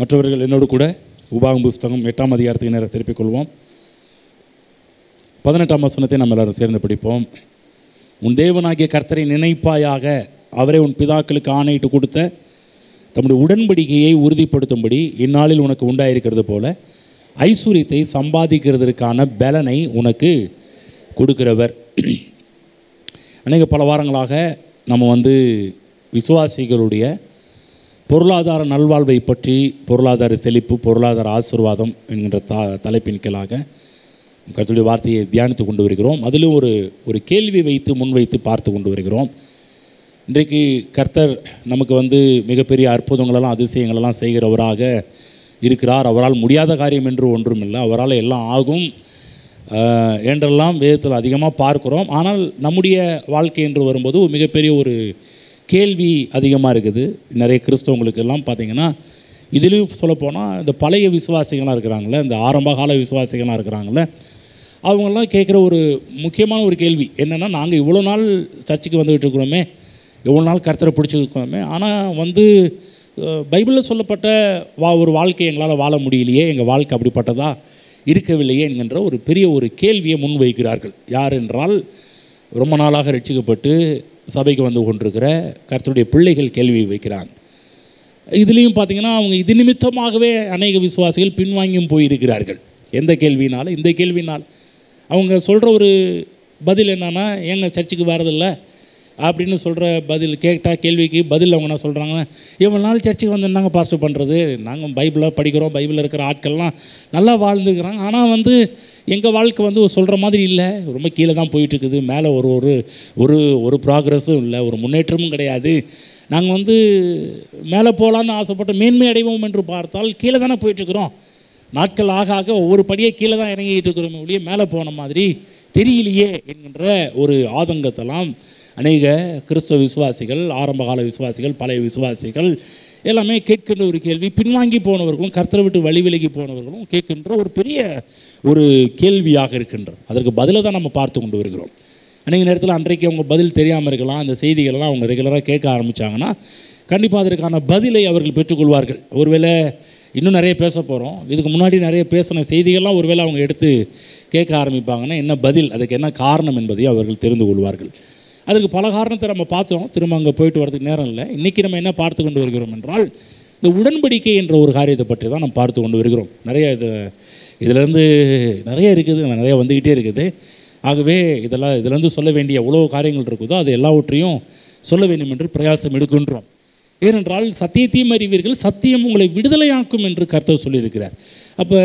மற்றவர்கள் என்னோடு கூட உபாகம் புஸ்தகம் 8ஆம் அதிகாரத்துக்கு நேரம் திருப்பிக் கொள்வோம். 18ஆம் வசனத்தை நம்ம எல்லாரும் சேர்ந்து படிப்போம். உன் தேவனாகிய கர்த்தரை நினைப்பாயாக, அவரே உன் பிதாக்களுக்கு ஆணையிட்டு கொடுத்த தம்முடைய உடன்படிக்கையை உறுதிப்படுத்தும்படி இந்நாளில் உனக்கு உண்டாயிருக்கிறது போல ஐஸ்வர்யத்தை சம்பாதிக்கிறதுக்கான பலனை உனக்கு கொடுக்கிறவர். அநேக பல வாரங்களாக நம்ம விசுவாசிகளுடைய பொருளாதார நல்வாழ்வை பற்றி, பொருளாதார செழிப்பு, பொருளாதார ஆசீர்வாதம் என்கின்ற தலைப்பின் கீழாக கர்த்தருடைய வார்த்தையை தியானித்து கொண்டு வருகிறோம். அதிலும் ஒரு கேள்வி வைத்து முன்வைத்து பார்த்து கொண்டு வருகிறோம். இன்றைக்கு கர்த்தர் நமக்கு மிகப்பெரிய அற்புதங்களெல்லாம் அதிசயங்களெல்லாம் செய்கிறவராக இருக்கிறார். அவரால் முடியாத காரியம் என்று ஒன்றும் இல்லை. அவரால் எல்லாம் ஆகும் என்றெல்லாம் வேதத்தில் அதிகமாக பார்க்குறோம். ஆனால் நம்முடைய வாழ்க்கை என்று வரும்போது மிகப்பெரிய ஒரு கேள்வி அதிகமாக இருக்குது. நிறைய கிறிஸ்தவங்களுக்கெல்லாம் பார்த்திங்கன்னா, இதுலேயும் சொல்லப்போனால் இந்த பழைய விசுவாசிகளாக இருக்கிறாங்களே, இந்த ஆரம்பகால விசுவாசிகளாக இருக்கிறாங்களே, அவங்கெல்லாம் கேட்குற ஒரு முக்கியமான ஒரு கேள்வி என்னென்னா, நாங்கள் இவ்வளோ நாள் சர்ச்சுக்கு வந்துக்கிட்டு இருக்கிறோமே, எவ்வளோ நாள் கர்த்தரை பிடிச்சிருக்கோமே, ஆனால் பைபிளில் சொல்லப்பட்ட ஒரு வாழ்க்கை எங்களால் வாழ முடியலையே, எங்கள் வாழ்க்கை அப்படிப்பட்டதா இருக்கவில்லையே என்கின்ற ஒரு பெரிய ஒரு கேள்வியை முன்வைக்கிறார்கள். யார் என்றால், ரொம்ப நாளாக ரட்சிக்கப்பட்டு சபைக்கு வந்து கொண்டிருக்கிற கர்த்தருடைய பிள்ளைகள் கேள்வி வைக்கிறாங்க. இதுலேயும் பார்த்திங்கன்னா, அவங்க இது நிமித்தமாகவே அநேக விசுவாசிகள் பின்வாங்கியும் போயிருக்கிறார்கள். எந்த கேள்வினால்? இந்த கேள்வினால். அவங்க சொல்கிற ஒரு பதில் என்னன்னா, ஏங்க சர்ச்சுக்கு வரதில்லை அப்படின்னு சொல்கிற பதில் கேட்டால், கேள்விக்கு பதில் அவங்க என்ன சொல்கிறாங்க, இவ்வளோ நாள் சர்ச்சுக்கு வந்து என்னங்க பாஸ்டர் பண்ணுறது, நாங்கள் பைபிளை படிக்கிறோம், பைபிளில் இருக்கிற ஆட்கள்லாம் நல்லா வாழ்ந்துருக்குறாங்க, ஆனால் எங்கள் வாழ்க்கை சொல்கிற மாதிரி இல்லை, ரொம்ப கீழே தான் போயிட்டுருக்குது, மேலே ஒரு ப்ராக்ரஸும் இல்லை, ஒரு முன்னேற்றமும் கிடையாது, நாங்கள் மேலே போகலான்னு ஆசைப்பட்டு மேன்மை அடைவோம் என்று பார்த்தால் கீழே தானே போயிட்டுருக்குறோம், நாட்கள் ஆக ஆக ஒவ்வொரு படியே கீழே தான் இறங்கிட்டு இருக்கிறோமே ஒழிய மேலே போன மாதிரி தெரியலையே என்கின்ற ஒரு ஆதங்கத்தெல்லாம் அநேக கிறிஸ்தவ விசுவாசிகள், ஆரம்பகால விசுவாசிகள், பழைய விசுவாசிகள் எல்லாமே கேட்கின்ற ஒரு கேள்வி. பின்வாங்கி போனவர்களும் கர்த்தரை விட்டு வழி விலகி போனவர்களும் கேட்கின்ற ஒரு பெரிய ஒரு கேள்வியாக இருக்கின்றது. அதற்கு பதிலை தான் நம்ம பார்த்து கொண்டு வருகிறோம். அநேக நேரத்தில் அன்றைக்கு அவங்க பதில் தெரியாமல் இருக்கலாம். அந்த செய்திகளெல்லாம் அவங்க ரெகுலராக கேட்க ஆரம்பித்தாங்கன்னா கண்டிப்பாக அதற்கான பதிலை அவர்கள் பெற்றுக்கொள்வார்கள். ஒருவேளை இன்னும் நிறைய பேச போகிறோம், இதுக்கு முன்னாடி நிறைய பேசின செய்திகள்லாம் ஒருவேளை அவங்க எடுத்து கேட்க ஆரம்பிப்பாங்கன்னா என்ன பதில், அதுக்கு என்ன காரணம் என்பதை அவர்கள் தெரிந்து கொள்வார்கள். அதுக்கு பல காரணத்தை நம்ம பார்த்தோம். திரும்ப அங்கே போயிட்டு வரதுக்கு நேரம் இல்லை. இன்றைக்கி நம்ம என்ன பார்த்து கொண்டு வருகிறோம் என்றால், இந்த உடன்படிக்கை என்ற ஒரு காரியத்தை பற்றி தான் நம்ம பார்த்து கொண்டு வருகிறோம். நிறைய இதிலேருந்து நிறைய இருக்குது, நிறைய வந்துக்கிட்டே இருக்குது. ஆகவே இதிலேருந்து சொல்ல வேண்டிய எவ்வளோ காரியங்கள் இருக்குதோ அது எல்லாவற்றையும் சொல்ல வேண்டும் என்று பிரயாசம் எடுக்கின்றோம். ஏனென்றால் சத்தியத்தையும் அறிவீர்கள், சத்தியம் உங்களை விடுதலையாக்கும் என்று கர்த்தர் சொல்லியிருக்கிறார். அப்போ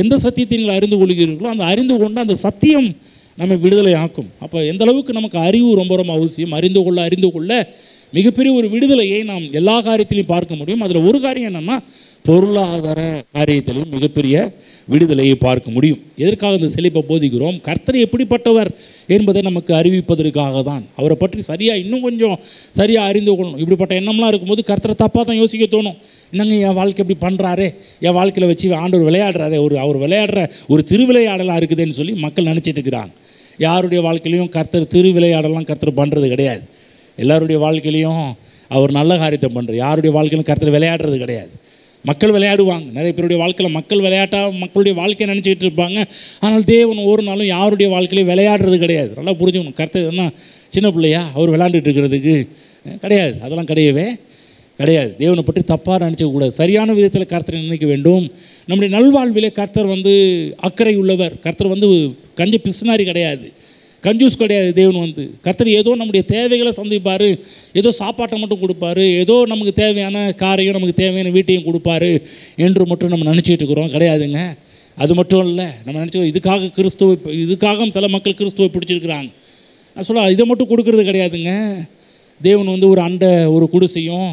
எந்த சத்தியத்தை நீங்கள் அறிந்து கொள்கிறீர்களோ அந்த அறிந்து கொண்டு அந்த சத்தியம் நம்ம விடுதலை ஆக்கும். அப்போ எந்த அளவுக்கு நமக்கு அறிவு ரொம்ப ரொம்ப அவசியம். அறிந்து கொள்ள மிகப்பெரிய ஒரு விடுதலையை நாம் எல்லா காரியத்திலையும் பார்க்க முடியும். அதில் ஒரு காரியம் என்னென்னா, பொருளாதார காரியத்திலையும் மிகப்பெரிய விடுதலையை பார்க்க முடியும். எதற்காக இந்த செழிப்பை போதிக்கிறோம்? கர்த்தர் எப்படிப்பட்டவர் என்பதை நமக்கு அறிவிப்பதற்காக தான். அவரை பற்றி இன்னும் கொஞ்சம் சரியாக அறிந்து கொள்ளணும். இப்படிப்பட்ட எண்ணம்லாம் இருக்கும்போது கர்த்தரை தப்பாக தான் யோசிக்க தோணும். என்னங்க என் வாழ்க்கை இப்படி பண்ணுறாரு, என் வாழ்க்கையில் வச்சு ஆண்டவர் விளையாடுறாரு, அவர் விளையாடுற ஒரு திருவிளையாடலாக இருக்குதுன்னு சொல்லி மக்கள் நினச்சிட்டு இருக்கிறாங்க. யாருடைய வாழ்க்கையிலையும் கர்த்தர் திருவிளையாடலாம் கர்த்தர் பண்ணுறது கிடையாது. எல்லாருடைய வாழ்க்கையிலையும் அவர் நல்ல காரியத்தை பண்ணுறார். யாருடைய வாழ்க்கையிலும் கர்த்தர் விளையாடுறது கிடையாது. மக்கள் விளையாடுவாங்க. நிறைய பேருடைய வாழ்க்கையில் மக்களுடைய வாழ்க்கையை நினச்சிக்கிட்டு இருப்பாங்க. ஆனால் தேவன் ஒரு நாளும் யாருடைய வாழ்க்கையிலையும் விளையாடுறது கிடையாது. நல்லா புரிஞ்சுக்கணும். கர்த்தர் என்ன சின்ன பிள்ளையா அவர் விளையாண்டுட்டு இருக்கிறதுக்கு கிடையாது. அதெல்லாம் கிடையவே கிடையாது. தேவனை பற்றி தப்பாக நினச்சக்கூடாது. சரியான விதத்தில் கர்த்தரை நினைக்க வேண்டும். நம்முடைய நல்வாழ்விலே கர்த்தர் அக்கறை உள்ளவர். கர்த்தர் கஞ்ச பிசுனாரி கிடையாது, கஞ்சூஸ் கிடையாது. தேவன் கர்த்தர் ஏதோ நம்முடைய தேவைகளை சந்திப்பார், ஏதோ சாப்பாட்டை மட்டும் கொடுப்பாரு, ஏதோ நமக்கு தேவையான காரையும் நமக்கு தேவையான வீட்டையும் கொடுப்பாரு என்று மட்டும் நம்ம நினச்சிட்டு இருக்கிறோம். கிடையாதுங்க. அது மட்டும் இல்லை, நம்ம நினச்சோம் இதுக்காக சில மக்கள் கிறிஸ்துவை பிடிச்சிருக்கிறாங்க. நான் சொல்ல இதை மட்டும் கொடுக்கறது கிடையாதுங்க. தேவன் ஒரு குடிசையும்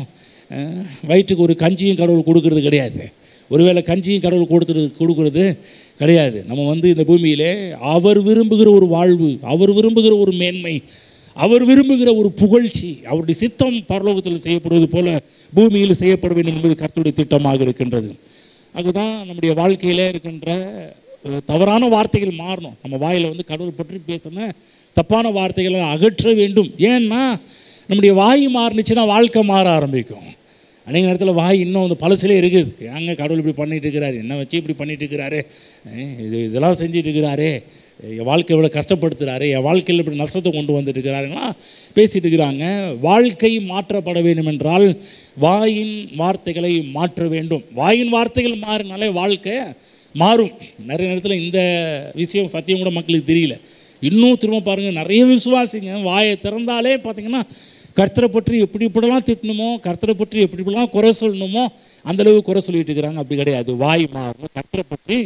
வயிற்றுக்கு ஒரு கஞ்சியும் கடவுள் கொடுக்கறது கிடையாது. ஒருவேளை கஞ்சியும் கடவுள் கொடுக்கறது கிடையாது. நம்ம இந்த பூமியிலே அவர் விரும்புகிற ஒரு வாழ்வு, அவர் விரும்புகிற ஒரு மேன்மை, அவர் விரும்புகிற ஒரு புகழ்ச்சி, அவருடைய சித்தம் பரலோகத்தில் செய்யப்படுவது போல பூமியில் செய்யப்பட வேண்டும் என்பது கர்த்தருடைய திட்டமாக இருக்கின்றது. அதுதான் நம்முடைய வாழ்க்கையில் இருக்கின்ற தவறான வார்த்தைகள் மாறணும். நம்ம வாயில் கடவுள் பற்றி பேசின தப்பான வார்த்தைகளை அகற்ற வேண்டும். ஏன்னா நம்முடைய வாய் மாறினுச்சுன்னா வாழ்க்கை மாற ஆரம்பிக்கும். அநேக நேரத்தில் வாய் இன்னும் அந்த பழசிலே இருக்குது. ஏங்க கடவுள் இப்படி பண்ணிகிட்டு இருக்கிறாரு, என்ன வச்சு இப்படி பண்ணிகிட்டு இருக்கிறாரு, இதெல்லாம் செஞ்சுட்டு இருக்கிறாரு, என் வாழ்க்கை இவ்வளோ கஷ்டப்படுத்துகிறாரு, என் வாழ்க்கையில் இப்படி நஷ்டத்தை கொண்டு வந்துட்டு இருக்கிறாருன்னா பேசிகிட்டு இருக்கிறாங்க. வாழ்க்கை மாற்றப்பட வேண்டும் என்றால் வாயின் வார்த்தைகளை மாற்ற வேண்டும். வாயின் வார்த்தைகள் மாறினாலே வாழ்க்கை மாறும். நிறைய நேரத்தில் இந்த விஷயம் சத்தியம் கூட மக்களுக்கு தெரியல. இன்னும் திரும்ப பாருங்கள், நிறைய விசுவாசிங்க வாயை திறந்தாலே பார்த்திங்கன்னா கர்த்தரை பற்றி எப்படி இப்படிலாம் திட்டணுமோ, கர்த்தரை பற்றி எப்படி இப்படிலாம் குறை சொல்லணுமோ அந்தளவு குறை சொல்லிட்டு இருக்கிறாங்க. அப்படி கிடையாது. வாய் மாறணும். கர்த்தரை பற்றி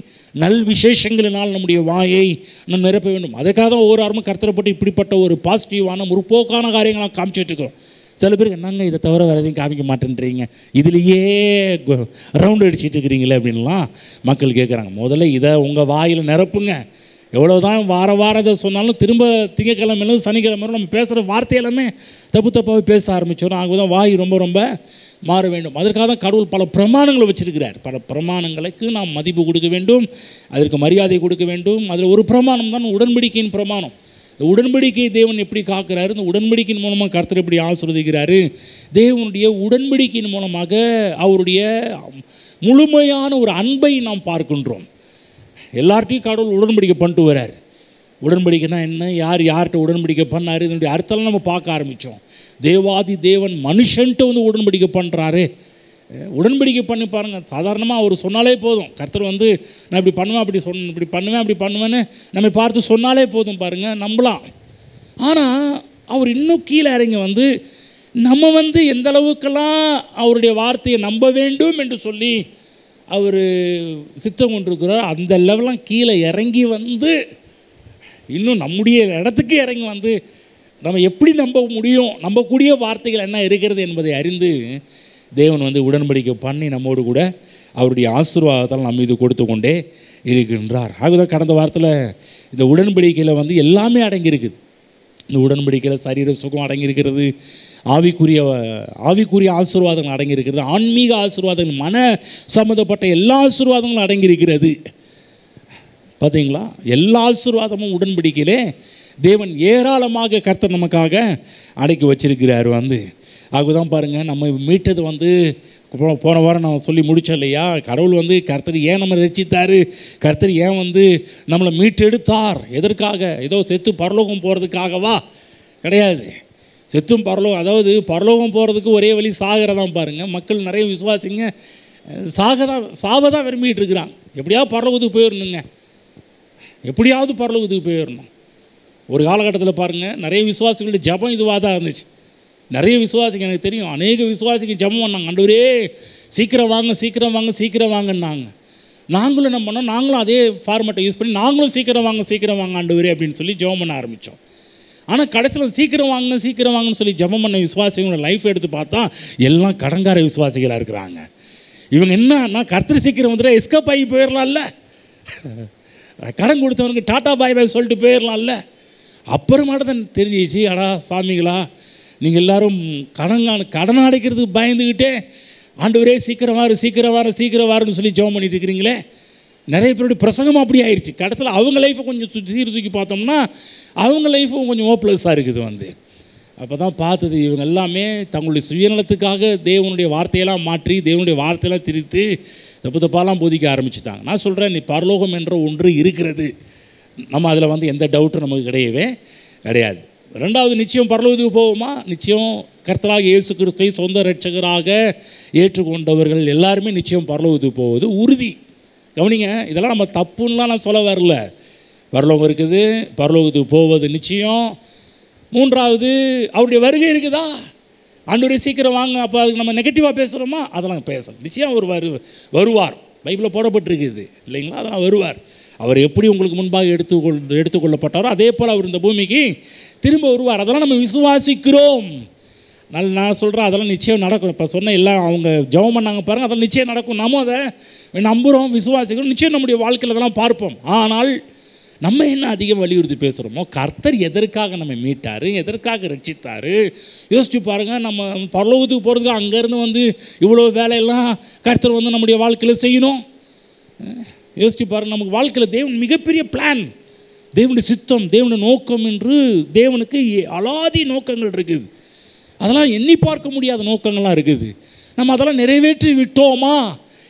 நல் விசேஷங்களினால் நம்முடைய வாயை நம்ம நிரப்ப வேண்டும். அதுக்காக தான் ஒவ்வொரு ஆரம்பம் கர்த்தரை பற்றி இப்படிப்பட்ட ஒரு பாசிட்டிவான முற்போக்கான காரியங்களாம் காமிச்சிட்டு இருக்கிறோம். சில பேருக்கு என்னங்க இதை தவிர வேறு எதையும் காமிக்க மாட்டேன்றீங்க, இதுலேயே ரவுண்டு அடிச்சிட்டு இருக்கிறீங்களே அப்படின்லாம் மக்கள் கேட்குறாங்க. முதல்ல இதை உங்கள் வாயில் நிரப்புங்க. எவ்வளோ தான் வாரம் இதை சொன்னாலும் திரும்ப திங்கக்கிழமையிலும் சனிக்கிழமை நம்ம பேசுகிற வார்த்தை எல்லாமே தப்பாகவே பேச ஆரம்பித்தோம். ஆக தான் வாய் ரொம்ப ரொம்ப மாற வேண்டும். அதற்காக தான் கடவுள் பல பிரமாணங்களை வச்சிருக்கிறார். பல பிரமாணங்களுக்கு நாம் மதிப்பு கொடுக்க வேண்டும், அதற்கு மரியாதை கொடுக்க வேண்டும். அதில் ஒரு பிரமாணம் தான் உடன்படிக்கையின் பிரமாணம். இந்த உடன்படிக்கையை தேவன் எப்படி காக்கிறாரு, இந்த உடன்படிக்கையின் மூலமாக கர்த்தர் எப்படி ஆசீர்வதிக்கிறாரு, தேவனுடைய உடன்படிக்கையின் மூலமாக அவருடைய முழுமையான ஒரு அன்பை நாம் பார்க்கின்றோம். எல்லார்ட்டையும் கடவுள் உடன்படிக்கை பண்ணிட்டு வரார். உடன்படிக்கைனா என்ன, யார் யார்கிட்ட உடன்படிக்கை பண்ணார், இதனுடைய அர்த்தம்லாம் நம்ம பார்க்க ஆரம்பித்தோம். தேவாதி தேவன் மனுஷன்ட்டு வந்து உடன்படிக்கை பண்ணுறாரு. உடன்படிக்கை பண்ணி பாருங்கள். சாதாரணமாக அவர் சொன்னாலே போதும். கர்த்தர் வந்து நான் இப்படி பண்ணுவேன், இப்படி பண்ணுவேன், அப்படி பண்ணுவேன்னு நம்ம பார்த்து சொன்னாலே போதும் பாருங்கள், நம்பலாம். ஆனால் அவர் இன்னும் கீழே இறங்கி வந்து நம்ம வந்து எந்த அளவுக்கெல்லாம் அவருடைய வார்த்தையை நம்ப வேண்டும் என்று சொல்லி அவர் சித்தம் கொண்டிருக்கிறார். அந்த லெவலாம் கீழே இறங்கி வந்து இன்னும் நம்முடைய இடத்துக்கு இறங்கி வந்து நம்ம எப்படி நம்ப முடியும், நம்பக்கூடிய வார்த்தைகள் என்ன இருக்கிறது என்பதை அறிந்து தேவன் வந்து உடன்படிக்கை பண்ணி நம்மோடு கூட அவருடைய ஆசீர்வாதத்தால் நம்ம இது கொடுத்து கொண்டே இருக்கின்றார். ஆகதான் கடந்த வாரத்தில் இந்த உடன்படிக்கையில் வந்து எல்லாமே அடங்கியிருக்குது. இந்த உடன்படிக்கையில் சரீர சுகம் அடங்கியிருக்கிறது, ஆவிக்குரிய ஆசீர்வாதங்கள் அடங்கியிருக்கிறது, ஆன்மீக ஆசீர்வாதங்கள், மன சம்மந்தப்பட்ட எல்லா ஆசீர்வாதங்களும் அடங்கியிருக்கிறது. பார்த்தீங்களா? எல்லா ஆசீர்வாதமும் உடன்படிக்கையிலே தேவன் ஏராளமாக கர்த்தர் நமக்காக அடக்கி வச்சிருக்கிறார். வந்து ஆகுதான் பாருங்கள், நம்ம மீட்டது வந்து போன வாரம் நான் சொல்லி முடித்தேன் இல்லையா, கடவுள் வந்து கர்த்தர் ஏன் நம்ம ரட்சித்தார், கர்த்தர் ஏன் வந்து நம்மளை மீட்டெடுத்தார், எதற்காக, ஏதோ செத்து பரலோகம் போகிறதுக்காகவா? கிடையாது. செத்தும் பரலோகம், அதாவது பரலோகம் போகிறதுக்கு ஒரே வழி சாகிறதான் பாருங்கள். மக்கள் நிறைய விசுவாசிங்க சாவை தான் விரும்பிகிட்டு இருக்கிறாங்க. எப்படியாவது பரலோகத்துக்கு போயிடணுங்க, எப்படியாவது பரலோகத்துக்கு போயிடணும். ஒரு காலகட்டத்தில் பாருங்கள், நிறைய விசுவாசிகளுடைய ஜபம் இதுவாக தான் இருந்துச்சு. நிறைய விசுவாசிங்க, எனக்கு தெரியும், அநேக விசுவாசிங்க ஜபம் பண்ணாங்க, ஆண்டவரே சீக்கிரம் வாங்க சீக்கிரம் வாங்க சீக்கிரம் வாங்கன்னாங்க. நாங்களும் என்ன பண்ணோம், நாங்களும் அதே ஃபார்மேட்டை யூஸ் பண்ணி நாங்களும் சீக்கிரம் வாங்க ஆண்டவரே அப்படின்னு சொல்லி ஜபம் பண்ண ஆரம்பித்தோம். ஆனால் கடைசியில் சீக்கிரம் வாங்கன்னு சொல்லி ஜபம் பண்ண விசுவாசிகளோட லைஃப் எடுத்து பார்த்தா எல்லாம் கடங்கார விசுவாசிகளாக இருக்கிறாங்க. இவங்க என்னன்னா கர்த்தர் சீக்கிரம் வந்துட்டு எஸ்கேப் ஆகி போயிடலாம்ல, கடன் கொடுத்தவனுக்கு டாட்டா பாய் பாய் சொல்லிட்டு போயிடலாம்ல. அப்புறமாட்ட தான் தெரிஞ்சிச்சு, அடா சாமிகளா நீங்கள் எல்லோரும் கடன் அடைக்கிறதுக்கு பயந்துக்கிட்டே ஆண்டவரே சீக்கிரம் வாருன்னு சொல்லி ஜெபம் பண்ணிட்டு இருக்கிறீங்களே. நிறைய பேருடைய பிரசங்கமாக அப்படி ஆயிடுச்சு. கடைசியில் அவங்க லைஃப்பை கொஞ்சம் தூக்கி பார்த்தோம்னா அவங்க லைஃப்பும் கொஞ்சம் ஹோப்லெஸ்ஸாக இருக்குது. வந்து அப்போ தான் பார்த்தது, இவங்க எல்லாமே தங்களுடைய சுயநலத்துக்காக தேவனுடைய வார்த்தையெல்லாம் மாற்றி தேவனுடைய வார்த்தையெல்லாம் திரித்து தப்பாலாம் போதிக்க ஆரம்பிச்சுட்டாங்க. நான் சொல்கிறேன், நீ பரலோகம் என்ற ஒன்று இருக்கிறது, நம்ம அதில் வந்து எந்த டவுட்டும் நமக்கு கிடையாது. ரெண்டாவது, நிச்சயம் பரலோகத்துக்கு போவோமா? நிச்சயம் கர்த்தராக இயேசு கிறிஸ்துவை சொந்த இரட்சகராக ஏற்றுக்கொண்டவர்கள் எல்லாருமே நிச்சயம் பரலோகத்துக்கு போவது உறுதி. கவனிங்க, இதெல்லாம் நம்ம தப்புன்னெலாம் நான் சொல்ல வரல. பரலோகம் இருக்குது, பரலோகத்துக்கு போவது நிச்சயம். மூன்றாவது, அவருடைய வருகை இருக்குதா? ஆண்டவரே சீக்கிரம் வாங்க. அப்போ அதுக்கு நம்ம நெகட்டிவாக பேசுகிறோமா? அதெல்லாம் பேசலாம். நிச்சயம் அவர் வருவார், பைபிளில் போடப்பட்டிருக்குது இல்லைங்களா? அதெல்லாம் வருவார். அவர் எப்படி உங்களுக்கு முன்பாக எடுத்துக்கொள்ளப்பட்டாரோ அதே போல் அவர் இந்த பூமிக்கு திரும்ப வருவார். அதெல்லாம் நம்ம விசுவாசிக்கிறோம். நான் சொல்கிறேன், அதெல்லாம் நிச்சயம் நடக்கும். இப்போ சொன்ன எல்லாம் அவங்க ஜெபம் பண்ணாங்க பாருங்கள், அதெல்லாம் நிச்சயம் நடக்கும். நம்ம அதை நம்புகிறோம், விசுவாசிக்கிறோம், நிச்சயம் நம்முடைய வாழ்க்கையில் அதெல்லாம் பார்ப்போம். ஆனால் நம்ம என்ன அதிகம் வலியுறுத்தி பேசுகிறோமோ, கர்த்தர் எதற்காக நம்ம மீட்டார், எதற்காக ரட்சித்தார் யோசிச்சு பாருங்கள். நம்ம பரலோகத்துக்கு போகிறதுக்கு அங்கேருந்து வந்து இவ்வளோ வேலையெல்லாம் கர்த்தர் வந்து நம்முடைய வாழ்க்கையில் செய்யணும். யோசிச்சு பாருங்கள், நமக்கு வாழ்க்கையில் தேவன் மிகப்பெரிய பிளான், தேவனுடைய சித்தம், தேவனுடைய நோக்கம் என்று தேவனுக்கு அலாதி நோக்கங்கள் இருக்குது. அதெல்லாம் எண்ணி பார்க்க முடியாத நோக்கங்கள்லாம் இருக்குது. நம்ம அதெல்லாம் நிறைவேற்றி விட்டோமா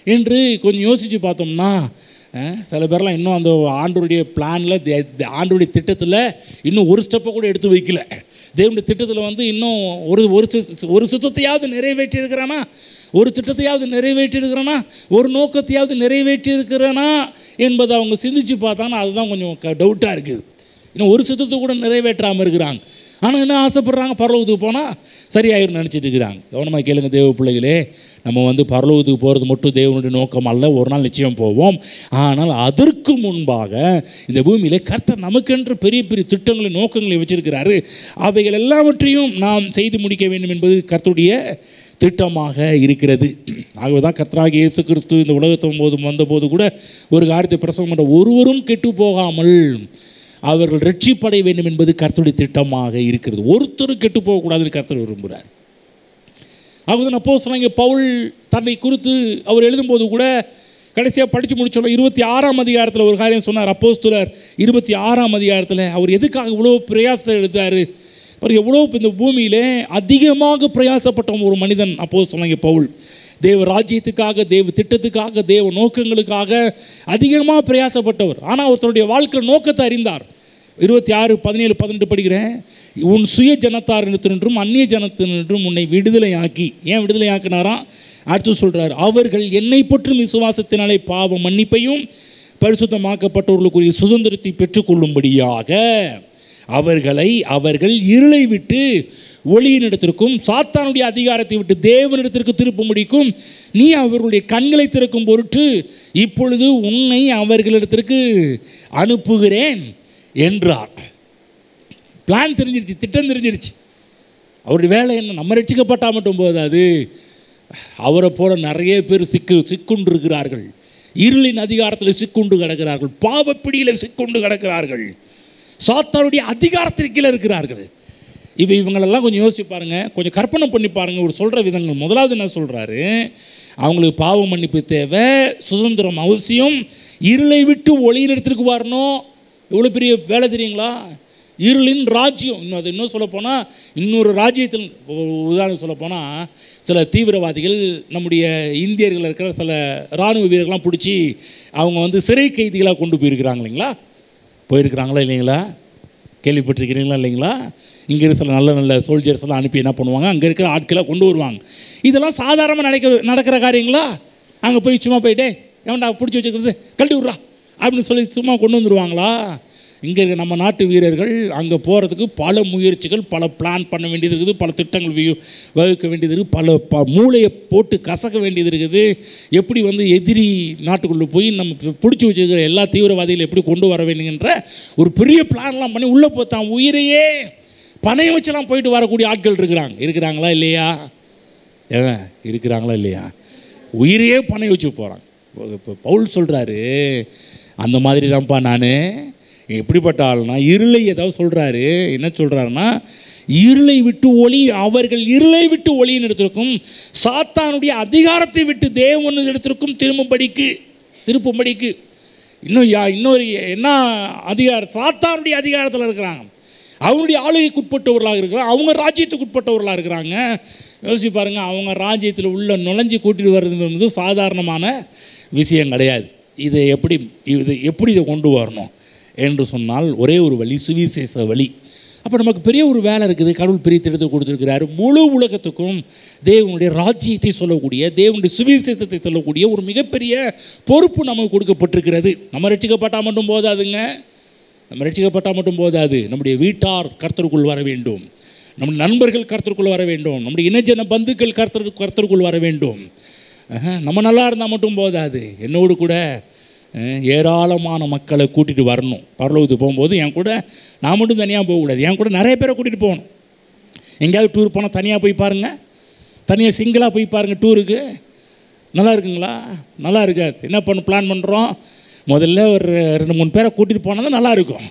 என்று கொஞ்சம் யோசித்து பார்த்தோம்னா, சில பேர்லாம் இன்னும் அந்த ஆண்டவருடைய பிளானில், ஆண்டவருடைய திட்டத்தில் இன்னும் ஒரு ஸ்டெப்பை கூட எடுத்து வைக்கல. தேவனுடைய திட்டத்தில் வந்து இன்னும் ஒரு சுத்தத்தையாவது நிறைவேற்றி இருக்கிறானா, ஒரு திட்டத்தையாவது நிறைவேற்றி இருக்கிறானா, ஒரு நோக்கத்தையாவது நிறைவேற்றி இருக்கிறானா என்பதை அவங்க சிந்திச்சு பார்த்தாங்கன்னா அதுதான் கொஞ்சம் டவுட்டாக இருக்குது. இன்னும் ஒரு சுத்தத்தை கூட நிறைவேற்றாமல் இருக்கிறாங்க. ஆனால் என்ன ஆசைப்படுறாங்க, பரலோகத்துக்கு போனால் சரியாயிரும் நினச்சிட்டு இருக்கிறாங்க. கவனமாக கேளுங்க தேவ பிள்ளைகளே, நம்ம வந்து பரலோகத்துக்கு போகிறது மட்டும் தேவனுடைய நோக்கம் அல்ல. ஒரு நாள் நிச்சயம் போவோம். ஆனால் அதற்கு முன்பாக இந்த பூமியில் கர்த்தர் நமக்கென்று பெரிய பெரிய திட்டங்களை, நோக்கங்களை வச்சிருக்கிறாரு. அவைகள் எல்லாவற்றையும் நாம் செய்து முடிக்க வேண்டும் என்பது கர்த்தருடைய திட்டமாக இருக்கிறது. ஆகவே தான் கர்த்தராகிய இயேசு கிறிஸ்து இந்த உலகத்தின் போது வந்தபோது கூட ஒரு காரியத்தை பிரசங்கம் பண்ண, ஒருவரும் கெட்டு போகாமல் அவர்கள் ரட்சிப்படைய வேண்டும் என்பது கர்த்தருடைய திட்டமாக இருக்கிறது. ஒருத்தரும் கெட்டு போகக்கூடாதுன்னு கர்த்தர் விரும்புகிறார். அதுதான் அப்போஸ்தலனாகிய பவுல் தன்னை குறித்து அவர் எழுதும்போது கூட கடைசியாக படித்து முடிச்சோம் 26ஆம் அதிகாரத்தில் ஒரு காரியம் சொன்னார். அப்போஸ்தலர் 26ஆம் அதிகாரத்தில் அவர் எதுக்காக இவ்வளோ பிரயாசத்தை எழுதார், அவர் எவ்வளோ இந்த பூமியிலே அதிகமாக பிரயாசப்பட்ட ஒரு மனிதன் அப்போஸ்தலனாகிய பவுல். தேவ ராஜ்யத்துக்காக, தேவ திட்டத்துக்காக, தேவ நோக்கங்களுக்காக அதிகமாக பிரயாசப்பட்டவர். ஆனால் அவர் தன்னுடைய வாழ்க்கையில் நோக்கத்தை அறிந்தார். 26:17-18 படிக்கிறேன். உன் சுய ஜனத்தாரிடத்தினின்றும் அந்நிய ஜனத்தினின்றும் உன்னை விடுதலையாக்கி, ஏன் விடுதலையாக்கினாராம்? அடுத்து சொல்கிறார், அவர்கள் என்னை பற்றும் விசுவாசத்தினாலே பாவ மன்னிப்பையும் பரிசுத்தமாக்கப்பட்டவர்களுக்குரிய சுதந்திரத்தை பெற்றுக்கொள்ளும்படியாக அவர்கள் இருளை விட்டு ஒளியினிடத்திற்கும் சாத்தானுடைய அதிகாரத்தை விட்டு தேவனிடத்திற்கு திருப்பும்படிக்கும் நீ அவர்களுடைய கண்களை திறக்கும் பொருட்டு இப்பொழுது உன்னை அவர்களிடத்திற்கு அனுப்புகிறேன் என்றார். பிளான் தெரிஞ்சிருச்சு, திட்டம் தெரிஞ்சிருச்சு. அவருடைய வேலை என்ன? நம்ம ரட்சிக்கப்பட்டால் மட்டும் போதாது, அவரை போல நிறைய பேர் சிக்குண்டு இருக்கிறார்கள். இருளின் அதிகாரத்தில் சிக்குண்டு கிடக்கிறார்கள், பாவப்பிடியில் சிக்குண்டு கிடக்கிறார்கள், சாத்தானுடைய அதிகாரத்திற்கு கீழே இருக்கிறார்கள். இப்போ இவங்களெல்லாம் கொஞ்சம் யோசிச்சு பாருங்கள், கொஞ்சம் கற்பனை பண்ணி பாருங்கள். ஒரு சொல்கிற விதங்கள், முதலாவது என்ன சொல்கிறாரு, அவங்களுக்கு பாவ மன்னிப்பு தேவை, சுதந்திரம் அவசியம், இருளை விட்டு ஒளியினிடத்திற்கு வரணும். எவ்வளோ பெரிய வேலை தெரியுங்களா? இருளின் ராஜ்யம். இன்னும் சொல்லப்போனால் இன்னொரு ராஜ்யத்தில் உதாரணம் சொல்லப்போனால் சில தீவிரவாதிகள் நம்முடைய இந்தியர்கள் இருக்கிற சில இராணுவ வீரர்கள்லாம் பிடிச்சி அவங்க வந்து சிறை கைதிகளாக கொண்டு போயிருக்கிறாங்க இல்லைங்களா? போயிருக்கிறாங்களா இல்லைங்களா? கேள்விப்பட்டிருக்கிறீங்களா இல்லைங்களா? இங்கே இருக்கிற சில நல்ல நல்ல சோல்ஜர்ஸ் எல்லாம் அனுப்பி என்ன பண்ணுவாங்க, அங்கே இருக்கிற ஆட்களை கொண்டு வருவாங்க. இதெல்லாம் சாதாரணமாக நடக்கிற காரியங்களா? அங்கே போய் சும்மா போயிட்டே எவன்டா பிடிச்சி வச்சுக்கிறது, கழட்டி விட்றா அப்படின்னு சொல்லி சும்மா கொண்டு வந்துடுவாங்களா? இங்கே இருக்க நம்ம நாட்டு வீரர்கள் அங்கே போகிறதுக்கு பல முயற்சிகள், பல பிளான் பண்ண வேண்டியது இருக்குது, பல திட்டங்கள் வகுக்க வேண்டியது இருக்குது, பல மூளையை போட்டு கசக்க வேண்டியது இருக்குது. எப்படி வந்து எதிரி நாட்டுக்குள்ளே போய் நம்ம பிடிச்சி வச்சுருக்கிற எல்லா தீவிரவாதிகளும் எப்படி கொண்டு வர வேண்டுங்கிற ஒரு பெரிய பிளான்லாம் பண்ணி உள்ளே போத்தான் உயிரையே பணைய வச்செல்லாம் போயிட்டு வரக்கூடிய ஆட்கள் இருக்கிறாங்களா இல்லையா? இருக்கிறாங்களா இல்லையா? உயிரையே பணைய வச்சு போகிறாங்க. இப்போ பவுல் சொல்கிறாரு, அந்த மாதிரி தான்ப்பா நான். எப்படிப்பட்ட ஆள்னா, இருளை ஏதாவது சொல்கிறாரு, என்ன சொல்கிறாருன்னா, இருளை விட்டு ஒளி, அவர்கள் இருளை விட்டு ஒளியின் இடத்திற்கும் சாத்தானுடைய அதிகாரத்தை விட்டு தேவன் இடத்திற்கும் திருப்பும்படிக்கு இன்னொரு என்ன அதிகாரம், சாத்தானுடைய அதிகாரத்தில் இருக்கிறாங்க, அவங்களுடைய ஆளுகைக்கு உட்பட்டவர்களாக இருக்கிறாங்க, அவங்க ராஜ்யத்துக்கு உட்பட்டவர்களாக இருக்கிறாங்க. யோசிச்சு பாருங்கள், அவங்க ராஜ்யத்தில் உள்ள நுழைஞ்சி கூட்டிட்டு வர்றது என்பது சாதாரணமான விஷயம் கிடையாது. இதை எப்படி இதை கொண்டு வரணும் என்று சொன்னால் ஒரே ஒரு வழி, சுவிசேஷ வழி. அப்போ நமக்கு பெரிய ஒரு வேலை இருக்குது. கடவுள் பெரிய திட்டத்தை கொடுத்துருக்கிறாரு. முழு உலகத்துக்கும் தேவனுடைய ராஜ்யத்தை சொல்லக்கூடிய, தேவனுடைய சுவிசேஷத்தை சொல்லக்கூடிய ஒரு மிகப்பெரிய பொறுப்பு நமக்கு கொடுக்கப்பட்டிருக்கிறது. நம்ம ரட்சிக்கப்பட்டால் மட்டும் போதாதுங்க, நம்முடைய வீட்டார் கர்த்தருக்குள் வர வேண்டும், நம்முடைய நண்பர்கள் கர்த்தருக்குள் வர வேண்டும், நம்முடைய இனஜன பந்துக்கள் கர்த்தருக்குள் வர வேண்டும். நம்ம நல்லா இருந்தால் மட்டும் போதாது, என்னோடு கூட ஏராளமான மக்களை கூட்டிகிட்டு வரணும். பரலோகத்துக்கு போகும்போது என் கூட நான் மட்டும் தனியாக போகக்கூடாது, என் கூட நிறைய பேரை கூட்டிகிட்டு போகணும். எங்கேயாவது டூர் போனால் தனியாக போய் பாருங்கள், தனியாக சிங்கிளாக போய் பாருங்கள். டூருக்கு நல்லா இருக்குங்களா? நல்லா இருக்காது. என்ன பிளான் பண்ணுறோம், முதல்ல ஒரு 2-3 பேரை கூட்டிகிட்டு போனால் தான் நல்லாயிருக்கும்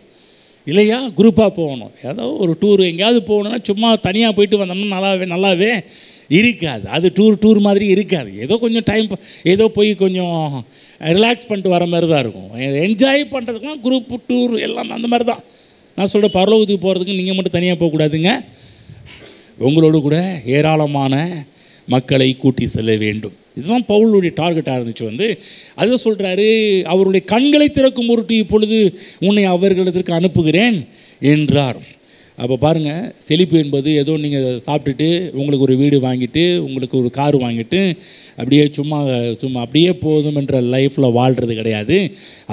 இல்லையா? குரூப்பாக போகணும். ஏதோ ஒரு டூர் எங்கேயாவது போகணுன்னா சும்மா தனியாக போயிட்டு வந்தோம்னா நல்லாவே இருக்காது. அது டூர் மாதிரி இருக்காது. ஏதோ கொஞ்சம் டைம், ஏதோ போய் கொஞ்சம் ரிலாக்ஸ் பண்ணிட்டு வர மாதிரி தான் இருக்கும். என்ஜாய் பண்ணுறதுக்குலாம் குரூப் டூர் எல்லாம் அந்த மாதிரி தான். நான் சொல்கிறேன், பரலோகத்துக்கு போகிறதுக்கு நீங்கள் மட்டும் தனியாக போகக்கூடாதுங்க. உங்களோடு கூட ஏராளமான மக்களை கூட்டி செல்ல வேண்டும். இதுதான் பவுலுடைய டார்கெட்டாக இருந்துச்சு. அதை சொல்கிறாரு, அவருடைய கண்களை திறக்கும் பொருட்டு இப்பொழுது உன்னை அவர்களிடத்திற்கு அனுப்புகிறேன் என்றார். அப்போ பாருங்கள், செழிப்பு என்பது ஏதோ நீங்கள் சாப்பிட்டுட்டு உங்களுக்கு ஒரு வீடு வாங்கிட்டு உங்களுக்கு ஒரு கார் வாங்கிட்டு அப்படியே சும்மா அப்படியே போதும் என்ற லைஃப்பில் வாழ்கிறது கிடையாது.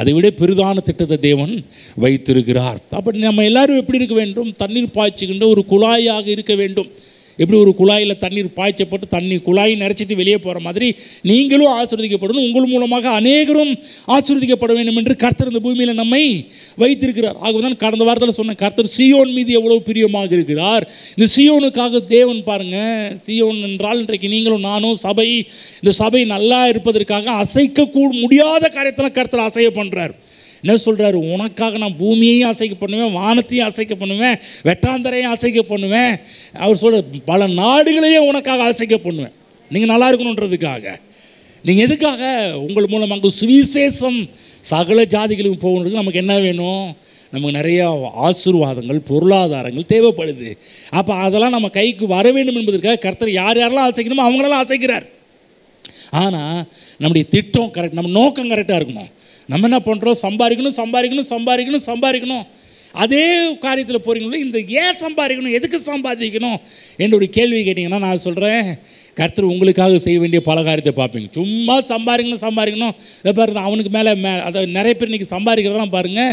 அதை விட பெரிதான திட்டத்தை தேவன் வைத்திருக்கிறார். அப்படி நம்ம எல்லோரும் எப்படி இருக்க வேண்டும்? தண்ணீர் பாய்ச்சுகின்ற ஒரு குழாயாக இருக்க வேண்டும். எப்படி ஒரு குழாயில் தண்ணீர் பாய்ச்சப்பட்டு தண்ணி குழாயை நிறச்சிட்டு வெளியே போகிற மாதிரி நீங்களும் ஆசீர்வதிக்கப்படணும், உங்கள் மூலமாக அநேகரும் ஆசீர்வதிக்கப்பட வேண்டும் என்று கர்த்தர் இந்த பூமியில் நம்மை வைத்திருக்கிறார். ஆகவே கடந்த வாரத்தில் சொன்ன கர்த்தர் சீயோன் மீது எவ்வளோ பிரியமாக இருக்கிறார். இந்த சீயோனுக்காக தேவன் பாருங்கள், சீயோன் என்றால் இன்றைக்கு நீங்களும் நானும் சபை, இந்த சபை நல்லா இருப்பதற்காக அசைக்க முடியாத காரியத்தில் கர்த்தர் அசைய பண்ணுறார். என்ன சொல்கிறாரு? உனக்காக நான் பூமியையும் அசைக்க பண்ணுவேன், வானத்தையும் அசைக்க பண்ணுவேன், வெட்டாந்தரையும் அசைக்க பண்ணுவேன். அவர் சொல்ற பல நாடுகளையும் உனக்காக அசைக்க பண்ணுவேன். நீங்கள் நல்லா இருக்கணுன்றதுக்காக. நீங்கள் எதுக்காக? உங்கள் மூலம் அங்கே சுவிசேஷம் சகல ஜாதிகளுக்கு போகணுன்றதுக்கு நமக்கு என்ன வேணும்? நமக்கு நிறையா ஆசீர்வாதங்கள், பொருளாதாரங்கள் தேவைப்படுது. அப்போ அதெல்லாம் நம்ம கைக்கு வர வேண்டும் என்பதற்காக கர்த்தர் யார் யாரெல்லாம் அசைக்கணுமோ அவங்களெல்லாம் அசைக்கிறார். ஆனால் நம்முடைய திட்டம் கரெக்ட், நம்ம நோக்கம் கரெக்டாக இருக்கணும். நம்ம என்ன பண்ணுறோம்? சம்பாதிக்கணும் சம்பாதிக்கணும் சம்பாதிக்கணும் சம்பாதிக்கணும். அதே காரியத்தில் போகிறீங்களோ, இந்த ஏன் சம்பாதிக்கணும், எதுக்கு சம்பாதிக்கணும் என்ற ஒரு கேள்வி கேட்டிங்கன்னா நான் சொல்கிறேன், கர்த்தர் உங்களுக்காக செய்ய வேண்டிய பல காரியத்தை பார்ப்பீங்க. சும்மா சம்பாதிக்கணும் சம்பாதிக்கணும் இதை பாருங்க, அவனுக்கு மேலே அதை நிறைய பேர் இன்றைக்கி சம்பாதிக்கிறதெல்லாம் பாருங்கள்,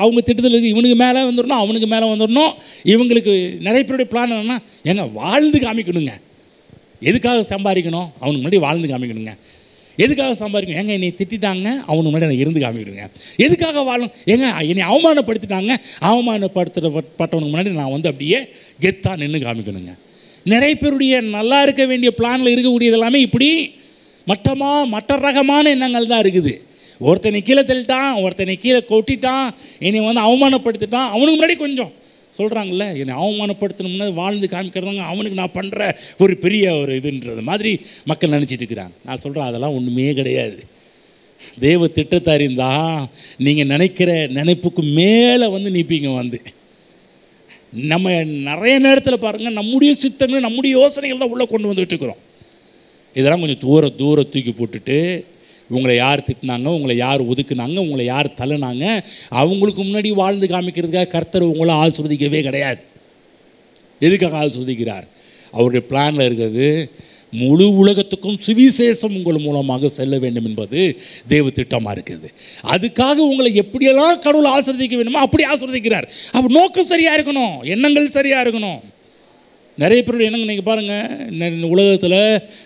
அவங்க திட்டத்தில் இவனுக்கு மேலே வந்துடணும், அவனுக்கு மேலே வந்துடணும். இவங்களுக்கு நிறைய பேருடைய பிளான் என்னென்னா, ஏங்க வாழ்ந்து காமிக்கணுங்க. எதுக்காக சம்பாதிக்கணும்? அவனுக்கு முன்னாடி வாழ்ந்து காமிக்கணுங்க. எதுக்காக சம்பாதிக்கணும்? ஏங்க என்னை திட்டாங்க, அவனுக்கு முன்னாடி நான் இருந்து காமிக்கிடுங்க. எதுக்காக வாழணும்? ஏங்க என்னை அவமானப்படுத்திட்டாங்க, அவமானப்படுத்தப்பட்டவனுக்கு முன்னாடி நான் அப்படியே கெத்தாக நின்று காமிக்கணுங்க. நிறைய பேருடைய நல்லா இருக்க வேண்டிய பிளானில் இருக்கக்கூடியது எல்லாமே இப்படி மட்ட ரகமான எண்ணங்கள் தான் இருக்குது. ஒருத்தனை கீழே தள்ளிட்டான், ஒருத்தனை கீழே கொட்டிட்டான், என்னை அவமானப்படுத்திட்டான், அவனுக்கு முன்னாடி கொஞ்சம் சொல்கிறாங்கல்ல, என்னை அவமானப்படுத்தணும்னா வாழ்ந்து காமிக்கிறதாங்க அவனுக்கு நான் பண்ணுற ஒரு பெரிய ஒரு இதுன்றது மாதிரி மக்கள் நினச்சிட்டு இருக்கிறாங்க. நான் சொல்கிறேன், அதெல்லாம் ஒன்றுமே கிடையாது. தேவ திட்டத்தை அறிந்தால் நீங்கள் நினைக்கிற நினைப்புக்கு மேலே நிற்பீங்க. நம்ம நிறைய நேரத்தில் பாருங்கள், நம்முடைய சித்தங்கள் நம்முடைய யோசனைகள் தான் உள்ளே கொண்டு வந்துட்டு இருக்கிறோம். இதெல்லாம் கொஞ்சம் தூர தூக்கி போட்டுட்டு, உங்களை யார் திட்டினாங்க, உங்களை யார் ஒதுக்குனாங்க, உங்களை யார் தள்ளினாங்க, அவங்களுக்கு முன்னாடி வாழ்ந்து காமிக்கிறதுக்காக கர்த்தர் உங்களை ஆசீர்வதிக்கவே கிடையாது. எதுக்காக ஆசீர்வதிக்கிறார்? அவருடைய பிளானில் இருக்கிறது முழு உலகத்துக்கும் சுவிசேஷம் உங்கள் மூலமாக செல்ல வேண்டும் என்பது தேவ திட்டமாக இருக்குது. அதுக்காக உங்களை எப்படியெல்லாம் கடவுள் ஆசீர்வதிக்க வேண்டுமோ அப்படி ஆசீர்வதிக்கிறார். அப்போ நோக்கம் சரியாக இருக்கணும், எண்ணங்கள் சரியாக இருக்கணும். நிறைய பேருடைய எண்ணங்கள் நீங்கள் பாருங்கள், உலகத்தில்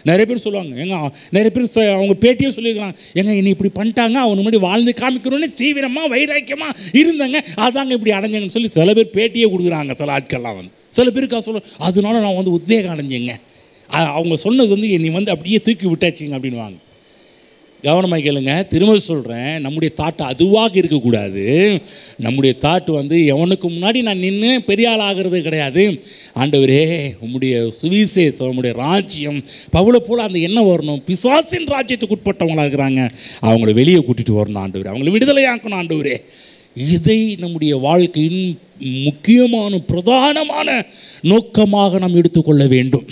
நிறைய பேர் சொல்லுவாங்க, ஏங்க நிறைய பேர் அவங்க பேட்டியே சொல்லியிருக்கிறாங்க, ஏங்க என்னை இப்படி பண்ணிட்டாங்க, அவங்க முன்னாடி வாழ்ந்து காமிக்கணும்னு தீவிரமாக வைராக்கியமாக இருந்தாங்க, அதாங்க இப்படி அடைஞ்சங்கன்னு சொல்லி சில பேர் பேட்டியே கொடுக்குறாங்க. சில ஆட்கள்லாம் சில பேருக்கா சொல்ல, அதனால நான் உத்வேகம் அடைஞ்சேங்க, அவங்க சொன்னது என்னை அப்படியே தூக்கி விட்டாச்சுங்க அப்படின்வாங்க. கவனமாக கேளுங்க, திரும்ப சொல்கிறேன், நம்முடைய தாட்டு அதுவாக இருக்கக்கூடாது. நம்முடைய தாட்டு எவனுக்கு முன்னாடி நான் நின்று பெரிய ஆள் ஆகிறது கிடையாது. ஆண்டவரே உம்முடைய சுவிசேஷம், உம்முடைய ராஜ்யம் பவுலை போல் அந்த எண்ணம் வரணும். பிசாசின் ராஜ்யத்துக்கு உட்பட்டவங்களாக இருக்கிறாங்க, அவங்கள வெளியே கூட்டிகிட்டு வரணும் ஆண்டவரே, அவங்கள விடுதலையாக்கணும் ஆண்டவரே. இதை நம்முடைய வாழ்க்கையின் முக்கியமான பிரதானமான நோக்கமாக நாம் எடுத்துக்கொள்ள வேண்டும்.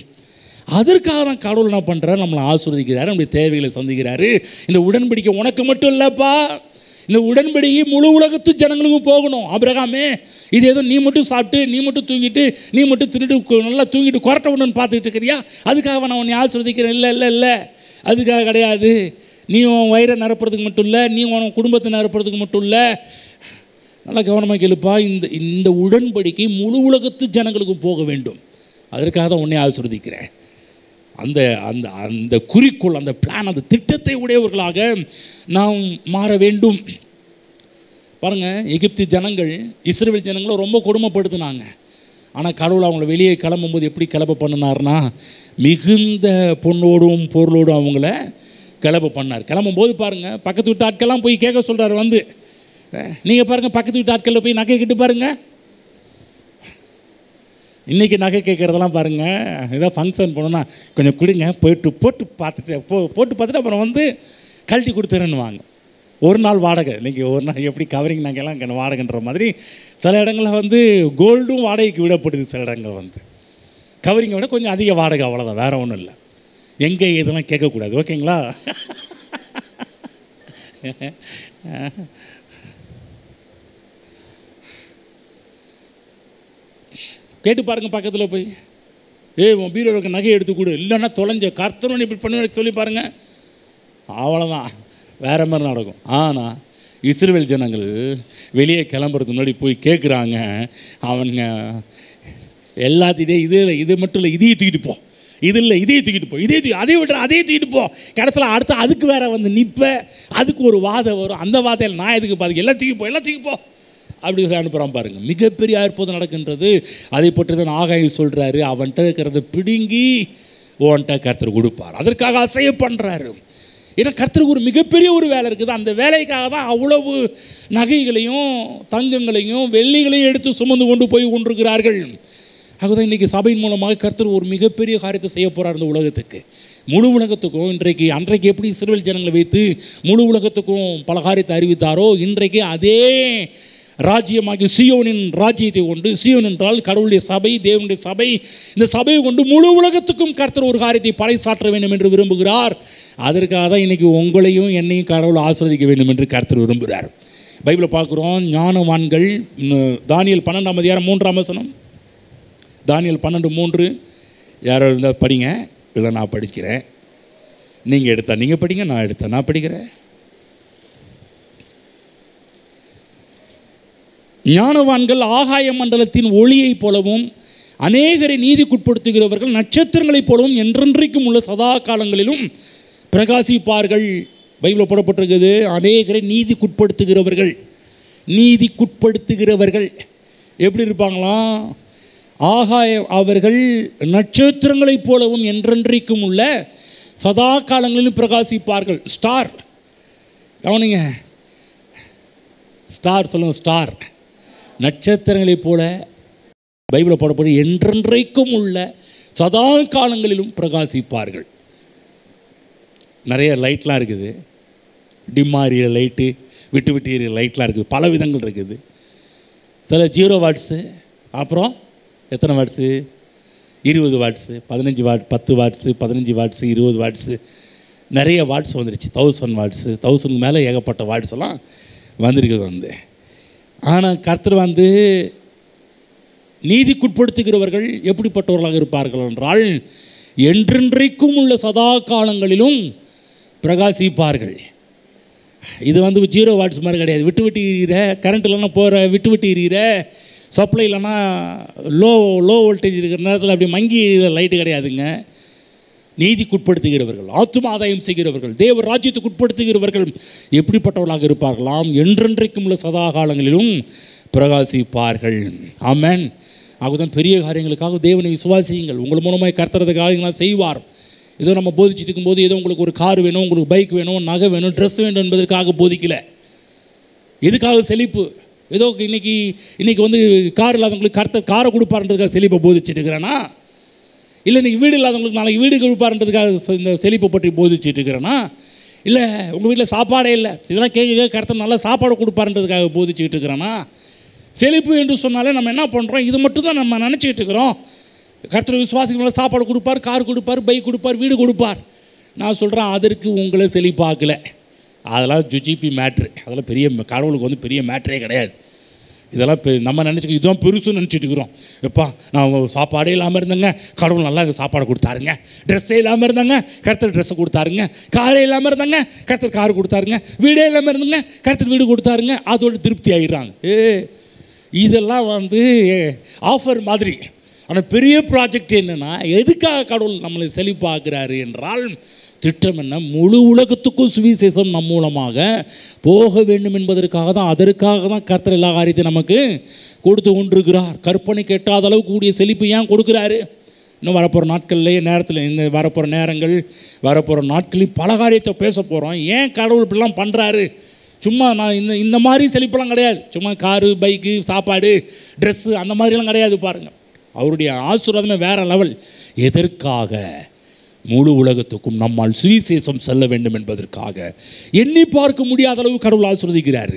அதற்காக தான் கடவுள் என்ன பண்ணுறாரு? நம்மளை ஆசீர்வதிக்கிறாரு, நம்முடைய தேவைகளை சந்திக்கிறாரு. இந்த உடன்படிக்கை உனக்கு மட்டும் இல்லைப்பா, இந்த உடன்படிக்கை முழு உலகத்து ஜனங்களுக்கும் போகணும். ஆபிரகாமே, இது ஏதோ நீ மட்டும் சாப்பிட்டு, நீ மட்டும் தூங்கிட்டு, நீ மட்டும் தின்னுட்டு நல்லா தூங்கிட்டு கொரட்டை ஒன்றுன்னு பார்த்துக்கிட்டு இருக்கிறியா? அதுக்காக நான் உன்னை ஆசீர்வதிக்கிறேன்? இல்லை இல்லை இல்லை, அதுக்காக கிடையாது. நீ உன் வயிறை நிரப்புறதுக்கு மட்டும் இல்லை, நீ உன் குடும்பத்தை நிரப்புறதுக்கு மட்டும் இல்லை. நல்லா கவனமாக கேளுப்பா, இந்த உடன்படிக்கை முழு உலகத்து ஜனங்களுக்கும் போக வேண்டும். அதற்காக தான் உன்னை ஆசீர்வதிக்கிறேன். அந்த அந்த அந்த குறிக்கோள், அந்த பிளான், அந்த திட்டத்தை உடையவர்களாக நாம் மாற வேண்டும். பாருங்கள், எகிப்து ஜனங்கள் இஸ்ரவேல் ஜனங்களை ரொம்ப கொடுமைப்படுத்தினாங்க. ஆனால் கடவுள் அவங்கள வெளியே கிளம்பும்போது எப்படி கிளம்ப பண்ணினார்னா, மிகுந்த பொண்ணோடும் பொருளோடும் அவங்கள கிளம்ப பண்ணார். கிளம்பும்போது பாருங்கள், பக்கத்து வீட்டு ஆட்கள்லாம் போய் கேட்க சொல்கிறார். நீங்கள் பாருங்கள், பக்கத்து வீட்டு ஆட்களில் போய் நகை கிட்டு பாருங்கள். இன்றைக்கி நகை கேட்குறதெல்லாம் பாருங்கள், ஏதோ ஃபங்க்ஷன் போனோன்னா கொஞ்சம் கொடுங்க, போட்டு பார்த்துட்டு அப்புறம் கழட்டி கொடுத்துருன்னுவாங்க. ஒரு நாள் வாடகை, இன்றைக்கி ஒரு நாள் எப்படி கவரிங் நகைலாம் வாடகைன்ற மாதிரி சில இடங்களில் கோல்டும் வாடகைக்கு விடப்படுது. சில இடங்கள் கவரிங்கை விட கொஞ்சம் அதிக வாடகை, அவ்வளோதான், வேறு ஒன்றும் இல்லை. எங்கே இதெல்லாம் கேட்கக்கூடாது, ஓகேங்களா? கேட்டு பாருங்கள் பக்கத்தில் போய், உன் பீரோவுக்கு நகையை எடுத்து கொடு, இல்லைன்னா தொலைஞ்ச கர்த்தர் இப்படி பண்ணி சொல்லி பாருங்கள், அவ்வளோதான், வேற மாதிரி நடக்கும். ஆனால் இஸ்ரவேல் ஜனங்கள் வெளியே கிளம்புறதுக்கு முன்னாடி போய் கேட்குறாங்க, அவனுங்க எல்லாத்தையும் இது மட்டும் இல்லை, இதையும் தூக்கிட்டு போ, இது இல்லை இதையும் தூக்கிட்டு போ, அதையும் விட்டுற, அதையும் தூக்கிட்டு போ, கிடத்துல அடுத்து அதுக்கு வேற வந்து நிற்ப, அதுக்கு ஒரு வாதம் வரும், அந்த வாதையில் நான் எதுக்கு பாதுக்கு, எல்லாம் தூக்கி போ அப்படி அனுப்புகிறான் பாருங்கள். மிகப்பெரிய அற்புதம் நடக்கின்றது. அதை பற்றி தான் ஆகாய் சொல்கிறாரு, அவன்கிட்ட இருக்கிறத பிடுங்கி ஓன்ட்ட கர்த்தர் கொடுப்பார். அதற்காக அசைய பண்ணுறாரு. ஏன்னா கர்த்தருக்கு ஒரு மிகப்பெரிய ஒரு வேலை இருக்குது. அந்த வேலைக்காக தான் அவ்வளவு நகைகளையும் தங்கங்களையும் வெள்ளிகளையும் எடுத்து சுமந்து கொண்டு போய் கொண்டிருக்கிறார்கள். ஆகதான் இன்றைக்கி சபையின் மூலமாக கர்த்தர் ஒரு மிகப்பெரிய காரியத்தை செய்ய போகிறார் இந்த உலகத்துக்கு, முழு உலகத்துக்கும். அன்றைக்கு எப்படி இஸ்ரவேல் ஜனங்களை வைத்து முழு உலகத்துக்கும் பல காரியத்தை அறிவித்தாரோ, இன்றைக்கு அதே ராஜ்யமாகி சீயோனின் ராஜ்யத்தை கொண்டு, சீயோன் என்றால் கடவுளுடைய சபை, தேவனுடைய சபை, இந்த சபையை கொண்டு முழு உலகத்துக்கும் கர்த்தர் ஒரு காரியத்தை பறைசாற்ற வேண்டும் என்று விரும்புகிறார். அதற்காக தான் இன்றைக்கி உங்களையும் என்னையும் கடவுள் ஆஸ்வதிக்க வேண்டும் என்று கர்த்தர் விரும்புகிறார். பைபிளை பார்க்குறோம், ஞானவான்கள், தானியேல் 12ஆம் அதிகாரம் 3ஆம் வசனம், தானியேல் 12:3. யாரோ இருந்தால் படிங்க, இல்லை நான் படிக்கிறேன், நீங்கள் எடுத்தா நீங்கள் படிங்க, நான் எடுத்தா நான் படிக்கிறேன். ஞானவான்கள் ஆகாய மண்டலத்தின் ஒளியைப் போலவும் அநேகரை நீதிக்குட்படுத்துகிறவர்கள் நட்சத்திரங்களைப் போலவும் என்றென்றைக்கும் உள்ள சதா காலங்களிலும் பிரகாசிப்பார்கள். பைபிளில் போடப்பட்டிருக்குது, அநேகரை நீதிக்குட்படுத்துகிறவர்கள். நீதிக்குட்படுத்துகிறவர்கள் எப்படி இருப்பாங்களாம்? அவர்கள் நட்சத்திரங்களைப் போலவும் என்றென்றைக்கும் உள்ள சதா காலங்களிலும் பிரகாசிப்பார்கள். ஸ்டார், கவனிங்க, ஸ்டார் சொல்லுங்க, ஸ்டார், நட்சத்திரங்களைப் போல பைபிளில் போடப்படும் என்றென்றைக்கும் உள்ள சதா காலங்களிலும் பிரகாசிப்பார்கள். நிறைய லைட்லாம் இருக்குது, டிம்மா எரியிற லைட்டு, விட்டு விட்டு எரியிற லைட்லாம் இருக்குது, பல விதங்கள் இருக்குது. சில 0 வாட்ஸு, அப்புறம் எத்தனை watts, 20 watts, 15 what, 10 watts, 15 watts, 20 watts, நிறைய வாட்ஸ் வந்துருச்சு. 1000 வாட்ஸு, 1000 மேலே ஏகப்பட்ட வாட்ஸ் எல்லாம் வந்திருக்குது. ஆனால் கர்த்தர் நீதிக்குட்படுத்துகிறவர்கள் எப்படிப்பட்டவர்களாக இருப்பார்கள் என்றால், என்றென்றைக்கும் உள்ள சதா காலங்களிலும் பிரகாசிப்பார்கள். இது 0 வாட்ஸ் மாதிரி கிடையாது. விட்டு விட்டு எரிகிற, கரண்ட் இல்லைன்னா போகிற, விட்டு விட்டு எரிகிற, சப்ளை இல்லைன்னா லோ வோல்டேஜ் இருக்கிற நேரத்தில் அப்படி மங்கி லைட்டு கிடையாதுங்க. நீதிக்குட்படுத்துகிறவர்கள், ஆத்தும ஆதாயம் செய்கிறவர்கள், தேவ ராஜ்யத்துக்கு உட்படுத்துகிறவர்கள் எப்படிப்பட்டவர்களாக இருப்பார்களாம்? என்றென்றைக்கும் உள்ள சதா காலங்களிலும் பிரகாசிப்பார்கள். ஆமென். ஆகதான் பெரிய காரியங்களுக்காக தேவனை விசுவாசியுங்கள். உங்கள் மூலமாக கர்த்தரது காரியங்களாம் செய்வார். ஏதோ நம்ம போதிச்சுட்டு இருக்கும்போது ஏதோ உங்களுக்கு ஒரு கார் வேணும், உங்களுக்கு பைக் வேணும், நகை வேணும், ட்ரெஸ் வேணும் என்பதற்காக போதிக்கலை. எதுக்காக செழிப்பு? ஏதோ இன்னைக்கு கார் இல்லாதவங்களுக்கு கர்த்தர் காரை கொடுப்பாருன்றதுக்காக செழிப்பை போதிச்சுட்டு இருக்கிறேன்னா, இல்லை இன்றைக்கி வீடு இல்லாதவங்களுக்கு நாளைக்கு வீடு கொடுப்பாருன்றதுக்காக இந்த செழிப்பை பற்றி போதிச்சுட்டு இருக்கிறேன்னா, இல்லை உங்கள் வீட்டில் சாப்பாடே இல்லை, இதெல்லாம் கேட்க கர்த்தர் நல்லா சாப்பாடு கொடுப்பாருன்றதுக்காக போதிச்சுக்கிட்டு இருக்கிறேன்னா, செழிப்பு என்று சொன்னாலே நம்ம என்ன பண்ணுறோம்? இது மட்டும் தான் நம்ம நினச்சிக்கிட்டு இருக்கிறோம். கர்த்தர் விசுவாசிக்கு சாப்பாடு கொடுப்பார், கார் கொடுப்பார், பைக் கொடுப்பார், வீடு கொடுப்பார். நான் சொல்கிறேன், அதற்கு உங்களை செழிப்பாக்கலை. அதெல்லாம் ஜுஜிபி மேட்ரு, அதெல்லாம் பெரிய கடவுளுக்கு பெரிய மேட்ரே கிடையாது. இதெல்லாம் நம்ம நினச்சிக்க இதுதான் பெருசுன்னு நினச்சிட்டு இருக்கிறோம். எப்பா நான் சாப்பாடே இல்லாமல் இருந்தேங்க, கடவுள் நல்லா எனக்கு சாப்பாடு கொடுத்தாருங்க. ட்ரெஸ்ஸே இல்லாமல் இருந்தாங்க, கர்த்தர் ட்ரெஸ்ஸை கொடுத்தாருங்க. காரே இல்லாமல் இருந்தாங்க, கர்த்தர் கார் கொடுத்தாருங்க. வீடே இல்லாமல் இருந்தாங்க, கர்த்தர் வீடு கொடுத்தாருங்க. அதோட திருப்தி ஆகிடுறாங்க. இதெல்லாம் ஆஃபர் மாதிரி. ஆனால் பெரிய ப்ராஜெக்ட் என்னென்னா, எதுக்காக கடவுள் நம்மளை செழிப்பாக்குறாரு என்றால், திட்டம் என்ன? முழு உலகத்துக்கும் சுவிசேஷம் நம் மூலமாக போக வேண்டும் என்பதற்காக தான். அதற்காக தான் கர்த்தர் எல்லா காரியத்தையும் நமக்கு கொடுத்து கொண்டிருக்கிறார். கற்பனை கெட்டாத அளவுக்கு கூடிய செழிப்பு ஏன் கொடுக்குறாரு? இன்னும் வரப்போகிற நாட்கள்லேயே நேரத்தில், இந்த வரப்போகிற நேரங்கள், வரப்போகிற நாட்களில் பல காரியத்தை பேச போகிறோம். ஏன் கடவுள் இப்படிலாம் பண்ணுறாரு? சும்மா நான் இந்த மாதிரி செழிப்பெல்லாம் கிடையாது. சும்மா காரு, பைக்கு, சாப்பாடு, ட்ரெஸ்ஸு அந்த மாதிரிலாம் கிடையாது. பாருங்கள், அவருடைய ஆசீர்வாதமே வேறு லெவல். எதற்காக? முழு உலகத்துக்கும் நம்மால் சுவிசேஷம் செல்ல வேண்டும் என்பதற்காக. எண்ணி பார்க்க முடியாத அளவு கடவுள் ஆசீர்வதிக்கிறார்.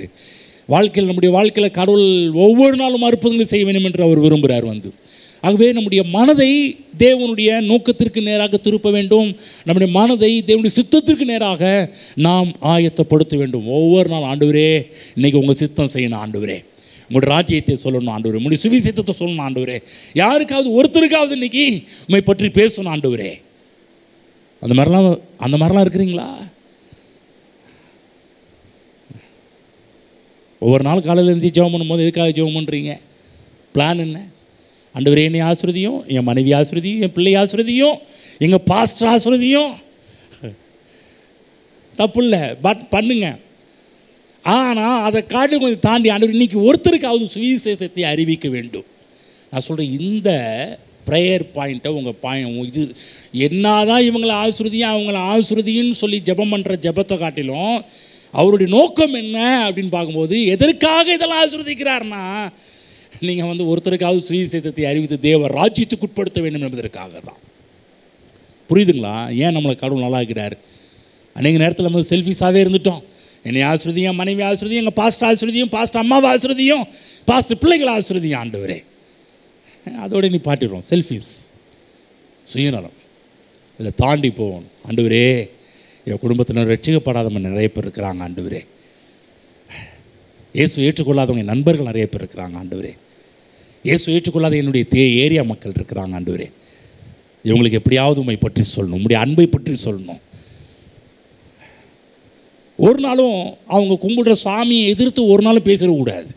வாழ்க்கையில், நம்முடைய வாழ்க்கையில் கடவுள் ஒவ்வொரு நாளும் அற்புதங்களை செய்ய வேண்டும் என்று அவர் விரும்புகிறார். ஆகவே நம்முடைய மனதை தேவனுடைய நோக்கத்திற்கு நேராக திருப்ப வேண்டும். நம்முடைய மனதை தேவனுடைய சித்தத்திற்கு நேராக நாம் ஆயத்தப்படுத்த வேண்டும். ஒவ்வொரு நாள் ஆண்டவரே இன்றைக்கி உங்கள் சித்தம் செய்யணும் ஆண்டவரே, உங்களுடைய ராஜ்யத்தை சொல்லணும் ஆண்டவரே, உங்களுடைய சுவிசேஷத்தை சொல்லணும் ஆண்டவரே, யாருக்காவது ஒருத்தருக்காவது இன்றைக்கி உண்மை பற்றி பேசணும் ஆண்டவரே. அந்த மாதிரிலாம் இருக்கிறீங்களா? ஒவ்வொரு நாள் காலையில் இருந்து ஜெபம் பண்ணும்போது எதுக்காக ஜெபம் பண்ணுறீங்க? பிளான் என்ன? ஆண்டவரே என்னை ஆசீர்வதியும், என் மனைவி ஆசீர்வதியும், என் பிள்ளை ஆசீர்வதியும், எங்கள் பாஸ்டர் ஆசீர்வதியும். தப்பு இல்லை, பட் பண்ணுங்க. ஆனால் அதை காட்டி கொஞ்சம் தாண்டி ஆண்டவர் இன்றைக்கி ஒருத்தருக்காவது சுவிசேஷத்தை அறிவிக்க வேண்டும். நான் சொல்கிறேன், இந்த ப்ரேயர் பாயிண்ட்டை உங்கள் இது என்னதான் இவங்களை ஆசீர்வதியும் அவங்கள ஆசீர்வதின்னு சொல்லி ஜெபம் பண்ணுற ஜெபத்தை காட்டிலும் அவருடைய நோக்கம் என்ன அப்படின்னு பார்க்கும்போது, எதற்காக இதெல்லாம் ஆசீர்வதிக்கிறார்னா, நீங்கள் ஒருத்தருக்காவது சுவிசேஷத்தை அறிவித்து தேவ ராஜ்யத்துக்கு உட்படுத்த வேண்டும் என்பதற்காக தான். புரியுதுங்களா? ஏன் நம்மளை கடவுள் நல்லா இருக்கிறார்? அன்றைக்கு நேரத்தில் நம்ம செல்ஃபிஸாகவே இருந்துட்டோம். என்னை ஆசீர்வதியும், மனைவி ஆசீர்வதியும், எங்கள் பாஸ்டர் ஆசீர்வதியும், பாஸ்டர் அம்மாவை ஆசீர்வதியும், பாஸ்டர் பிள்ளைகளை ஆசீர்வதியும் ஆண்டவரே. அதோட நீ பாட்டிடுறோம் செல்ஃபிஸ், சுயநலம். இதை தாண்டி போகணும். ஆண்டவரே என் குடும்பத்தினர் ரட்சிக்கப்படாதவங்க நிறைய பேர் இருக்கிறாங்க ஆண்டவரே. இயேசு ஏற்றுக்கொள்ளாதவங்க நண்பர்கள் நிறைய பேர் இருக்கிறாங்க ஆண்டவரே. இயேசு ஏற்றுக்கொள்ளாத என்னுடைய ஏரியா மக்கள் இருக்கிறாங்க ஆண்டவரே. இவங்களுக்கு எப்படியாவது உண்மை பற்றி சொல்லணும், உங்களுடைய அன்பை பற்றி சொல்லணும். ஒரு நாளும் அவங்க கும்பிடுற சாமியை எதிர்த்து ஒரு நாளும் பேசிடக்கூடாது.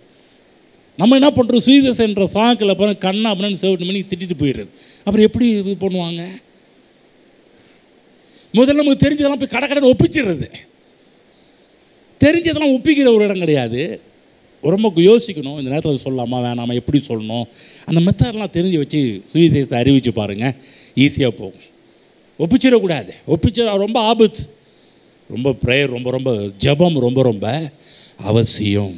நம்ம என்ன பண்ணுறோம்? சுவிசேஷம் என்ற சாக்கில் அப்புறம் கண்ணா அப்படின்னு 7 மணிக்கு திட்டிட்டு போயிடுறது. அப்புறம் எப்படி இது பண்ணுவாங்க? முதல்ல நமக்கு தெரிஞ்சதெல்லாம் போய் கடை ஒப்பிச்சிடுறது. தெரிஞ்சதெல்லாம் ஒப்பிக்கிற ஒரு இடம் கிடையாது. ரொம்ப யோசிக்கணும், இந்த நேரத்தில் சொல்லலாமா வேணாமா, எப்படி சொல்லணும், அந்த மெத்தட்லாம் தெரிஞ்சு வச்சு சுவிசேஷத்தை அறிவித்து பாருங்கள், ஈஸியாக போகும். ஒப்பிச்சிடக்கூடாது. ஒப்பிச்ச ரொம்ப ஆபத்து. ரொம்ப ப்ரேயர், ரொம்ப ஜபம் ரொம்ப அவசியம்.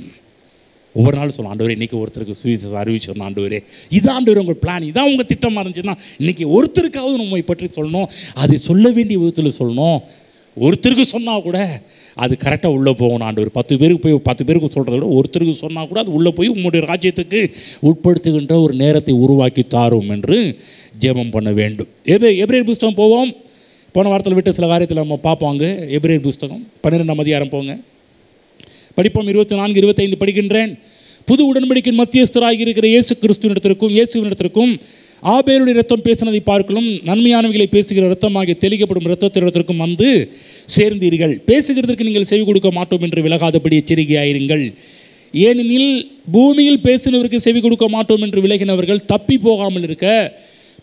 ஒவ்வொரு நாள் சொல்லணும், ஆண்டவரே இன்றைக்கி ஒருத்தருக்கு சுவிசேஷம் அறிவிச்சிடணும் ஆண்டவரே. இதான் ஆண்டவரே உங்கள் பிளான், இதான் உங்கள் திட்டமாக இருந்துச்சுன்னா இன்றைக்கி ஒருத்தருக்காவது நம்மை பற்றி சொல்லணும். அதை சொல்ல வேண்டிய விதத்தில் சொல்லணும். ஒருத்தருக்கு சொன்னால் கூட அது கரெக்டாக உள்ளே போகணும் ஆண்டவர். 10 பேருக்கு போய் 10 பேருக்கு சொல்கிறத விட ஒருத்தருக்கு சொன்னால் கூட அது உள்ளே போய் உங்களுடைய ராஜ்யத்துக்கு உட்படுத்துகின்ற ஒரு நேரத்தை உருவாக்கி தாரும் என்று ஜெபம் பண்ண வேண்டும். எபிரேயர் புஸ்தகம் போவோம். போன வாரத்தில் விட்ட சில காரியத்தில் நம்ம பார்ப்போங்க. எபிரேயர் புஸ்தகம் 12ஆம் அதிகாரம் போங்க, படிப்போம். 24, 25 படிக்கின்றேன். புது உடன்படிக்கையின் மத்தியஸ்தராகி இருக்கிற இயேசு கிறிஸ்துவினிடத்திற்கும் இயேசுவினிடத்திற்கும் ஆபேலுடைய ரத்தம் பேசினதை பார்க்கலும் நன்மையானவைகளை பேசுகிற ரத்தமாகிய தெளிக்கப்படும் இரத்தத்திற்கும் வந்து சேர்ந்தீர்கள். பேசுகிறதற்கு நீங்கள் செவி கொடுக்க மாட்டோம் என்று விலகாதபடி எச்சரிக்கையாயிருங்கள். ஏனெனில் பூமியில் பேசினவருக்கு செவி கொடுக்க மாட்டோம் என்று விலகினவர்கள் தப்பி போகாமல் இருக்க,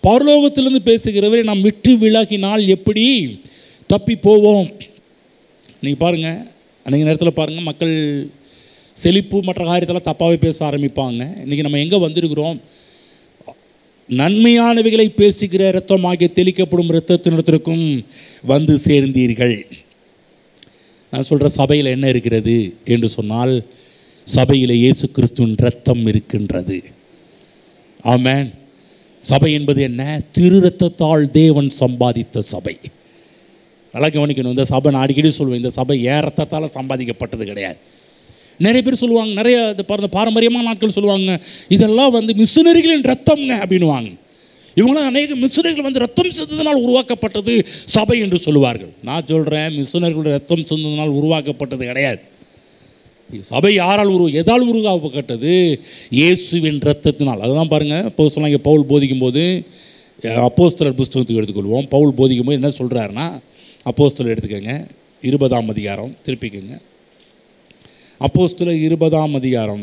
பரலோகத்திலிருந்து பேசுகிறவரை நாம் விட்டு விலகினால் எப்படி தப்பி போவோம்? நீங்கள் பாருங்கள், அன்றைக்கி நேரத்தில் பாருங்கள், மக்கள் செழிப்பு மற்ற காரியத்தெல்லாம் தப்பாகவே பேச ஆரம்பிப்பாங்க. இன்றைக்கி நம்ம எங்கே வந்திருக்கிறோம்? நன்மையானவைகளை பேசுகிற இரத்தமாகிய தெளிக்கப்படும் இரத்தத்தினிடத்திற்கும் வந்து சேர்ந்தீர்கள். நான் சொல்கிற சபையில் என்ன இருக்கிறது என்று சொன்னால், சபையில் இயேசு கிறிஸ்துவின் இரத்தம் இருக்கின்றது. ஆமென். சபை என்பது என்ன? திரு இரத்தத்தால் தேவன் சம்பாதித்த சபை. நல்லா கவனிக்கணும். இந்த சபை நான் அடிக்கடி சொல்லுவேன், இந்த சபை ஏன் ரத்தத்தால் சம்பாதிக்கப்பட்டது கிடையாது. நிறைய பேர் சொல்லுவாங்க, நிறைய பாரம்பரியமான நாட்கள் சொல்லுவாங்க, இதெல்லாம் மிஷனரிகளின் ரத்தம்ங்க அப்படின்வாங்க. இவங்களாம் அநேக மிஷனரிகள் ரத்தம் சிந்ததினால் உருவாக்கப்பட்டது சபை என்று சொல்லுவார்கள். நான் சொல்கிறேன், மிஷனரிகளுடைய ரத்தம் சிந்ததினால் உருவாக்கப்பட்டது கிடையாது. சபை யாரால் எதால் உருவாக்கப்பட்டது? இயேசுவின் ரத்தத்தினால். அதுதான் பாருங்கள், அப்போஸ்தலன் இங்கே பவுல் போதிக்கும் போது, அப்போஸ்தலர் புஸ்தகத்துக்கு எடுத்துக்கொள்வோம். பவுல் போதிக்கும் போது என்ன சொல்கிறாருன்னா, அப்போஸ்தலர் எடுத்துக்கோங்க, 20ஆம் அதிகாரம் திருப்பிக்கோங்க. அப்போஸ்தலர் 20ஆம் அதிகாரம்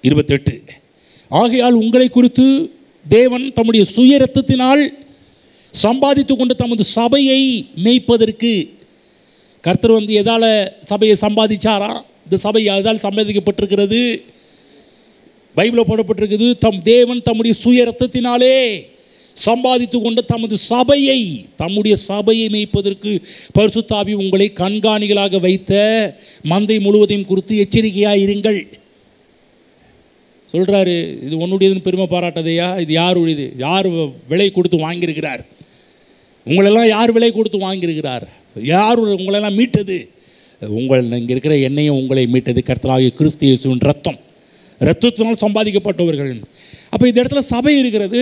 28. ஆகையால் உங்களை குறித்து தேவன் தம்முடைய சுய இரத்தத்தினால் சம்பாதித்து கொண்டு தமது சபையை மேய்ப்பதற்கு, கர்த்தர் எதால் சபையை சம்பாதிச்சாரா? இந்த சபை எதால் சம்பாதிக்கப்பட்டிருக்கிறது? பைபிளில் போடப்பட்டிருக்குது, தேவன் தம்முடைய சுய இரத்தத்தினாலே சம்பாதித்து கொண்டு தமது சபையை, தம்முடைய சபையை மேய்ப்பதற்கு பரிசுத்த ஆவி உங்களை கண்காணிகளாக வைத்த மந்தை முழுவதையும் குறித்து எச்சரிக்கையாக இருங்கள் சொல்கிறாரு. இது உன்னுடையதுன்னு பெருமை பாராட்டதையா? இது யாருடையது? யார் விலை கொடுத்து வாங்கியிருக்கிறார்? உங்களெல்லாம் யார் விலை கொடுத்து வாங்கியிருக்கிறார்? யார் உங்களெல்லாம் மீட்டது? இங்கே இருக்கிற என்னையும் உங்களை மீட்டது கர்த்தராகிய கிறிஸ்து இயேசுவின் ரத்தம். இரத்தத்தினால் சம்பாதிக்கப்பட்டவர்கள். அப்போ இந்த இடத்துல சபை இருக்கிறது.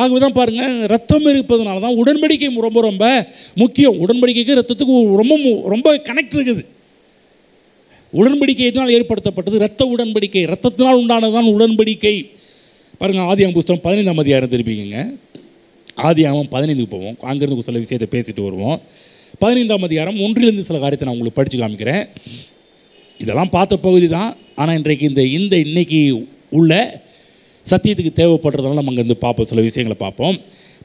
ஆகவே தான் பாருங்கள், ரத்தம் இருப்பதுனால தான் உடன்படிக்கை ரொம்ப ரொம்ப முக்கியம். உடன்படிக்கைக்கு ரத்தத்துக்கு ரொம்ப ரொம்ப கனெக்ட் இருக்குது. உடன்படிக்கை எதனால் ஏற்படுத்தப்பட்டது? இரத்த உடன்படிக்கை, இரத்தத்தினால் உண்டானதுதான் உடன்படிக்கை. பாருங்கள், ஆதியாகமம் புஸ்தகம் 15ஆம் அதிகாரம் திருப்பிங்க. ஆதியாகமம் 15க்கு போவோம். அங்கேருந்து சில விஷயத்தை பேசிட்டு வருவோம். 15ஆம் அதிகாரம் 1லிருந்து சில காரியத்தை நான் உங்களுக்கு படித்து காமிக்கிறேன். இதெல்லாம் பார்த்த பகுதி தான். ஆனால் இன்றைக்கு இன்னைக்கு உள்ள சத்தியத்துக்கு தேவைப்படுறதுனால நம்ம அங்கேருந்து பார்ப்போம், சில விஷயங்களை பார்ப்போம்.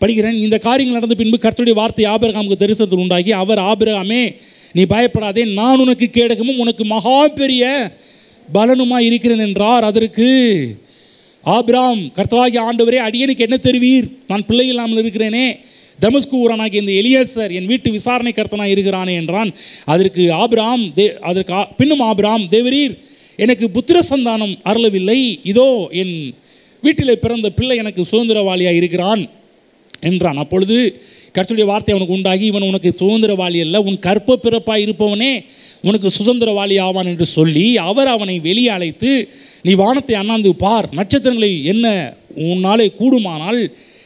படிக்கிறேன். இந்த காரியங்கள் நடந்த பின்பு கர்த்தருடைய வார்த்தை ஆபிரகாமுக்கு தரிசனத்தில் உண்டாகி, அவர் ஆபிரகாமே நீ பயப்படாதே, நான் உனக்கு கேடகமும் உனக்கு மகா பெரிய பலனுமாய் இருக்கிறேன் என்றார். அதற்கு ஆபிரகாம், கர்த்தராகிய ஆண்டவரே, அடியனுக்கு என்ன தெரிவீர்? நான் பிள்ளை இல்லாமல் இருக்கிறேனே. தமஸ்கு ஊரானாகிய இந்த எலியாசர் என் வீட்டு விசாரணை கர்த்தனாக இருக்கிறானே என்றான். அதற்கு பின்னும் ஆபிரகாம், தேவரீர் எனக்கு புத்திர சந்தானம் அருளவில்லை, இதோ என் வீட்டில் பிறந்த பிள்ளை எனக்கு சுதந்திரவாளியாக இருக்கிறான் என்றான். அப்பொழுது கர்த்தருடைய வார்த்தை அவனுக்கு உண்டாகி, இவன் உனக்கு சுதந்திரவாளி அல்ல, உன் கற்ப பிறப்பாய் இருப்பவனே உனக்கு சுதந்திரவாளி ஆவான் என்று சொல்லி அவர் அவனை வெளியே அழைத்து, நீ வானத்தை அண்ணாந்து பார், நட்சத்திரங்களை என்ன உன்னாலே கூடுமானால்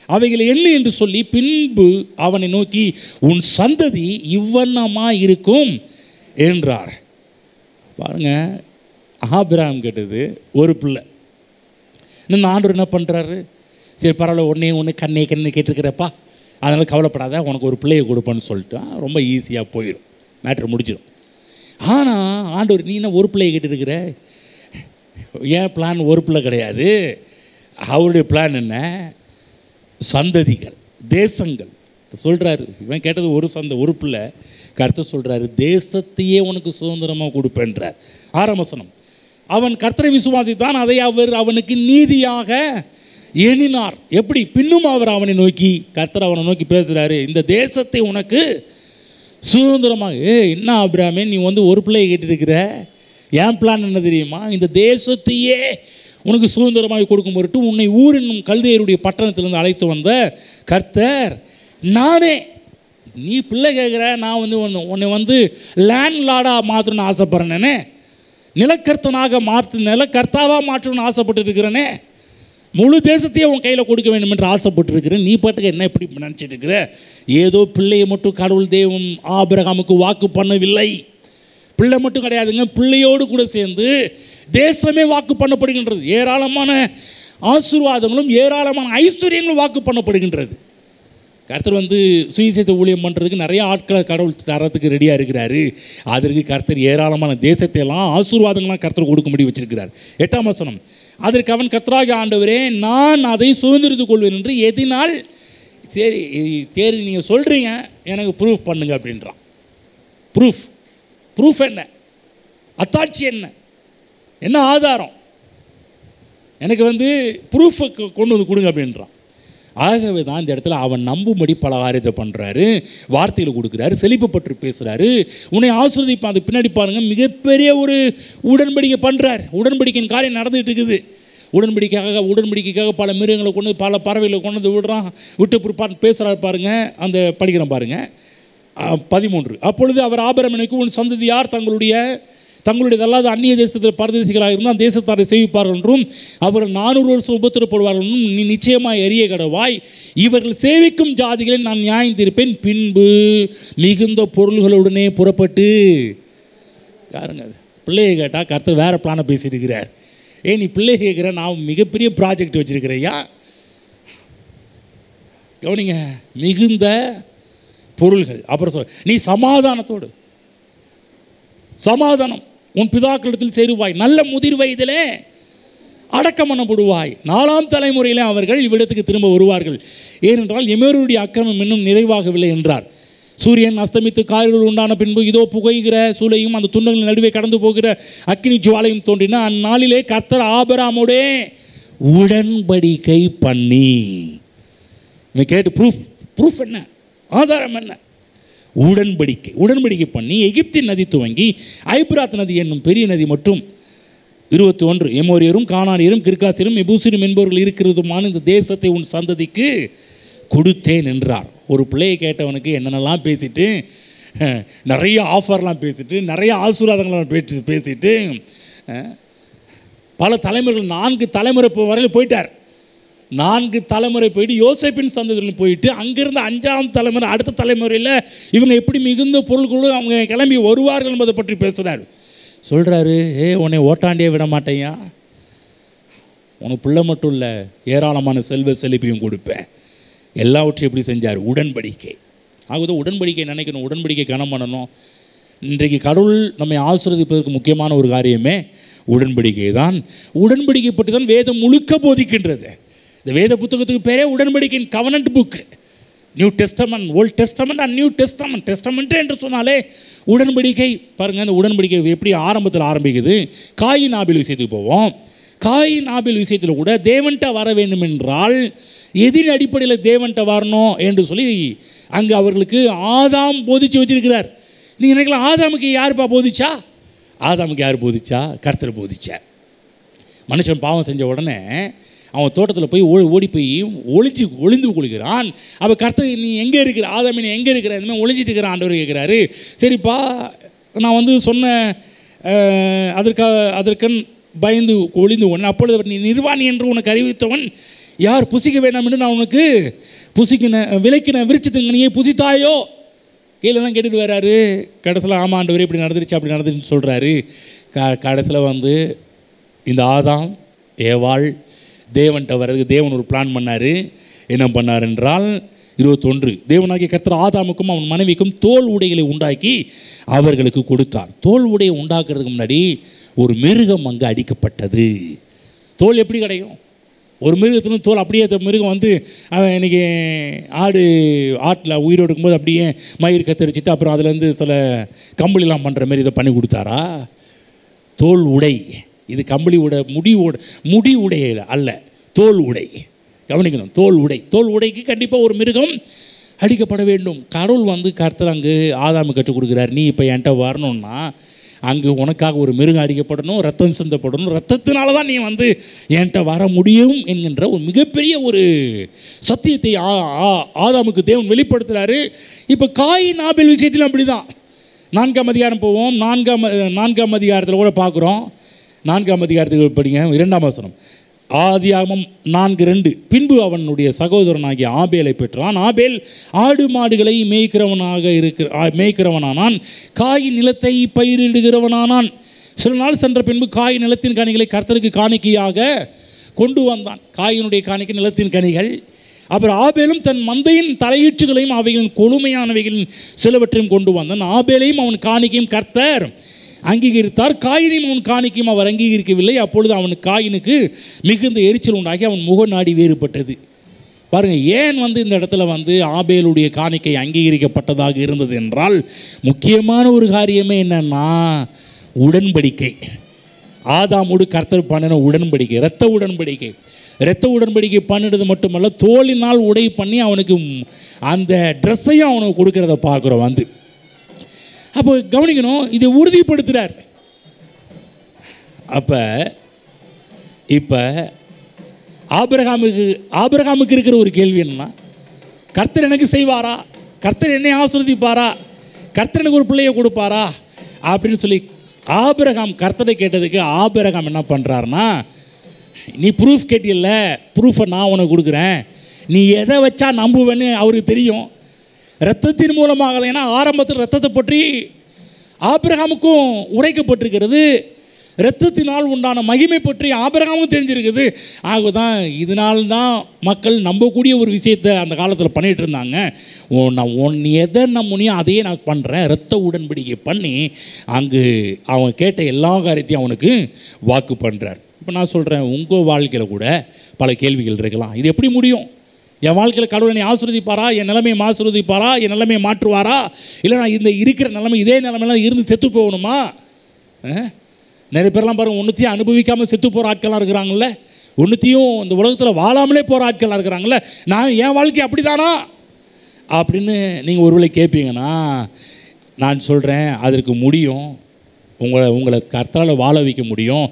அவைகளை என்ன என்று சொல்லி, பின்பு அவனை நோக்கி உன் சந்ததி இவ்வண்ணமாக இருக்கும் என்றார். பாருங்க, ஆபிரகாம் கேட்டது ஒரு பிள்ளை. இன்னும் ஆண்டவர் என்ன பண்ணுறாரு? சரி பரவாயில்ல, ஒன்று கண்ணே கேட்டிருக்கிறப்பா, அதனால் கவலைப்படாத, உனக்கு ஒரு பிள்ளையை கொடுப்பேன்னு சொல்லிட்டு ரொம்ப ஈஸியாக போயிடும், மேட்ரு முடிச்சிடும். ஆனால் ஆண்டவர், நீ என்ன ஒரு பிள்ளையை கேட்டுருக்கிற? ஏன் பிளான் ஒரு பிள்ளை கிடையாது. அவருடைய பிளான் என்ன? சந்ததிகள், தேசங்கள் சொல்கிறாரு. இவன் கேட்டது ஒரு பிள்ளை. கர்த்தர் சொல்கிறாரு, தேசத்தையே உனக்கு சுதந்திரமாக கொடுப்பேன்றார். 6ஆம் வசனம். அவன் கர்த்தரை விசுவாசித்தான், அதை அவர் அவனுக்கு நீதியாக எண்ணினார். எப்படி? பின்னும் அவர் அவனை நோக்கி, கர்த்தர் அவனை நோக்கி பேசுகிறாரு, இந்த தேசத்தை உனக்கு சுதந்திரமாக. என்ன ஆபிரகாமே, நீ ஒரு பிள்ளையை கேட்டுருக்கிற? என் பிளான் என்ன தெரியுமா? இந்த தேசத்தையே உனக்கு சுதந்திரமாக கொடுக்கும் பொருட்டு உன்னை ஊர் என்னும் கல்தையருடைய பட்டணத்திலிருந்து அழைத்து வந்த கர்த்தர் நானே. நீ பிள்ளை கேட்குற, நான் உன்னை லேண்ட் லார்டாக மாற்றணும்னு ஆசைப்படுறேனே, நிலக்கர்த்தாவாக மாற்றணும்னு ஆசைப்பட்டு இருக்கிறேனே, முழு தேசத்தையே உன் கையில் கொடுக்க வேண்டும் என்று ஆசைப்பட்டு இருக்கிறேன். நீ பாட்டுக்கு என்ன எப்படி நினச்சிட்டு இருக்கிற? ஏதோ பிள்ளையை மட்டும் கடவுள் தெய்வம் ஆபிரகாமுக்கு வாக்கு பண்ணவில்லை. பிள்ளை மட்டும் கிடையாதுங்க, பிள்ளையோடு கூட சேர்ந்து தேசமே வாக்கு பண்ணப்படுகின்றது. ஏராளமான ஆசீர்வாதங்களும் ஏராளமான ஐஸ்வர்யங்களும் வாக்கு பண்ணப்படுகின்றது. கர்த்தர் சுவிசேஷ ஊழியம் பண்ணுறதுக்கு நிறைய ஆட்களை கடவுள் தரத்துக்கு ரெடியாக இருக்கிறாரு. அதற்கு கர்த்தர் ஏராளமான தேசத்தை எல்லாம் ஆசீர்வாதங்கள்லாம் கர்த்தர் கொடுக்கும்படி வச்சிருக்கிறார். 8ஆம் வசனம். அதற்கு அவன், கர்த்தராகிய ஆண்டவரே, நான் அதை சுதந்திரித்துக் கொள்வேன் என்று எதினால்? சரி நீங்கள் சொல்கிறீங்க, எனக்கு ப்ரூஃப் பண்ணுங்க அப்படின்றான். ப்ரூஃப் என்ன? அத்தாட்சி என்ன ஆதாரம்? எனக்கு ப்ரூஃபை கொண்டு கொடுங்க அப்படின்றான். ஆகவே தான் இந்த இடத்துல அவன் நம்பும்படி பல காரியத்தை பண்ணுறாரு, வார்த்தையில் கொடுக்குறாரு, செழிப்பப்பட்டு பேசுகிறாரு, உன்னை ஆஸ்வதிப்பான். அது பின்னாடி பாருங்கள், மிகப்பெரிய ஒரு உடன்படிக்கை பண்ணுறார். உடன்படிக்கையின் காரியம் நடந்துகிட்டு இருக்குது. உடன்படிக்கைக்காக பல மிருகங்களை கொண்டு, பல பறவைகளை கொண்டு விடுறான். விட்டு பிற்பாடு பேசுகிறாரு பாருங்கள். அந்த படிக்கிறோம் பாருங்கள். 13. அப்பொழுது அவர் ஆபிரகாமுக்கு, உன் சந்ததி யார்? தங்களுடையதல்லாத அந்நிய தேசத்தில் பரதேசிகளாக இருந்தால் தேசத்தாரை சேவிப்பார்கள் என்றும் அவர்கள் 400 வருஷம் உபத்திரப்படுவார்கள் என்றும் நீ நிச்சயமாக எரிய கடவாய். இவர்கள் சேவிக்கும் ஜாதிகளை நான் நியாயம் தீர்ப்பேன். பின்பு மிகுந்த பொருள்களுடனே புறப்பட்டு. யாருங்க அது? பிள்ளையை கேட்டால் கர்த்தர் வேறு பிளானை பேசிட்டு இருக்கிறார். நீ பிள்ளையை கேட்குற, நான் மிகப்பெரிய ப்ராஜெக்ட் வச்சுருக்கிறேயா? கவனிங்க, மிகுந்த பொருள்கள். அப்புறம் நீ சமாதானம் உன் பிதாக்களிடத்தில் சேருவாய், நல்ல முதிர் வயதிலே அடக்கம் பண்ணப்படுவாய், 4ஆம் தலைமுறையில் அவர்கள் இவ்விடத்துக்கு திரும்ப வருவார்கள், ஏனென்றால் எமோரியருடைய அக்கிரமம் இன்னும் நிறைவாகவில்லை என்றார். சூரியன் அஸ்தமித்து காரிருள் உண்டான பின்பு இதோ புகைகிற சூளையும் அந்த துண்டங்களின் நடுவே கடந்து போகிற அக்கினி ஜுவாலையும் தோன்றின. அந்நாளிலே கர்த்தர் ஆபிரகாமோடே உடன்படிக்கை பண்ணி. கேட்டு ப்ரூஃப் என்ன? ஆதாரம் என்ன? உடன்படிக்கை பண்ணி எகிப்தின் நதி துவங்கி ஐபிராத் நதி என்னும் பெரிய நதி மட்டும் 21 எமோரியரும் கானானியரும் கிர்காசியரும் எபூசியரும் என்பவர்கள் இருக்கிறதுமான இந்த தேசத்தை உன் சந்ததிக்கு கொடுத்தேன் என்றார். ஒரு பிள்ளையை கேட்டவனுக்கு என்னென்னலாம் பேசிட்டு, நிறைய ஆஃபர்லாம் பேசிட்டு, நிறைய ஆசீர்வாதங்கள்லாம் பேசிட்டு, பல தலைமுறைகள் 4 தலைமுறை வரையில் போயிட்டார். 4 தலைமுறை போயிட்டு யோசேப்பின் சந்ததியில் போயிட்டு அங்கிருந்து 5ஆம் தலைமுறை அடுத்த தலைமுறையில் இவங்க எப்படி மிகுந்த பொருள்களும் அவங்க கிளம்பி வருவார்கள் என்பதை பற்றி பேசுகிறார். சொல்கிறாரு, உன்னை ஓட்டாண்டியே விட மாட்டேயா, உனக்கு பிள்ளை மட்டும் இல்லை ஏராளமான செல்வ செழிப்பையும் கொடுப்பேன். எல்லாவற்றையும் எப்படி செஞ்சார்? உடன்படிக்கை. ஆகுது உடன்படிக்கை நினைக்கணும், உடன்படிக்கை கனம் பண்ணணும். இன்றைக்கு கடவுள் நம்மை ஆசீர்வதிப்பதற்கு முக்கியமான ஒரு காரியமே உடன்படிக்கை தான். உடன்படிக்கை பற்றி தான் வேதம் முழுக்க போதிக்கின்றது. இந்த வேத புத்தகத்துக்கு பேரே உடன்படிக்கையின் covenant book. New testament, old testament and new testament. Testament என்று சொன்னாலே உடன்படிக்கை. பாருங்கள், இந்த உடன்படிக்கை எப்படி ஆரம்பத்தில் ஆரம்பிக்குது. காயின் ஆபேல் விஷயத்துக்கு போவோம். காயின் ஆபேல் விஷயத்தில் கூட தேவன்கிட்ட வர வேண்டும் என்றால் எதின் அடிப்படையில் தேவன்கிட்ட வரணும் என்று சொல்லி அங்கே அவர்களுக்கு ஆதாம் போதிச்சு வச்சிருக்கிறார். நீங்கள் நினைக்கலாம், ஆதாமுக்கு யாருப்பா போதிச்சா? ஆதாமுக்கு யார் போதிச்சா? கர்த்தர் போதிச்சார். மனுஷன் பாவம் செஞ்ச உடனே அவன் தோட்டத்தில் போய் ஓடி போய் ஒளிந்து கொள்கிறான். அப்போ கர்த்தர், நீ எங்கே இருக்கிற ஆதாம், நீ எங்கே இருக்கிற? இந்த மாதிரி ஒளிஞ்சிட்டு இருக்கிற ஆண்டவர் கேட்குறாரு. சரிப்பா, நான் சொன்ன அதற்கன் பயந்து ஒளிந்து கொண்டு, அப்பொழுது நீ நிர்வாணி என்று உனக்கு அறிவித்தவன் யார்? புசிக்க வேண்டாம் என்று நான் உனக்கு விலைக்கின விருட்சத்தின் நீயே புசித்தாயோ? கீழே தான் கேட்டுட்டு வர்றாரு. கடைசியில் ஆமாண்டவர் இப்படி நடந்துருச்சு அப்படி நடந்துருச்சுன்னு சொல்கிறாரு. கடைசியில் இந்த ஆதாம் ஏவாள் தேவன்கிட்ட வர்றதுக்கு தேவன் ஒரு பிளான் பண்ணார். என்ன பண்ணார் என்றால் 21, தேவனாகிய கர்த்தர் ஆதாமுக்கும் அவன் மனைவிக்கும் தோல் உடைகளை உண்டாக்கி அவர்களுக்கு கொடுத்தார். தோல் உடையை உண்டாக்குறதுக்கு முன்னாடி ஒரு மிருகம் அங்கே அடிக்கப்பட்டது. தோல் எப்படி கிடைக்கும்? ஒரு மிருகத்திலும் தோல் அப்படியே மிருகம் அவன் இன்றைக்கி ஆட்டில் உயிரோடு இருக்கும்போது அப்படியே மயிர் கத்தரிச்சிட்டு அப்புறம் அதுலேருந்து சில கம்பளிலாம் பண்ணுற மாதிரி இதை பண்ணி கொடுத்தாரா? தோல் உடை. இது கம்பளி உடை, முடி உடைய அல்ல, தோல் உடை. கவனிக்கணும், தோல் உடை. தோல் உடைக்கு கண்டிப்பாக ஒரு மிருகம் அடிக்கப்பட வேண்டும். கடவுள் கர்த்தர் அங்கு ஆதாமு கற்றுக் கொடுக்குறார். நீ இப்போ என்கிட்ட வரணும்னா அங்கு உனக்காக ஒரு மிருகம் அடிக்கப்படணும், ரத்தம் சிந்தப்படணும், ரத்தத்தினால தான் நீ என்கிட்ட வர முடியும் என்கின்ற ஒரு மிகப்பெரிய ஒரு சத்தியத்தை ஆதாமுக்கு தேவன் வெளிப்படுத்துகிறாரு. இப்போ காயின் ஆபேல் விஷயத்திலும் அப்படி தான். 4ஆம் அதிகாரம் போவோம். 4ஆம் அதிகாரத்தில் கூட பார்க்குறோம். 4ஆம் அதிகாரத்துக்கு படிங்க, 2ஆம் வசனம். ஆதியாகமம் 4:2. பின்பு அவனுடைய சகோதரனாகிய ஆபேலை பெற்றான். ஆபேல் ஆடு மாடுகளை மேய்க்கிறவனானான். காயின் நிலத்தை பயிரிடுகிறவனானான். சில நாள் சென்ற பின்பு காயின் நிலத்தின் கனிகளை கர்த்தருக்கு காணிக்கையாக கொண்டு வந்தான். காயினுடைய காணிக்கை நிலத்தின் கனிகள். அப்புறம் ஆபேலும் தன் மந்தையின் தலையீற்றுகளையும் அவைகளின் கொழுமையானவைகளின் சிலவற்றையும் கொண்டு வந்தான். ஆபேலையும் அவன் காணிக்கையும் கர்த்தர் அங்கீகரித்தார். காயினையும் அவன் காணிக்கையும் அவர் அங்கீகரிக்கவில்லை. அப்பொழுது அவனுக்கு காயினுக்கு மிகுந்த எரிச்சல் உண்டாகி அவன் முகநாடி வேறுபட்டது. பாருங்கள், ஏன் இந்த இடத்துல ஆபேலுடைய காணிக்கை அங்கீகரிக்கப்பட்டதாக இருந்தது என்றால் முக்கியமான ஒரு காரியமே என்னன்னா உடன்படிக்கை. ஆதாமோடு கர்த்தர் பண்ணின உடன்படிக்கை, இரத்த உடன்படிக்கை. இரத்த உடன்படிக்கை பண்ணிடுறது மட்டுமல்ல, தோலினால் உடை பண்ணி அவனுக்கு அந்த ட்ரெஸ்ஸையும் அவனுக்கு கொடுக்கறத பார்க்குறோம். அப்போ கவனிக்கணும், இதை உறுதிப்படுத்துகிறார். இப்போ ஆபிரகாமுக்கு இருக்கிற ஒரு கேள்வி என்னன்னா, கர்த்தர் எனக்கு செய்வாரா? கர்த்தர் என்னை ஆசீர்வதிப்பாரா? கர்த்தர் எனக்கு ஒரு பிள்ளையை கொடுப்பாரா அப்படின்னு சொல்லி ஆபிரகாம் கர்த்தரை கேட்டதுக்கு ஆபிரகாம் என்ன பண்ணுறாருன்னா, நீ ப்ரூஃப் கேட்டியல்ல, ப்ரூஃபை நான் உனக்கு கொடுக்குறேன், நீ எதை வச்சா நம்புவேன்னு அவருக்கு தெரியும். இரத்தத்தின் மூலமாக, ஏன்னா ஆரம்பத்தில் இரத்தத்தை பற்றி ஆபிரகாமுக்கும் உரைக்கப்பட்டிருக்கிறது. இரத்தத்தினால் உண்டான மகிமை பற்றி ஆபிரகாமும் தெரிஞ்சிருக்குது. ஆகதான் இதனால்தான் மக்கள் நம்பக்கூடிய ஒரு விஷயத்தை அந்த காலத்தில் பண்ணிகிட்டு இருந்தாங்க. நீ எதை நம்பினியோ அதையே நான் பண்ணுறேன், இரத்த உடன்படிக்கை பண்ணி அங்கு அவன் கேட்ட எல்லா காரியத்தையும் அவனுக்கு வாக்கு பண்ணுறார். இப்போ நான் சொல்கிறேன், உங்கள் வாழ்க்கையில் கூட பல கேள்விகள் இருக்கலாம். இது எப்படி முடியும்? என் வாழ்க்கையில் கடவுள் என்னை ஆசீர்வதிப்பாரா? என் நிலைமையை ஆசீர்வதிப்பாரா? என் நிலைமையை மாற்றுவாரா? இல்லை நான் இந்த இருக்கிற நிலைமை இதே நிலைமையெல்லாம் இருந்து செத்து போகணுமா? நிறைய பேர்லாம் பாருங்கள், ஒன்றுத்தையும் அனுபவிக்காமல் செத்து போகிற ஆட்கள்லாம் இருக்கிறாங்கல்ல, ஒன்றுத்தையும் இந்த உலகத்தில் வாழாமலே போகிற ஆட்கள்லாம் இருக்கிறாங்கல்ல. நான் என் வாழ்க்கை அப்படி தானா அப்படின்னு நீங்கள் ஒருவேளை கேட்பீங்கன்னா, நான் சொல்கிறேன், அதற்கு முடியும். உங்களை கர்த்தரால் வாழ வைக்க முடியும்.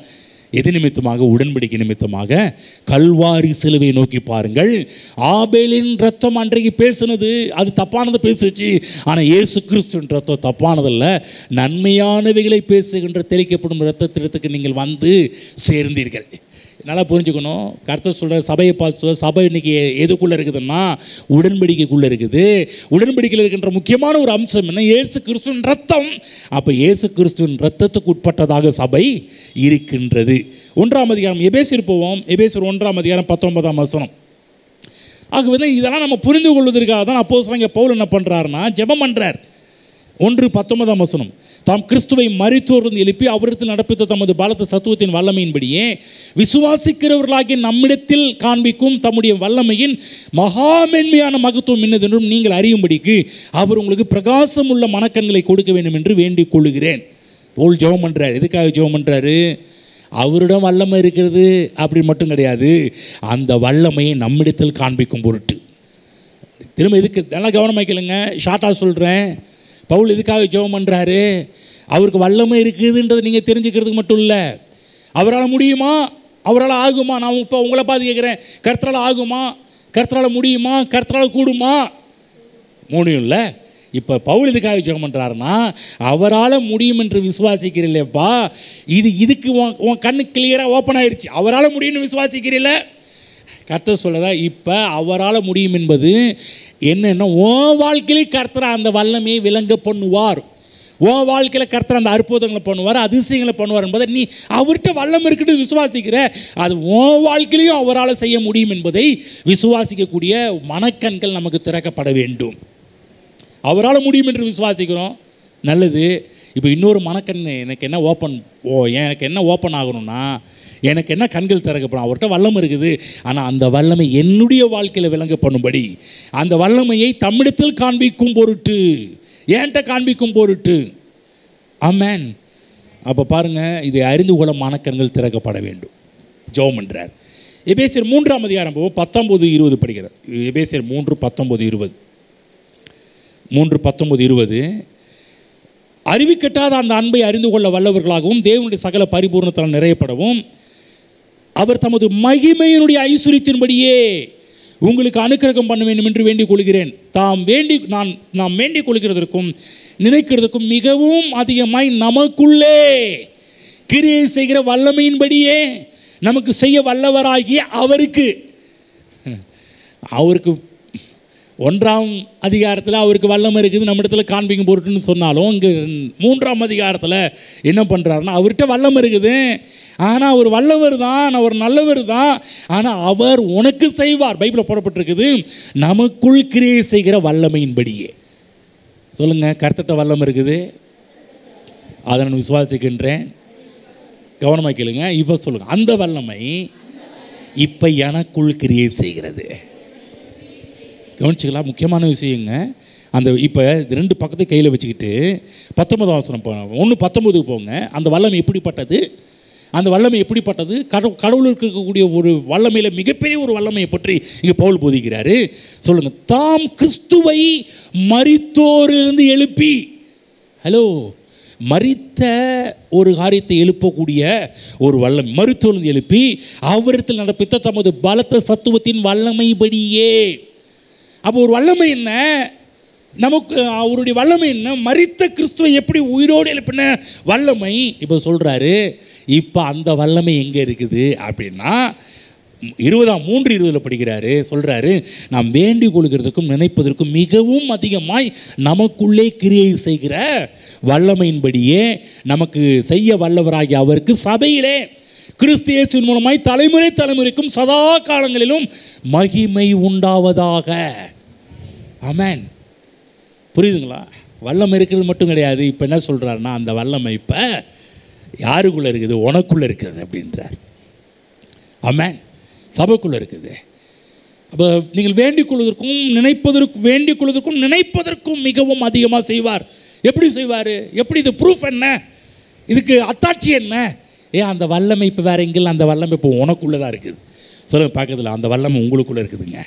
எது நிமித்தமாக? உடன்படிக்கை நிமித்தமாக. கல்வாரி சிலுவை நோக்கி பாருங்கள். ஆபேலின் ரத்தம் அன்றைக்கு பேசுனது அது தப்பானது பேசுச்சு. ஆனால் இயேசு கிறிஸ்துவின் ரத்தம் தப்பானதல்ல, நன்மையானவைகளை பேசுகின்ற தெளிக்கப்படும் ரத்தத்திற்கு நீங்கள் வந்து சேர்ந்தீர்கள். நல்லா புரிஞ்சுக்கணும். கர்த்தர் சொல்கிற சபையை பார்த்து, சபை இன்னைக்கு எதுக்குள்ளே இருக்குதுன்னா உடன்படிக்கைக்குள்ளே இருக்குது. உடன்படிக்கையில் இருக்கின்ற முக்கியமான ஒரு அம்சம் என்ன? இயேசு கிறிஸ்துவின் ரத்தம். அப்போ இயேசு கிறிஸ்துவின் ரத்தத்துக்கு உட்பட்டதாக சபை இருக்கின்றது. 1ஆம் அதிகாரம் எபேசியர் போவோம். எபேசியர் 1ஆம் அதிகாரம் 19ஆம் வசனம். ஆகவே இதெல்லாம் நம்ம புரிந்து கொள்வதற்காக தான் அப்போஸ்தலனாகிய பவுல் என்ன பண்ணுறாருன்னா ஜெபம் பண்ணுறார். 1:19ஆம் வசனம். தாம் கிறிஸ்துவை மரித்தோரிலிருந்து எழுப்பி அவரிடத்தில் நடப்பித்த தமது பலத்த சத்துவத்தின் வல்லமையின்படியே விசுவாசிக்கிறவர்களாகிய நம்மிடத்தில் காண்பிக்கும் தம்முடைய வல்லமையின் மகாமென்மையான மகத்துவம் என்னதென்றும் நீங்கள் அறியும்படிக்கு அவர் உங்களுக்கு பிரகாசம் உள்ள மனக்கண்களை கொடுக்க வேண்டும் என்று வேண்டிக் கொள்கிறேன். போல் ஜெபம் பண்ணுறார். எதுக்காக ஜெபம் பண்ணுறாரு? அவரிடம் வல்லமை இருக்கிறது அப்படி மட்டும் கிடையாது, அந்த வல்லமையை நம்மிடத்தில் காண்பிக்கும் பொருட்டு. திரும்ப இதுக்கு நல்லா கவனமாக கேளுங்க, ஷார்ட்டாக சொல்கிறேன். பவுல் எதுக்காக ஜெபம் பண்ணுறாரு? அவருக்கு வல்லமை இருக்குதுன்றது நீங்கள் தெரிஞ்சுக்கிறதுக்கு மட்டும் இல்லை, அவரால் முடியுமா, அவரால் ஆகுமா. நான் இப்போ உங்களை பார்த்து கேட்குறேன், கர்த்தரால் ஆகுமா, கர்த்தரால் முடியுமா, கர்த்தரால் கூடுமா? முடியும் இல்லை. இப்போ பவுல் இதுக்காக ஜெபம் பண்ணுறாருன்னா அவரால் முடியும் என்று விசுவாசிக்கிறீங்களேப்பா, இதுக்கு உன் கண்ணு கிளியராக ஓப்பன் ஆயிடுச்சு. அவரால் முடியும்னு விசுவாசிக்கிறீங்கள, கர்த்தர் சொல்லதா இப்போ அவரால் முடியும் என்பது என்னென்னா உன் வாழ்க்கையிலே கர்த்தர் அந்த வல்லமையை விளங்க பண்ணுவார். உன் வாழ்க்கையில் கர்த்தர் அந்த அற்புதங்களை பண்ணுவார், அதிசயங்களை பண்ணுவார் என்பதை நீ அவர்கிட்ட வல்லம் இருக்குன்னு விசுவாசிக்கிற, அது உன் வாழ்க்கையிலையும் அவரால் செய்ய முடியும் என்பதை விசுவாசிக்கக்கூடிய மனக்கண்கள் நமக்கு திறக்கப்பட வேண்டும். அவரால் முடியும் என்று விசுவாசிக்கிறோம், நல்லது. இப்போ இன்னொரு மனக்கண் எனக்கு என்ன ஓப்பன் ஆகணும்னா, எனக்கு என்ன கண்கள் திறக்கப்படும்? அவர்கிட்ட வல்லம் இருக்குது, ஆனால் அந்த வல்லமை என்னுடைய வாழ்க்கையில் விளங்க பண்ணும்படி அந்த வல்லமையை தம்மிடத்தில் காண்பிக்கும் பொருட்டு, ஏன்ட்ட காண்பிக்கும் பொருட்டு. ஆமென். அப்போ பாருங்கள், இதை அறிந்து கொள்ள மனக்கண்கள் திறக்கப்பட வேண்டும். ஜெபம் பண்ணுறார். எபேசியர் 3ஆம் அதிகாரம் 19-20 படிக்கிறார். எபேசியர் 3:19-20. 3:19-20. அறிவிக்கட்டாத அந்த அன்பை அறிந்து கொள்ள வல்லவர்களாகவும் தேவனுடைய சகல பரிபூர்ணத்தால் நிறையப்படவும் அவர் தமது மகிமையினுடைய ஐஸ்வரியத்தின்படியே உங்களுக்கு அனுக்கிரகம் பண்ண வேண்டும் என்று வேண்டிக் கொள்கிறேன். நாம் வேண்டிக் கொள்கிறதற்கும் நினைக்கிறதுக்கும் மிகவும் அதிகமாய் நமக்குள்ளே கிரியை செய்கிற வல்லமையின்படியே நமக்கு செய்ய வல்லவராகிய அவருக்கு 1ஆம் அதிகாரத்தில் அவருக்கு வல்லமை இருக்குது நம்ம இடத்துல காண்பிக்கும் பொருட்டுன்னு சொன்னாலும், இங்கே 3ஆம் அதிகாரத்தில் என்ன பண்ணுறாருன்னா அவர்கிட்ட வல்லமை இருக்குது, ஆனால் அவர் வல்லவர் தான், அவர் நல்லவர் தான், ஆனால் அவர் உனக்கு செய்வார். பைபிளில் போடப்பட்டிருக்குது நமக்குள் கிரியை செய்கிற வல்லமையின்படியே. சொல்லுங்கள், கர்த்தர்கிட்ட வல்லமை இருக்குது, அதை நான் விசுவாசிக்கின்றேன். கவனமாக கேளுங்க. இப்போ சொல்லுங்கள், அந்த வல்லமை இப்போ எனக்குள் கிரியை செய்கிறது. கவனிச்சுக்கலாம், முக்கியமான விஷயங்க. அந்த இப்போ 2 பக்கத்தை கையில் வச்சுக்கிட்டு 19ஆம் வசனம் போங்க, 1:19 போங்க. அந்த வல்லமை எப்படிப்பட்டது? அந்த வல்லமை எப்படிப்பட்டது? கடவுளுக்கு இருக்கக்கூடிய ஒரு வல்லமையில் மிகப்பெரிய ஒரு வல்லமையை பற்றி இங்கே பவுல் போதிக்கிறாரு. சொல்லுங்கள், தாம் கிறிஸ்துவை மரித்தோரிலிருந்து எழுப்பி, ஹலோ, மரித்த ஒரு காரியத்தை எழுப்பக்கூடிய ஒரு வல்லமை, மரித்தோரிலிருந்து எழுப்பி அவரிடத்தில் நடப்பித்த தமது பலத்த சத்துவத்தின் வல்லமைப்படியே. அப்போ ஒரு வல்லமை என்ன? நமக்கு அவருடைய வல்லமை என்ன? மரித்த கிறிஸ்துவை எப்படி உயிரோடு எழுப்பின வல்லமை. இப்போ சொல்கிறாரு, இப்போ அந்த வல்லமை எங்கே இருக்குது அப்படின்னா 3:20 படிக்கிறாரு. சொல்கிறாரு, நாம் வேண்டிக் கொள்கிறதுக்கும் நினைப்பதற்கும் மிகவும் அதிகமாய் நமக்குள்ளே கிரியை செய்கிற வல்லமையின்படியே நமக்கு செய்ய வல்லவராகிய அவருக்கு சபையிலே கிறிஸ்து இயேசுவின் மூலமாய் தலைமுறைக்கும் சதா காலங்களிலும் மகிமை உண்டாவதாக. ஆமென். புரியுதுங்களா? வல்லமை இருக்கிறது மட்டும் கிடையாது. இப்போ என்ன சொல்கிறாருன்னா அந்த வல்லமை இப்போ யாருக்குள்ளே இருக்குது? உனக்குள்ளே இருக்குது அப்படின்றார். ஆமென். சபைக்குள்ளே இருக்குது. அப்போ நீங்கள் வேண்டிக் கொள்வதற்கும் நினைப்பதற்கும் மிகவும் அதிகமாக செய்வார். எப்படி செய்வார்? எப்படி? இது ப்ரூஃப் என்ன? இதுக்கு அத்தாட்சி என்ன? அந்த வல்லமை இப்போ வேறு எங்கேயும், அந்த வல்லமை இப்போ உனக்குள்ளே தான் இருக்குது. சொல்லுங்கள் பார்க்கறதுல, அந்த வல்லமை உங்களுக்குள்ளே இருக்குதுங்க.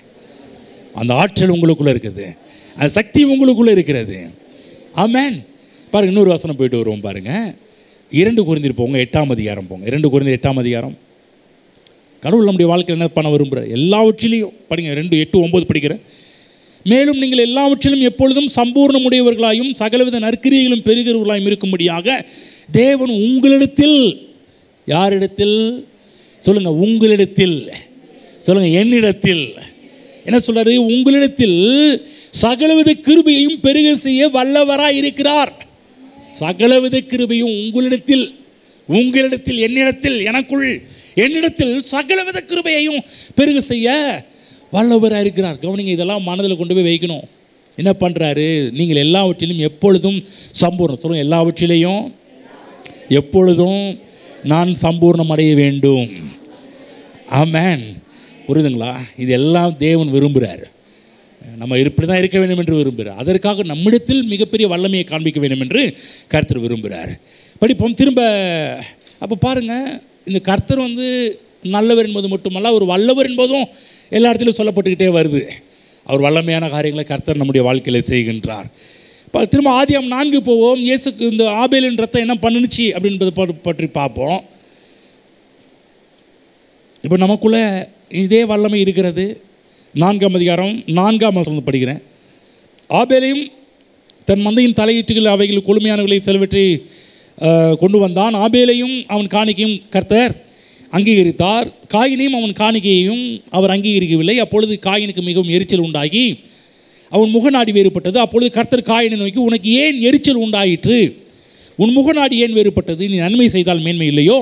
அந்த ஆற்றல் உங்களுக்குள்ளே இருக்குது, அந்த சக்தி உங்களுக்குள்ளே இருக்கிறது. ஆமென். பாருங்கள், இன்னொரு வசனம் போயிட்டு வருவோம் பாருங்கள். 2 கொரிந்தியர் போங்க, 8ஆம் அதிகாரம் போங்க. 2 கொரிந்தியர் 8ஆம் அதிகாரம். கடவுள் நம்முடைய வாழ்க்கையில் என்ன பண்ண விரும்புகிறார்? எல்லாவற்றிலையும் படிங்க. 2:8-9 படிக்கிறேன். மேலும் நீங்கள் எல்லாவற்றிலும் எப்பொழுதும் சம்பூர்ணமுடையவர்களாயும் சகலவித நற்கிரியைகளும் பெருகிறவர்களாயும் இருக்கும்படியாக தேவன் உங்களிடத்தில், யாரிடத்தில் சொல்லுங்க? உங்களிடத்தில் சொல்லுங்க, என்னிடத்தில். என்ன சொல்றாரு? உங்களிடத்தில் சகலவித கிருபையையும் பெருக செய்ய வல்லவராய் இருக்கிறார். சகலவித கிருபையும் உங்களிடத்தில், உங்களிடத்தில், என்னிடத்தில், எனக்குள், என்னிடத்தில் சகலவித கிருபையையும் பெருக செய்ய வல்லவராக இருக்கிறார். கவனிங்க, இதெல்லாம் மனதில் கொண்டு போய் வைக்கணும். என்ன பண்ணுறாரு? நீங்கள் எல்லாவற்றிலும் எப்பொழுதும் சம்பூர்ணம் சொல்லுங்கள். எல்லாவற்றிலையும் எப்பொழுதும் நான் சம்பூர்ணம் அடைய வேண்டும். ஆமென். புரியுதுங்களா? இது எல்லாம் தேவன் விரும்புகிறார். நம்ம இப்படி தான் இருக்க வேண்டும் என்று விரும்புகிறார். அதற்காக நம்மிடத்தில் மிகப்பெரிய வல்லமையை காண்பிக்க வேண்டும் என்று கர்த்தர் விரும்புகிறார். படிப்போம் திரும்ப. அப்போ பாருங்கள், இந்த கர்த்தர் நல்லவர் என்பது மட்டுமல்ல, அவர் வல்லவர் என்பதும் எல்லா இடத்துலையும் சொல்லப்பட்டுக்கிட்டே வருது. அவர் வல்லமையான காரியங்களை கர்த்தர் நம்முடைய வாழ்க்கையில் செய்கின்றார். திரும்ப ஆதியாகமம் 4 போவோம். இயேசுக்கு இந்த ஆபேலின் ரத்தம் என்ன பண்ணுச்சு அப்படின்றத பற்றி பார்ப்போம். இப்போ நமக்குள்ளே இதே வல்லமை இருக்கிறது. 4ஆம் அதிகாரம் 4ஆம் வசனம் படிக்கிறேன். ஆபேலையும் தன் மந்தையின் தலையீட்டுகள் அவைகள் கொழுமையானவர்களை செலவற்றி கொண்டு வந்தான். ஆபேலையும் அவன் காணிக்கையும் கர்த்தர் அங்கீகரித்தார். காயினையும் அவன் காணிக்கையையும் அவர் அங்கீகரிக்கவில்லை. அப்பொழுது காயினுக்கு மிகவும் எரிச்சல் உண்டாகி அவன் முகநாடி வேறுபட்டது. அப்பொழுது கர்த்தர் காயினை நோக்கி, உனக்கு ஏன் எரிச்சல் உண்டாயிற்று? உன் முகநாடி ஏன் வேறுபட்டது? நீ நன்மை செய்தால் மேன்மை இல்லையோ?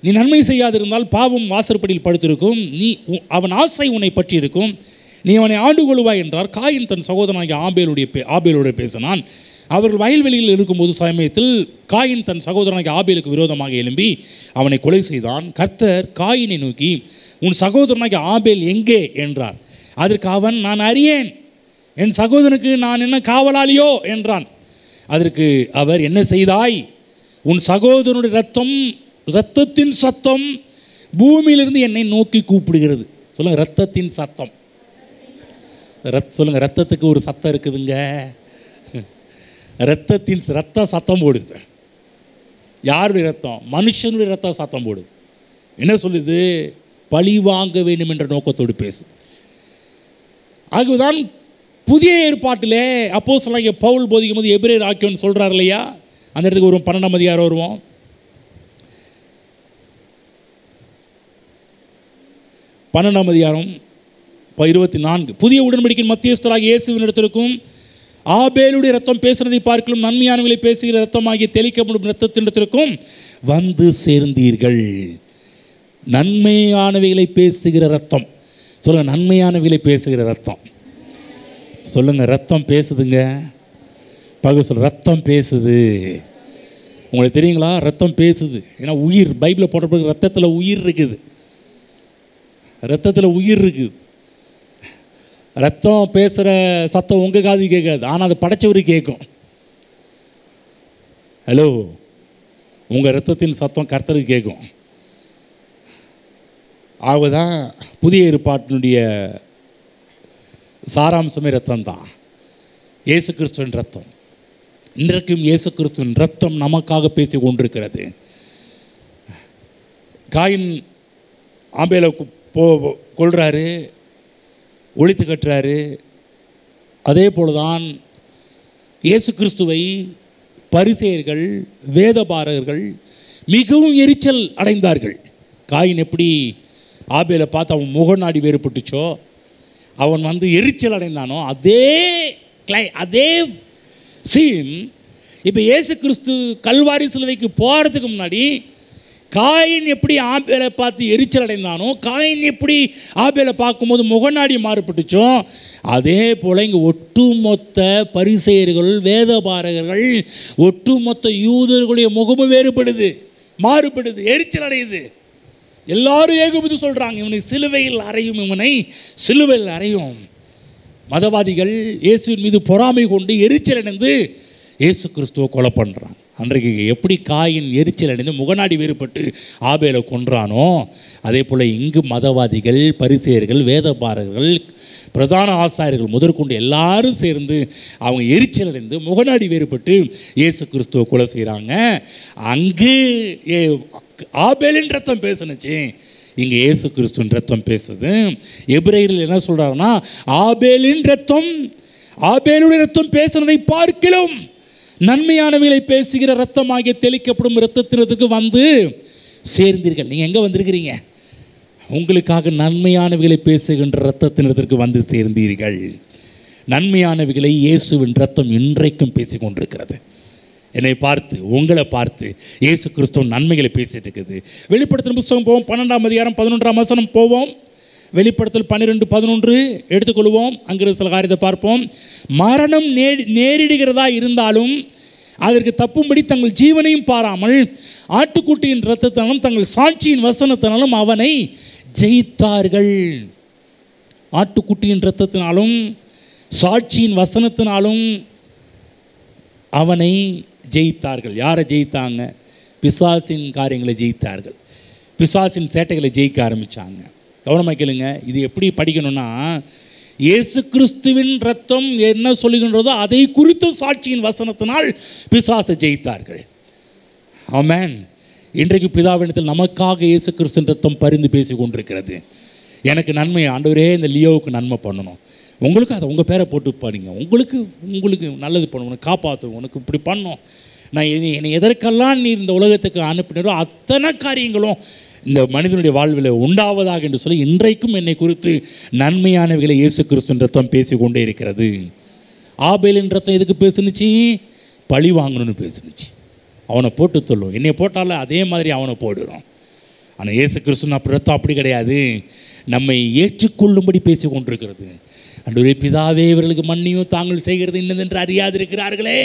நீ நன்மை செய்யாதிருந்தால் பாவம் வாசற்படியில் படுத்திருக்கும். அவன் ஆசை உன்னை பற்றி இருக்கும். நீ அவனை ஆண்டு கொள்வாய் என்றார். காயின் தன் சகோதரனாகிய ஆபேலோடு பேசினான். அவர்கள் வயல்வெளியில் இருக்கும்போது சமயத்தில் காயின் தன் சகோதரனாகிய ஆபேலுக்கு விரோதமாக எழும்பி அவனை கொலை செய்தான். கர்த்தர் காயினை நோக்கி, உன் சகோதரனாகிய ஆபேல் எங்கே என்றார். அதற்கு அவன், நான் அறியேன், என் சகோதரனுக்கு நான் என்ன காவலாளியோ என்றான். அதற்கு அவர், என்ன செய்தாய்? உன் சகோதரனுடைய இரத்தத்தின் சத்தம் பூமியிலிருந்து என்னை நோக்கி கூப்பிடுகிறது. சொல்லுங்க, இரத்தத்தின் சத்தம். சொல்லுங்க, இரத்தத்துக்கு ஒரு சத்தம் இருக்குதுங்க. ரத்த சத்தம் போடுது. யாருடைய ரத்தம்? மனுஷனுடைய ரத்தம் சத்தம் போடுது. என்ன சொல்லுது? பழி வாங்க வேண்டும் என்ற நோக்கத்தோடு பேசு. ஆகவேதான் புதிய ஏற்பாட்டிலே அப்போஸ்தலனாகிய பவுல் போதிக்கும் போது எபிரேயர் ஆக்கியோன்னு சொல்கிறார் இல்லையா? அந்த இடத்துக்கு ஒரு 12ஆம் அதிகாரம் வருவோம். 12ஆம் அதிகாரம் 24. புதிய உடன்படிக்கையின் மத்தியஸ்தராகிய இயேசுவின் இடத்திற்கும் ஆபேலுடைய ரத்தம் பேசுகிறதை பார்க்கலும் நன்மையானவர்களை பேசுகிற ரத்தமாகிய தெளிக்கப்படும் ரத்தத்தினிடத்திற்கும் வந்து சேர்ந்தீர்கள். நன்மையானவைகளை பேசுகிற ரத்தம். சொல்லுங்க, நன்மையானவைகளை பேசுகிற ரத்தம். சொல்லுங்க, ரத்தம் பேசுதுங்க. சொல்ல, ரத்தம் பேசுது. உங்களுக்கு தெரியுங்களா? ரத்தம் பேசுது. ஏன்னா உயிர், பைபிளில் போட்டப்பட்ட ரத்தத்தில் உயிர் இருக்குது. ரத்தத்தில் உயிர் இருக்குது. ரத்தம் பேசுகிற சத்தம் உங்கள் காது கேட்காது, ஆனால் அது படைச்சவருக்கு கேட்கும். ஹலோ, உங்கள் ரத்தத்தின் சத்தம் கர்த்தருக்கு கேட்கும். ஆகதான் புதிய ஏற்பாட்டினுடைய சாராம்சமே ரத்தம் தான். இயேசு கிறிஸ்துவின் ரத்தம். இன்றைக்கும் இயேசு கிறிஸ்துவின் ரத்தம் நமக்காக பேசி கொண்டிருக்கிறது. காயின் ஆபேலை கொள்றாரு, ஒழித்து கட்டுறாரு. அதே போலதான் இயேசு கிறிஸ்துவை பரிசேயர்கள், வேதபாரகர்கள் மிகவும் எரிச்சல் அடைந்தார்கள். காயின் எப்படி ஆபேலை பார்த்து அவன் முகநாடி வேறுபட்டுச்சோ, அவன் எரிச்சல் அடைந்தானோ, அதே சீன் இப்போ இயேசு கிறிஸ்து கல்வாரி சிலுவைக்கு போகிறதுக்கு முன்னாடி காயின் எப்படி ஆபேலை பார்த்து எரிச்சல் அடைந்தானோ, காயின் எப்படி ஆபேலை பார்க்கும்போது முகநாடி மாறுபட்டுச்சோ, அதே போல் இங்கே ஒட்டுமொத்த பரிசேயர்கள், வேதபாரகர்கள், ஒட்டுமொத்த யூதர்களுடைய முகமும் வேறுபடுது, மாறுபடுது, எரிச்சல் அடையுது. எல்லாரும் ஏகோபித்து சொல்கிறாங்க, இவனை சிலுவையில் அறையும், இவனை சிலுவையில் அறையும். மதவாதிகள் இயேசுவின் மீது பொறாமை கொண்டு எரிச்சல் அடைந்து இயேசு கிறிஸ்துவை கொலை பண்ணுறாங்க. அன்றைக்கு எப்படி காயின் எரிச்சல் அடைந்து முகநாடி வேறுபட்டு ஆபேலை கொன்றானோ, அதே போல் இங்கு மதவாதிகள், பரிசேயர்கள், வேதபாரகர்கள், பிரதான ஆசாரியர்கள் முதற்கொண்டு எல்லாரும் சேர்ந்து அவங்க எரிச்சல் அடைந்து முகநாடி வேறுபட்டு இயேசு கிறிஸ்துவை கொலை செய்கிறாங்க. அங்கு ஆபேலின் ரத்தம் பேசுனுச்சு, இங்கே இயேசு கிறிஸ்துவின் ரத்தம் பேசுது. எபிரேயரில் என்ன சொல்கிறாருன்னா, ஆபேலுடைய ரத்தம் பேசுனதை பார்க்கிலும் நன்மையானவைகளை பேசுகிற ரத்தமாகிய தெளிக்கப்படும் இரத்தத்தினத்துக்கு வந்து சேர்ந்தீர்கள். நீங்கள் எங்கே வந்திருக்கிறீங்க? உங்களுக்காக நன்மையானவைகளை பேசுகின்ற இரத்தத்தினத்திற்கு வந்து சேர்ந்தீர்கள். நன்மையானவைகளை இயேசுவின் ரத்தம் இன்றைக்கும் பேசி கொண்டிருக்கிறது. என்னை பார்த்து, உங்களை பார்த்து இயேசு கிறிஸ்துவ நன்மைகளை பேசிட்டு இருக்குது. வெளிப்படுத்தல் புத்தகம் போவோம், 12ஆம் அதிகாரம் 11ஆம் வசனம் போவோம். வெளிப்படுத்தல் 12:11 எடுத்துக்கொள்வோம். அங்கிருந்து சில காரியத்தை பார்ப்போம். மரணம் நேரிடுகிறதா இருந்தாலும் அதற்கு தப்பும்படி தங்கள் ஜீவனையும் பாராமல் ஆட்டுக்குட்டியின் இரத்தத்தினாலும் தங்கள் சாட்சியின் வசனத்தினாலும் அவனை ஜெயித்தார்கள். ஆட்டுக்குட்டியின் இரத்தத்தினாலும் சாட்சியின் வசனத்தினாலும் அவனை ஜெயித்தார்கள். யாரை ஜெயித்தாங்க? பிசாசின் காரியங்களை ஜெயித்தார்கள். பிசாசின் சேட்டைகளை ஜெயிக்க ஆரம்பித்தாங்க. கவனமாக கேளுங்க. இது எப்படி படிக்கணும்னா, இயேசு கிறிஸ்துவின் ரத்தம் என்ன சொல்லுகின்றதோ அதை குறித்து சாட்சியின் வசனத்தினால் பிசாசை ஜெயித்தார்கள். ஆமென். இன்றைக்கு பிதாவிடத்தில் நமக்காக இயேசு கிறிஸ்துவின் ரத்தம் பரிந்து பேசி கொண்டிருக்கிறது. எனக்கு நன்மை ஆண்டவரே, இந்த லியோவுக்கு நன்மை பண்ணணும், உங்களுக்கு அதை உங்கள் பேரை போட்டு பாருங்க, உங்களுக்கு நல்லது பண்ணணும், உனக்கு காப்பாற்றும், உனக்கு இப்படி பண்ணணும், நான் என்னை எதற்கெல்லாம் நீ இந்த உலகத்துக்கு அனுப்பினரோ அத்தனை காரியங்களும் இந்த மனிதனுடைய வாழ்வில் உண்டாவதாக என்று சொல்லி இன்றைக்கும் என்னை குறித்து நன்மையானவைகளை இயேசு கிறிஸ்துவின் ரத்தம் பேசி கொண்டே இருக்கிறது. ஆபேலின் ரத்தம் எதுக்கு பேசுனுச்சு? பழி வாங்கணும்னு பேசுனுச்சு. அவனை போட்டு சொல்லும், என்னை போட்டால அதே மாதிரி அவனை போடுறோம். ஆனால் இயேசு கிறிஸ்துவின் ரத்தம் அப்படி கிடையாது, நம்மை ஏற்றுக்கொள்ளும்படி பேசி கொண்டிருக்கிறது. ஆண்டவரே பிதாவே, இவர்களுக்கு மன்னியும், தாங்கள் செய்கிறது இன்னதென்று அறியாது இருக்கிறார்களே.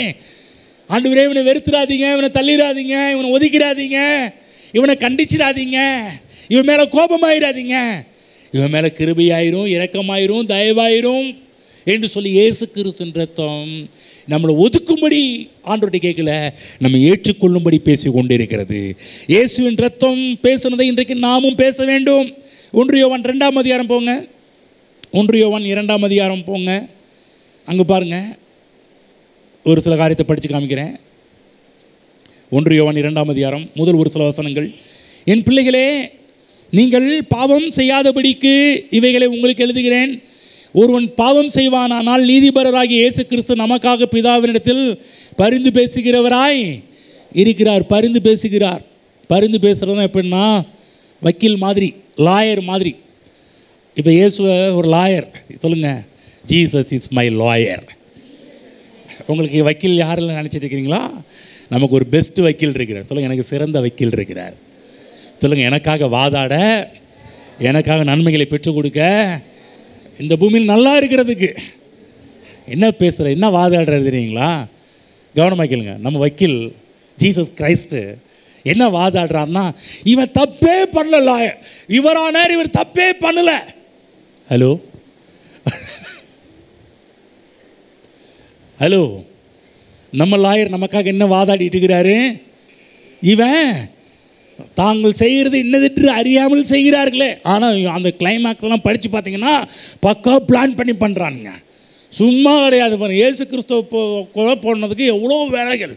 ஆண்டவரே, இவனை வெறுத்துடாதீங்க, இவனை தள்ளிடாதீங்க, இவனை ஒதுக்கிடாதீங்க, இவனை கண்டிச்சிடாதீங்க, இவன் மேலே கோபமாயிடாதீங்க, இவன் மேலே கிருபையாயிரும், இரக்கமாயிரும், தயவாயிரும் என்று சொல்லி இயேசு கிறிஸ்துவின் ரத்தம் நம்மளை ஒதுக்கும்படி ஆண்டவர்கிட்ட கேட்கல, நம்ம ஏற்றுக்கொள்ளும்படி பேசி கொண்டிருக்கிறது. இயேசுவின் ரத்தம் பேசுனதை இன்றைக்கு நாமும் பேச வேண்டும். 1 யோவான் 2ஆம் அதிகாரம் போங்க. 1 யோவான் 2ஆம் அதிகாரம் போங்க. அங்கே பாருங்கள், ஒரு சில காரியத்தை படித்து காமிக்கிறேன். 1 யோவான் 2ஆம் அதிகாரம் முதல் ஒரு சில வசனங்கள். என் பிள்ளைகளே, நீங்கள் பாவம் செய்யாதபடிக்கு இவைகளை உங்களுக்கு எழுதுகிறேன். ஒருவன் பாவம் செய்வானானால் நீதிபரராகிய இயேசு கிறிஸ்து நமக்காக பிதாவினிடத்தில் பரிந்து பேசுகிறவராய் இருக்கிறார். பரிந்து பேசுகிறார். பரிந்து பேசுகிறதுனா எப்படின்னா, வக்கீல் மாதிரி, லாயர் மாதிரி. இப்போ இயேசுவை ஒரு லாயர் சொல்லுங்கள், ஜீசஸ் இஸ் மை லாயர். உங்களுக்கு வக்கீல் யாரெல்லாம் நினச்சிட்டு இருக்கிறீங்களா? நமக்கு ஒரு பெஸ்ட் வக்கீல் இருக்கிறார். சொல்லுங்கள், எனக்கு சிறந்த வக்கீல் இருக்கிறார். சொல்லுங்கள், எனக்காக வாதாட, எனக்காக நன்மைகளை பெற்றுக் கொடுக்க, இந்த பூமியில் நல்லா இருக்கிறதுக்கு. என்ன பேசுகிற, என்ன வாதாடுறது தெரியுங்களா? கவனமாக கேளுங்க. நம்ம வக்கீல் ஜீசஸ் கிரைஸ்ட்டு என்ன வாதாடுறாருன்னா, இவன் தப்பே பண்ணல, இவரானார், இவர் தப்பே பண்ணலை. ஹலோ ஹலோ, நம்ம லாயர் நமக்காக என்ன வாதாடிட்டு இருக்கிறாரு? இவன் தாங்கள் செய்கிறது இன்னதென்று அறியாமல் செய்கிறார்களே. ஆனால் அந்த கிளைமேக்ஸ்லாம் படித்து பார்த்தீங்கன்னா பக்கா பிளான் பண்ணி பண்ணுறானுங்க. சும்மா கிடையாது. பாருங்கள், இயேசு கிறிஸ்துவ கொலை போனதுக்கு எவ்வளோ வேலைகள்,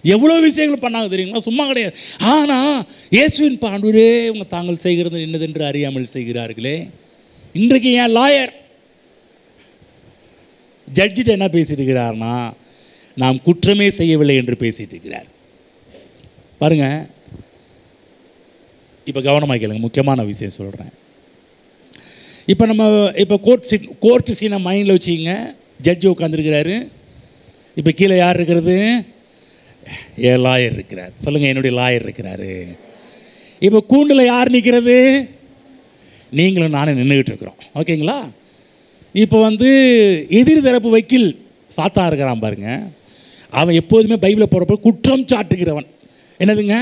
எவ்வளோ விஷயங்கள் பண்ணாங்க தெரியுங்களா? சும்மா கிடையாது. ஆனால் இயேசுவின் பாண்டூரே, இவங்க தாங்கள் செய்கிறது இன்னதென்று அறியாமல் செய்கிறார்களே. இன்றைக்கு ஏன் லாயர் ஜட்ஜிட்ட என்ன பேசிட்டு இருக்கிறார்னா, நாம் குற்றமே செய்யவில்லை என்று பேசிட்டு இருக்கிறார். பாருங்கள், இப்போ கவனமாக கேளுங்க, முக்கியமான விஷயம் சொல்கிறேன். இப்போ கோர்ட்டு சீனை மைண்டில் வச்சுக்கிங்க. ஜட்ஜு உட்காந்துருக்கிறாரு. இப்போ கீழே யார் இருக்கிறது? என் லாயர் இருக்கிறார். சொல்லுங்கள், என்னுடைய லாயர் இருக்கிறாரு. இப்போ கூண்டில் யார் நிற்கிறது? நீங்களும் நானும் நின்றுக்கிட்டு இருக்கிறோம். ஓகேங்களா? இப்போ எதிர் தரப்பு வக்கீல் சாத்தா இருக்கிறான் பாருங்க. அவன் எப்போதுமே பைபிளை போகிறப்ப குற்றம் சாட்டுகிறவன். என்னதுங்க?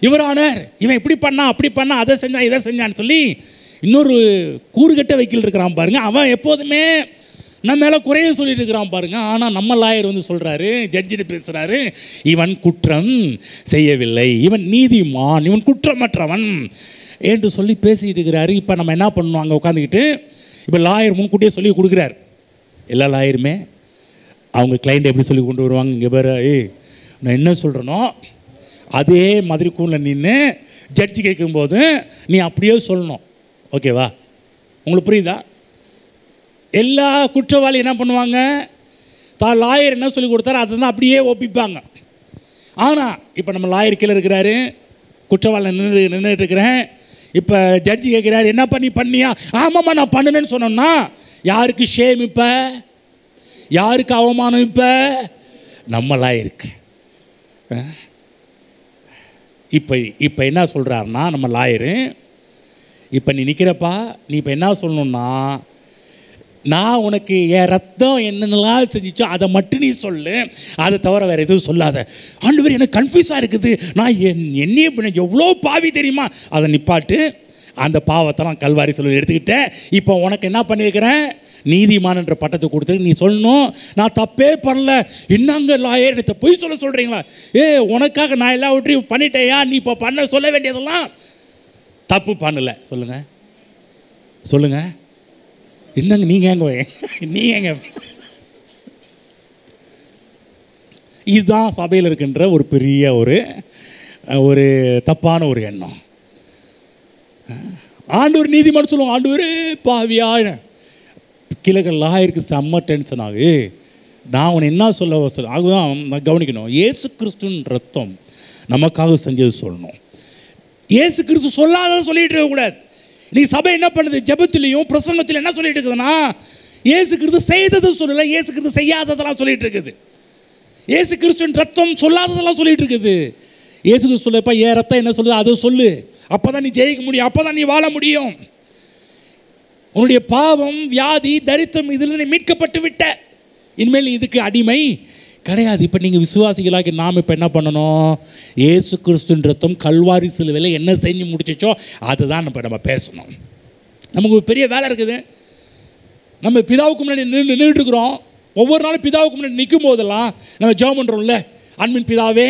இவரானார், இவன் இப்படி பண்ணா, அப்படி பண்ணா, அதை செஞ்சான், இதை செஞ்சான்னு சொல்லி இன்னொரு கூறுகட்ட வக்கீல் இருக்கிறான் பாருங்க. அவன் எப்போதுமே நம்ம மேலே குறைய சொல்லிட்டு இருக்கிறான் பாருங்க. ஆனால் நம்ம லாயர் சொல்கிறாரு, ஜட்ஜிட்டு பேசுகிறாரு, இவன் குற்றம் செய்யவில்லை, இவன் நீதிமான், இவன் குற்றமற்றவன் என்று சொல்லி பேசிக்கிட்டு இருக்கிறாரு. இப்போ நம்ம என்ன பண்ணணும்? அங்கே உட்காந்துக்கிட்டு இப்போ லாயர் முன்கூட்டியே சொல்லி கொடுக்குறாரு. எல்லா லாயருமே அவங்க கிளைண்ட் எப்படி சொல்லி கொண்டு வருவாங்க, இங்கே வேறு நான் என்ன சொல்கிறேனோ அதே மாதிரி கூண்டில் நின்று ஜட்ஜி கேட்கும்போது நீ அப்படியே சொல்லணும். ஓகேவா? உங்களுக்கு புரியுதா? எல்லா குற்றவாளி என்ன பண்ணுவாங்க, தான் லாயர் என்ன சொல்லி கொடுத்தாரோ அதை தான் அப்படியே ஒப்பிப்பாங்க. ஆனால் இப்போ நம்ம லாயர் கீழே இருக்கிறாரு, குற்றவாளி நின்றுட்டு இருக்கிறேன். இப்போ ஜட்ஜி கேட்குறாரு, என்னப்பா நீ பண்ணியா? ஆமாம்மா நான் பண்ணுனேன்னு சொன்னோம்னா யாருக்கு ஷேம்? இப்போ யாருக்கு அவமானம்? இப்போ நம்ம லாயருக்கு. இப்போ என்ன சொல்கிறாருன்னா நம்ம லாயரு, இப்போ நீ நிற்கிறப்பா, நீ இப்போ என்ன சொல்லணுன்னா, நான் உனக்கு என் ரத்தம் என்னென்னலாம் செஞ்சிச்சோ அதை மட்டும் நீ சொல்லு, அதை தவிர வேறு எதுவும் சொல்லாத. ஆண்டவரே எனக்கு கன்ஃபியூஸாக இருக்குது, நான் என்னையே பண்ண எவ்வளோ பாவி தெரியுமா, அதை நிப்பாட்டு, அந்த பாவத்தெல்லாம் கல்வாரி சிலுவையில் எடுத்துக்கிட்டேன். இப்போ உனக்கு என்ன பண்ணியிருக்கிறேன், நீதிமான் என்ற பட்டத்தை கொடுத்து நீ சொல்லணும், நான் தப்பே பண்ணல. என்னங்க லாயர் பொய் சொல்கிறீங்களா? உனக்காக நான் எல்லாவற்றையும் பண்ணிட்டேயா, நீ இப்போ பண்ண சொல்ல வேண்டியதெல்லாம் தப்பு பண்ணலை. சொல்லுங்கள் சொல்லுங்கள். என்னங்க நீங்க இதுதான் சபையில் இருக்கின்ற ஒரு பெரிய ஒரு தப்பான ஒரு எண்ணம். ஆண்டவர் நீதிமான் சொல்லுவோம், ஆண்டவர் பாவியா கிழக்கெல்லாம் இருக்குது, செம்ம டென்ஷன் ஆகு. நான் உன்னை என்ன சொல்ல ஆகுதான் நான் கவனிக்கணும். இயேசு கிறிஸ்துவின் ரத்தம் நமக்காக செஞ்சது சொல்லணும். இயேசு கிறிஸ்து சொல்லாத சொல்லிட்டு இருக்கக்கூடாது. நீ சபை என்ன பண்ணுது, ஜெபத்திலையும் பிரசங்கத்திலும் என்ன சொல்லிட்டு இருக்குதுன்னா, இயேசு கிறிஸ்து செய்தது சொல்லலை, இயேசு கிறிஸ்து செய்யாததெல்லாம் சொல்லிட்டு இருக்குது. இயேசு கிறிஸ்துவின் ரத்தம் சொல்லாததெல்லாம் சொல்லிட்டு இருக்குது. இயேசு கிறிஸ்து சொல்லப்பா என் ரத்தம் என்ன சொல்லுது அதை சொல்லு, அப்போ தான் நீ ஜெயிக்க முடியும், அப்போ தான் நீ வாழ முடியும். உன்னுடைய பாவம், வியாதி, தரித்திரம் இதில் நீ மீட்கப்பட்டு விட்ட, இனிமேல் இதுக்கு அடிமை கிடையாது. இப்போ நீங்கள் விசுவாசிகளாகி நாம் இப்போ என்ன பண்ணணும், இயேசு கிறிஸ்துவின் ரத்தம் கல்வாரி சிலுவையில் என்ன செஞ்சு முடிச்சிச்சோ அதுதான் நம்ம பேசணும். நமக்கு ஒரு பெரிய வேலை இருக்குது. நம்ம பிதாவுக்கு முன்னாடி நின்றுட்டு இருக்கிறோம். ஒவ்வொரு நாளும் பிதாவுக்கு முன்னாடி நிற்கும் போதெல்லாம் நம்ம ஜெபம் பண்ணுறோம்ல, அன்பின் பிதாவே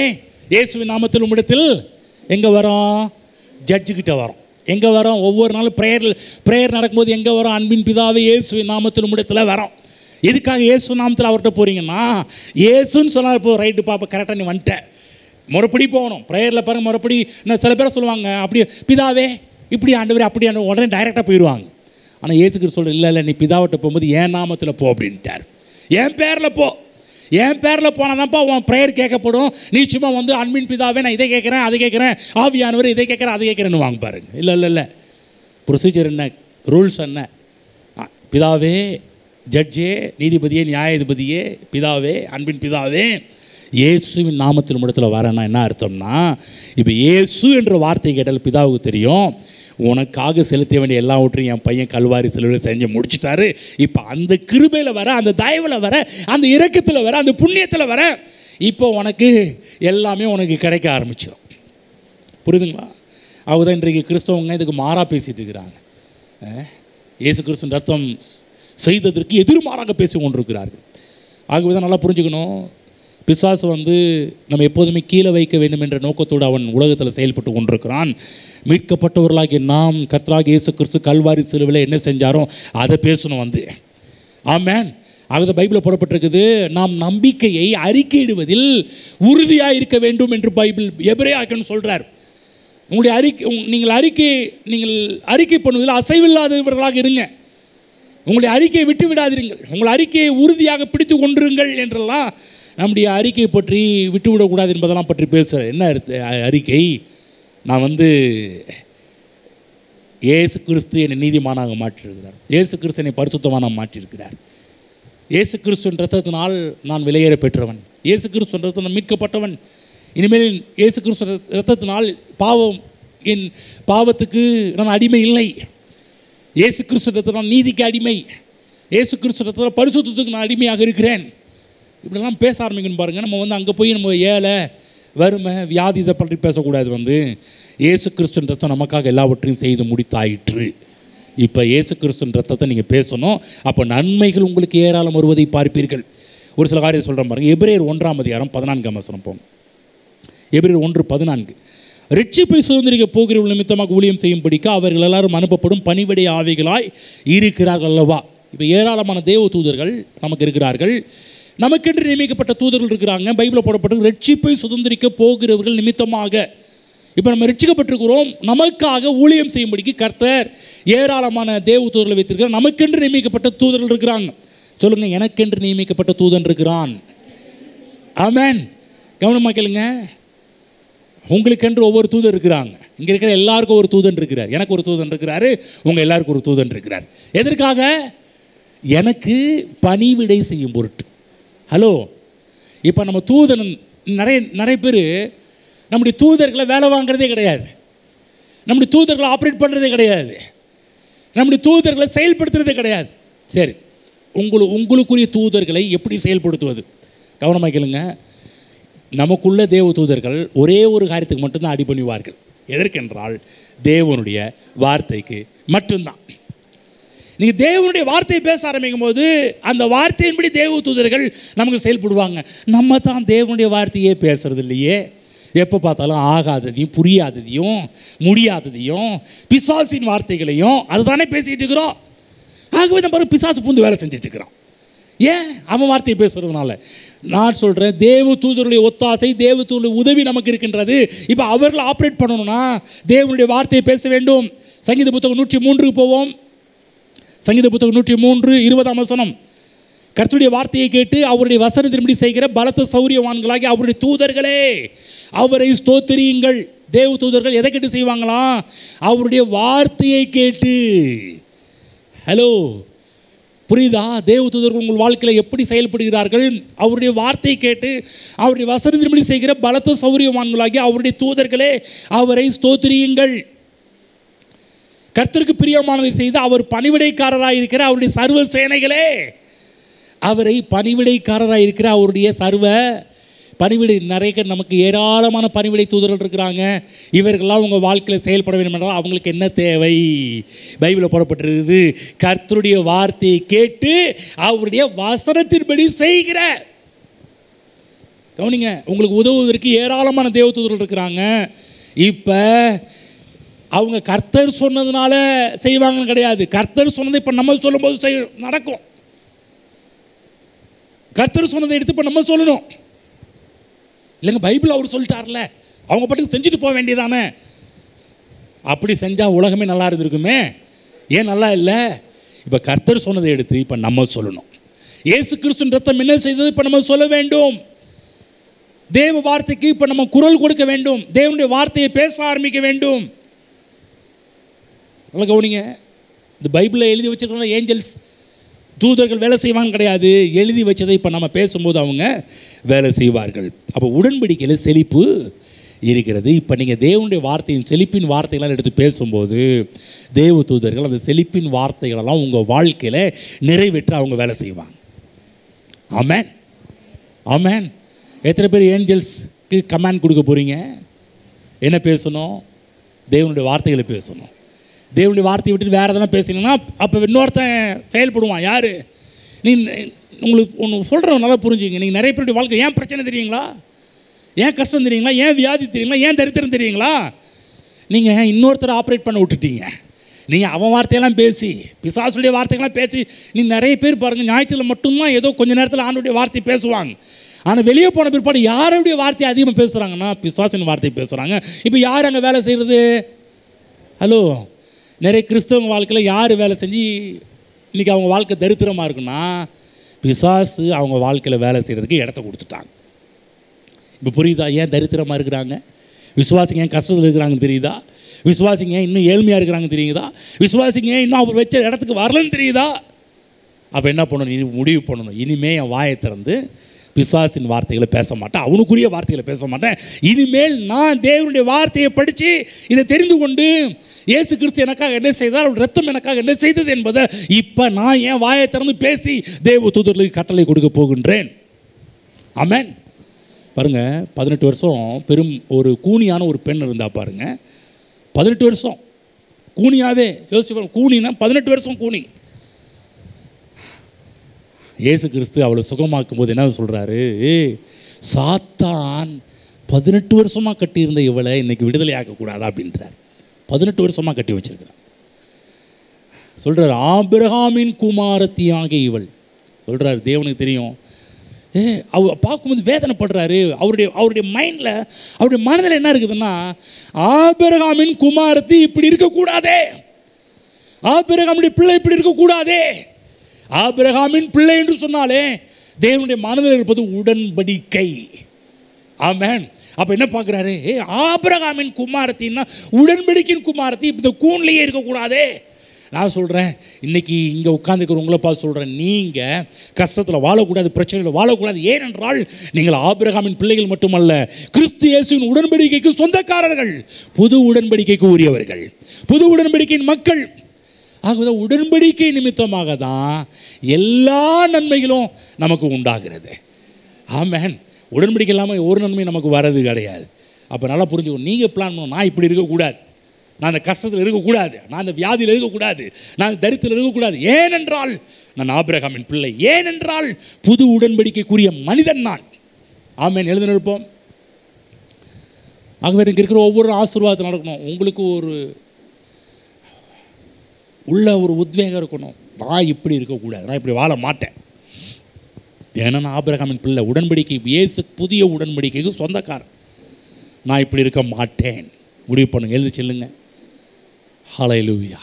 இயேசுவின் நாமத்தில் உம்மிடத்தில் எங்கே வரோம், ஜட்ஜுக்கிட்ட வரோம். எங்கே வரோம், ஒவ்வொரு நாளும் ப்ரேயர் நடக்கும்போது எங்கே வரோம், அன்பின் பிதாவே இயேசுவின் நாமத்தில் உம்மிடத்தில் வரோம். எதுக்காக இயேசு நாமத்தில் அவர்கிட்ட போகிறீங்கன்னா, இயேசுன்னு சொன்னால் இப்போ ரைட்டு பாப்பா கரெக்டாக நீ வந்துட்ட, முறைப்படி போகணும். ப்ரேயரில் பாருங்கள் முறைப்படி. சில பேரை சொல்லுவாங்க அப்படியே பிதாவே இப்படி ஆண்டவரே அப்படி ஆண்டவர் உடனே டைரெக்டாக போயிடுவாங்க. ஆனால் இயேசுக்கு சொல்கிற இல்லை நீ பிதாவிட்ட போகும்போது என் நாமத்தில் போ அப்படின்ட்டார். என் பேரில் போ, என் பேரில் போனால் தான்ப்பா உன் ப்ரேயர் கேட்கப்படும். நீ சும்மா வந்து அன்பின் பிதாவே நான் இதை கேட்குறேன் அதை கேட்குறேன், ஆவியானவர் இதை கேட்குறேன் அதை கேட்குறேன்னு வாங்க பாருங்க. இல்லை ப்ரொசீஜர் என்ன, ரூல்ஸ் என்ன, பிதாவே ஜட்ஜே, நீதிபதியே, நியாயாதிபதியே, பிதாவே, அன்பின் பிதாவே இயேசுவின் நாமத்தில் இடத்துல வரேன்னா என்ன அர்த்தம்னா, இப்போ இயேசு என்ற வார்த்தை கேட்டால் பிதாவுக்கு தெரியும், உனக்காக செலுத்த வேண்டிய எல்லாவற்றையும் என் பையன் கல்வாரி சிலுவையில் செஞ்சு முடிச்சுட்டாரு. இப்போ அந்த கிருபையில் வர, அந்த தயவில் வர, அந்த இரக்கத்தில் வர, அந்த புண்ணியத்தில் வர, இப்போ உனக்கு எல்லாமே உனக்கு கிடைக்க ஆரம்பிச்சிடும். புரியுதுங்களா? அவங்க இன்றைக்கு கிறிஸ்தவங்க இதுக்கு மாறாக பேசிகிட்டு இருக்கிறாங்க. இயேசு கிறிஸ்துவின் ரத்தம் செய்ததற்கு எதிர்மாறாக பேசி கொண்டிருக்கிறார்கள். ஆகவே தான் நல்லா புரிஞ்சுக்கணும், பிசாசு நம்ம எப்போதுமே கீழே வைக்க வேண்டும் என்ற நோக்கத்தோடு அவன் உலகத்தில் செயல்பட்டு கொண்டிருக்கிறான். மீட்கப்பட்டவர்களாகிய நாம் கர்த்தராகிய இயேசு கிறிஸ்து கல்வாரி சிலுவையில் என்ன செஞ்சாரோ அதை பேசணும். ஆமென். ஆகவே பைபிளில் போடப்பட்டிருக்குது, நாம் நம்பிக்கையை அறிக்கையிடுவதில் உறுதியாக இருக்க வேண்டும் என்று பைபிள் எபிரேயர்னு சொல்கிறார். நீங்கள் அறிக்கை பண்ணுவதில் அசைவில்லாதவர்களாக இருங்க. உங்களுடைய அறிக்கையை விட்டு விடாதீர்கள், உங்கள் அறிக்கையை உறுதியாக பிடித்து கொண்டிருங்கள் என்றெல்லாம் நம்முடைய அறிக்கையை பற்றி விட்டுவிடக்கூடாது என்பதெல்லாம் பற்றி பேசுகிறேன். என்ன அறிக்கை? நான் இயேசு கிறிஸ்து என்னை நீதிமானாக மாற்றியிருக்கிறார், இயேசு கிறிஸ்து என்னை பரிசுத்தமானாக மாற்றியிருக்கிறார், இயேசு கிறிஸ்துவின் ரத்தத்தினால் நான் வெளியேற பெற்றவன், இயேசு கிறிஸ்துவின் ரத்தத்தினால் மீட்கப்பட்டவன், இனிமேல் இயேசு கிறிஸ்து ரத்தத்தினால் என் பாவத்துக்கு நான் அடிமை இல்லை, இயேசு கிறிஸ்து ரத்தத்தினால் நீதிக்கு அடிமை, இயேசு கிறிஸ்து ரத்தத்தினால் பரிசுத்தத்துக்கு நான் அடிமையாக இருக்கிறேன். இப்படிலாம் பேச ஆரம்பிக்கணும் பாருங்கள். நம்ம அங்கே போய் நம்ம ஏழை வறுமை வியாதி இதை பற்றி பேசக்கூடாது. இயேசு கிறிஸ்துவின் ரத்தம் நமக்காக எல்லாவற்றையும் செய்து முடித்தாயிற்று. இப்போ இயேசு கிறிஸ்துவின் ரத்தத்தை நீங்கள் பேசணும். அப்போ நன்மைகள் உங்களுக்கு ஏராளம் வருவதை பார்ப்பீர்கள். ஒரு சில காரியத்தை சொல்கிறேன் பாருங்கள். எபிரேயர் 1 அதிகாரம் 14 போகும். எபிரேயர் 1:14. ரட்சிப்பை சுதந்திரிக்க போகிறவர்கள் நிமித்தமாக ஊழியம் செய்யும்படிக்க அவர்கள் எல்லாரும் அனுப்பப்படும் பணிவிடை ஆவிகளாய் இருக்கிறார்கள் அல்லவா. இப்போ ஏராளமான தேவ தூதர்கள் நமக்கு இருக்கிறார்கள். நமக்கென்று நியமிக்கப்பட்ட தூதர்கள் இருக்கிறாங்க. பைபிளில் போடப்பட்டு ரட்சிப்பை சுதந்திரிக்க போகிறவர்கள் நிமித்தமாக. இப்போ நம்ம ரட்சிக்கப்பட்டிருக்கிறோம், நமக்காக ஊழியம் செய்யும்படிக்கு கர்த்தர் ஏராளமான தேவ தூதர்களை வைத்திருக்கிறார். நமக்கென்று நியமிக்கப்பட்ட தூதர்கள் இருக்கிறாங்க. சொல்லுங்கள், எனக்கென்று நியமிக்கப்பட்ட தூதன் இருக்கிறான். ஆமென். கவனமாக கேளுங்க. உங்களுக்கென்று ஒவ்வொரு தூதன் இருக்கிறாங்க. இங்கே இருக்கிற எல்லாருக்கும் ஒரு தூதன் இருக்கிறார். எனக்கு ஒரு தூதன் இருக்கிறாரு, உங்கள் எல்லாருக்கும் ஒரு தூதன் இருக்கிறார். எதற்காக? எனக்கு பணிவிடை செய்யும் பொருட்டு. ஹலோ, இப்போ நம்ம தூதன் நிறைய பேர் நம்முடைய தூதர்களை வேலை வாங்குறதே கிடையாது, நம்முடைய தூதர்களை ஆப்ரேட் பண்ணுறதே கிடையாது, நம்முடைய தூதர்களை செயல்படுத்துறதே கிடையாது. சரி, உங்களுக்குரிய தூதர்களை எப்படி செயல்படுத்துவது? கவனமாக கேளுங்க. நமக்குள்ள தேவ தூதர்கள் ஒரே ஒரு காரியத்துக்கு மட்டும்தான் அடிபணிவார்கள். எதற்கென்றால் தேவனுடைய வார்த்தைக்கு மட்டும்தான். நீங்கள் தேவனுடைய வார்த்தையை பேச ஆரம்பிக்கும் போது அந்த வார்த்தையின்படி தேவ தூதர்கள் நமக்கு செயல்படுவாங்க. நம்ம தான் தேவனுடைய வார்த்தையே பேசுறது இல்லையே. எப்போ பார்த்தாலும் ஆகாததையும் புரியாததையும் முடியாததையும் பிசாசின் வார்த்தைகளையும் அதுதானே பேசிகிட்டு இருக்கிறோம். ஆகவே நம்ம பிசாசு பூந்து வேலை செஞ்சுட்டு இருக்கிறோம். ஏன்? அவன் வார்த்தையை பேசுறதுனால. நான் சொல்கிறேன், தேவ தூதருடைய ஒத்தாசை, தேவ தூதருடைய உதவி நமக்கு இருக்கின்றது. இப்போ அவர்கள் ஆப்ரேட் பண்ணணும்னா தேவனுடைய வார்த்தையை பேச வேண்டும். சங்கீத புத்தகம் 103 போவோம். சங்கீத புத்தகம் 103 20ஆம் வசனம். கர்த்தருடைய வார்த்தையை கேட்டு அவருடைய வசனத்தின்படி செய்கிற பலத்த சௌரியவான்களாகி அவருடைய தூதர்களே அவரை ஸ்தோத்திரியுங்கள். தேவ தூதர்கள் எதை கேட்டு செய்வாங்களாம்? அவருடைய வார்த்தையை கேட்டு. ஹலோ, புரியுதா? தேவ தூதர்கள் உங்கள் வாழ்க்கையில் எப்படி செயல்படுகிறார்கள்? அவருடைய வார்த்தையை கேட்டு அவருடைய வசனத்தின்படி செய்கிற பலத்த சௌரியவான்களாகி அவருடைய தூதர்களே அவரை ஸ்தோத்திரியுங்கள். கர்த்தருக்கு பிரியமானதை செய்து அவர் பணிவிடைக்காரராக இருக்கிற அவருடைய சர்வ சேனைகளே அவரை பணிவிடைக்காரராக இருக்கிற அவருடைய சர்வ பணிவிடை. நிறைய நமக்கு ஏராளமான பணிவிடை தூதர்கள் இருக்கிறாங்க. இவர்கள்லாம் உங்கள் வாழ்க்கையில் செயல்பட வேண்டும் என்றால் அவங்களுக்கு என்ன தேவை? பைபிளில் போடப்பட்டிருக்குது, கர்த்தருடைய வார்த்தையை கேட்டு அவருடைய வசனத்தின்படி செய்கிற. கவனிங்க, உங்களுக்கு உதவுவதற்கு ஏராளமான தேவ தூதர்கள் இருக்கிறாங்க. இப்போ அவங்க கர்த்தர் சொன்னதுனால செய்வாங்கன்னு கிடையாது. கர்த்தர் சொன்னதை இப்போ நம்ம சொல்லும்போது நடக்கும். கர்த்தர் சொன்னதை எடுத்து இப்போ நம்ம சொல்லணும். இல்லைங்க, பைபிள் அவர் சொல்லிட்டார்ல, அவங்க பாட்டுக்கு செஞ்சுட்டு போக வேண்டியதானே. அப்படி செஞ்சால் உலகமே நல்லா இருந்திருக்குமே. ஏன் நல்லா இல்லை? இப்போ கர்த்தர் சொன்னதை எடுத்து இப்போ நம்ம சொல்லணும். இயேசு கிறிஸ்துவின் ரத்தம் என்ன செய்தது இப்போ நம்ம சொல்ல வேண்டும். தேவ வார்த்தைக்கு இப்போ நம்ம குரல் கொடுக்க வேண்டும். தேவனுடைய வார்த்தையை பேச ஆரம்பிக்க வேண்டும். நல்லா கவனிங்க. இந்த பைபிளில் எழுதி வச்சிருக்கிற ஏஞ்சல்ஸ் தூதர்கள் வேலை செய்வாங்க கிடையாது. எழுதி வச்சதை இப்போ நம்ம பேசும்போது அவங்க வேலை செய்வார்கள். அப்போ உடன்படிக்கையில் செழிப்பு இருக்கிறது. இப்போ நீங்கள் தேவனுடைய வார்த்தையின் செழிப்பின் வார்த்தைகளால் எடுத்து பேசும்போது தேவ தூதர்கள் அந்த செழிப்பின் வார்த்தைகளெல்லாம் உங்கள் வாழ்க்கையில் நிறைவேற்ற அவங்க வேலை செய்வாங்க. ஆமென், ஆமென். எத்தனை பேர் ஏஞ்சல்ஸ்க்கு கமாண்ட் கொடுக்க போகிறீங்க? என்ன பேசணும்? தேவனுடைய வார்த்தைகளை பேசணும். தேவனுடைய வார்த்தையை விட்டு வேறு எதனா பேசினீங்கன்னா அப்போ இன்னொருத்தன் செயல்படுவான். யார்? உங்களுக்கு ஒன்று சொல்கிறவங்க நல்லா புரிஞ்சுங்க. நீங்கள் நிறைய பேருடைய வாழ்க்கை ஏன் பிரச்சனை தெரியுங்களா? ஏன் கஷ்டம் தெரியுங்களா? ஏன் வியாதி தெரியுங்களா? ஏன் தரித்திரம் தெரியுங்களா? நீங்கள் இன்னொருத்தரை ஆப்ரேட் பண்ண விட்டுட்டீங்க. நீங்கள் அவன் வார்த்தையெல்லாம் பேசி, பிசாசுடைய வார்த்தைகள்லாம் பேசி, நீங்கள் நிறைய பேர் பாருங்கள், ஞாயிற்றுல மட்டும்தான் ஏதோ கொஞ்சம் நேரத்தில் ஆண்டுடைய வார்த்தை பேசுவாங்க. ஆனால் வெளியே போன பிற்பாடு யாருடைய வார்த்தையை அதிகமாக பேசுகிறாங்கன்னா பிசாசின் வார்த்தை பேசுகிறாங்க. இப்போ யார் அங்கே வேலை செய்கிறது? ஹலோ, நிறைய கிறிஸ்தவங்க வாழ்க்கையில் யார் வேலை செஞ்சு இன்றைக்கி அவங்க வாழ்க்கை தரித்திரமாக இருக்குன்னா பிசாசு அவங்க வாழ்க்கையில் வேலை செய்கிறதுக்கு இடத்த கொடுத்துட்டாங்க. இப்போ புரியுதா ஏன் தரித்திரமாக இருக்கிறாங்க? விசுவாசிங்க ஏன் கஷ்டத்தில் இருக்கிறாங்கன்னு தெரியுதா? விசுவாசிங்க ஏன் இன்னும் ஏழ்மையாக இருக்கிறாங்க தெரியுதா? விசுவாசிங்க ஏன் இன்னும் அவர் வச்ச இடத்துக்கு வரலன்னு தெரியுதா? அப்போ என்ன பண்ணணும்? இனி முடிவு பண்ணணும். இனிமேல் என் வாயை திறந்து பிசாசின் வார்த்தைகளை பேச மாட்டேன், அவனுக்குரிய வார்த்தைகளை பேச மாட்டேன். இனிமேல் நான் தேவனுடைய வார்த்தையை படித்து இதை தெரிந்து கொண்டு இயேசு கிறிஸ்து எனக்காக என்ன செய்தார், அவருடைய ரத்தம் எனக்காக என்ன செய்தது என்பதை இப்போ நான் என் வாயை திறந்து பேசி தேவ தூதர்களுக்கு கட்டளை கொடுக்க போகின்றேன். ஆமென். பாருங்கள், 18 வருஷம் பெரும் ஒரு கூனியான ஒரு பெண் இருந்தா பாருங்க. 18 வருஷம் கூனியாவே. யோசிச்சு, கூனினா 18 வருஷம் கூனி. இயேசு கிறிஸ்து அவளை சுகமாக்கும் போது என்ன சொல்கிறாரு? சாத்தான் 18 வருஷமாக கட்டியிருந்த இவளை இன்னைக்கு விடுதலை ஆக்கக்கூடாதா அப்படின்றார். 18 வருஷமாக கட்டி வச்சிருக்கிறார். சொல்கிறார், ஆபிரகாமின் குமாரத்தியாகிய இவள். சொல்கிறார், தேவனுக்கு தெரியும். அவர் பார்க்கும்போது வேதனைப்படுறாரு. அவருடைய மைண்டில், அவருடைய மனதில் என்ன இருக்குதுன்னா, ஆபிரகாமின் குமாரத்தி இப்படி இருக்கக்கூடாதே, ஆபிரகாமுடைய பிள்ளை இப்படி இருக்கக்கூடாதே. ஆபிரகாமின் பிள்ளை என்று சொன்னாலே தேவனுடைய மனதில் இருப்பது உடன்படிக்கை. ஆமென். அப்போ என்ன பார்க்குறாரு, ஆபிரகாமின் குமாரத்தின்னா உடன்படிக்கையின் குமாரத்தி இந்த கூண்லேயே இருக்கக்கூடாதே. நான் சொல்கிறேன், இன்றைக்கி இங்கே உட்காந்துருக்கிற உங்களை பார்த்து சொல்கிறேன், நீங்கள் கஷ்டத்தில் வாழக்கூடாது, பிரச்சனையில் வாழக்கூடாது. ஏனென்றால் நீங்கள் ஆபிரகாமின் பிள்ளைகள் மட்டுமல்ல, கிறிஸ்து இயேசுவின் உடன்படிக்கைக்கு சொந்தக்காரர்கள், புது உடன்படிக்கைக்கு உரியவர்கள், புது உடன்படிக்கையின் மக்கள். ஆகவே உடன்படிக்கை நிமித்தமாக தான் எல்லா நன்மைகளும் நமக்கு உண்டாகிறது. ஆமென். உடன்படிக்கை இல்லாமல் ஒரு நன்மையும் நமக்கு வர்றது கிடையாது. அப்போ நல்லா புரிஞ்சுக்கணும். நீங்கள் பிளான் பண்ணணும், நான் இப்படி இருக்கக்கூடாது, நான் அந்த கஷ்டத்தில் இருக்கக்கூடாது, நான் அந்த வியாதியில் இருக்கக்கூடாது, நான் தரித்திரத்தில் இருக்கக்கூடாது. ஏனென்றால் நான் ஆபிரகாமின் பிள்ளை, ஏனென்றால் புது உடன்படிக்கைக்குரிய மனிதன் நான். ஆமென். எழுந்து நிற்போம். ஆகவே எனக்கு இருக்கிற ஒவ்வொரு ஆசீர்வாதம் நடக்கணும். உங்களுக்கு உள்ள ஒரு உத்வேகம் இருக்கணும். நான் இப்படி இருக்கக்கூடாது, நான் இப்படி வாழ மாட்டேன். ஏன்னா நான் ஆபிரகாமின் பிள்ளை, உடன்படிக்கை இயேசு புதிய உடன்படிக்கைக்கு சொந்தக்காரன். நான் இப்படி இருக்க மாட்டேன். முடிவு பண்ணுங்க, எழுதி செல்லுங்க. ஹல்லேலூயா.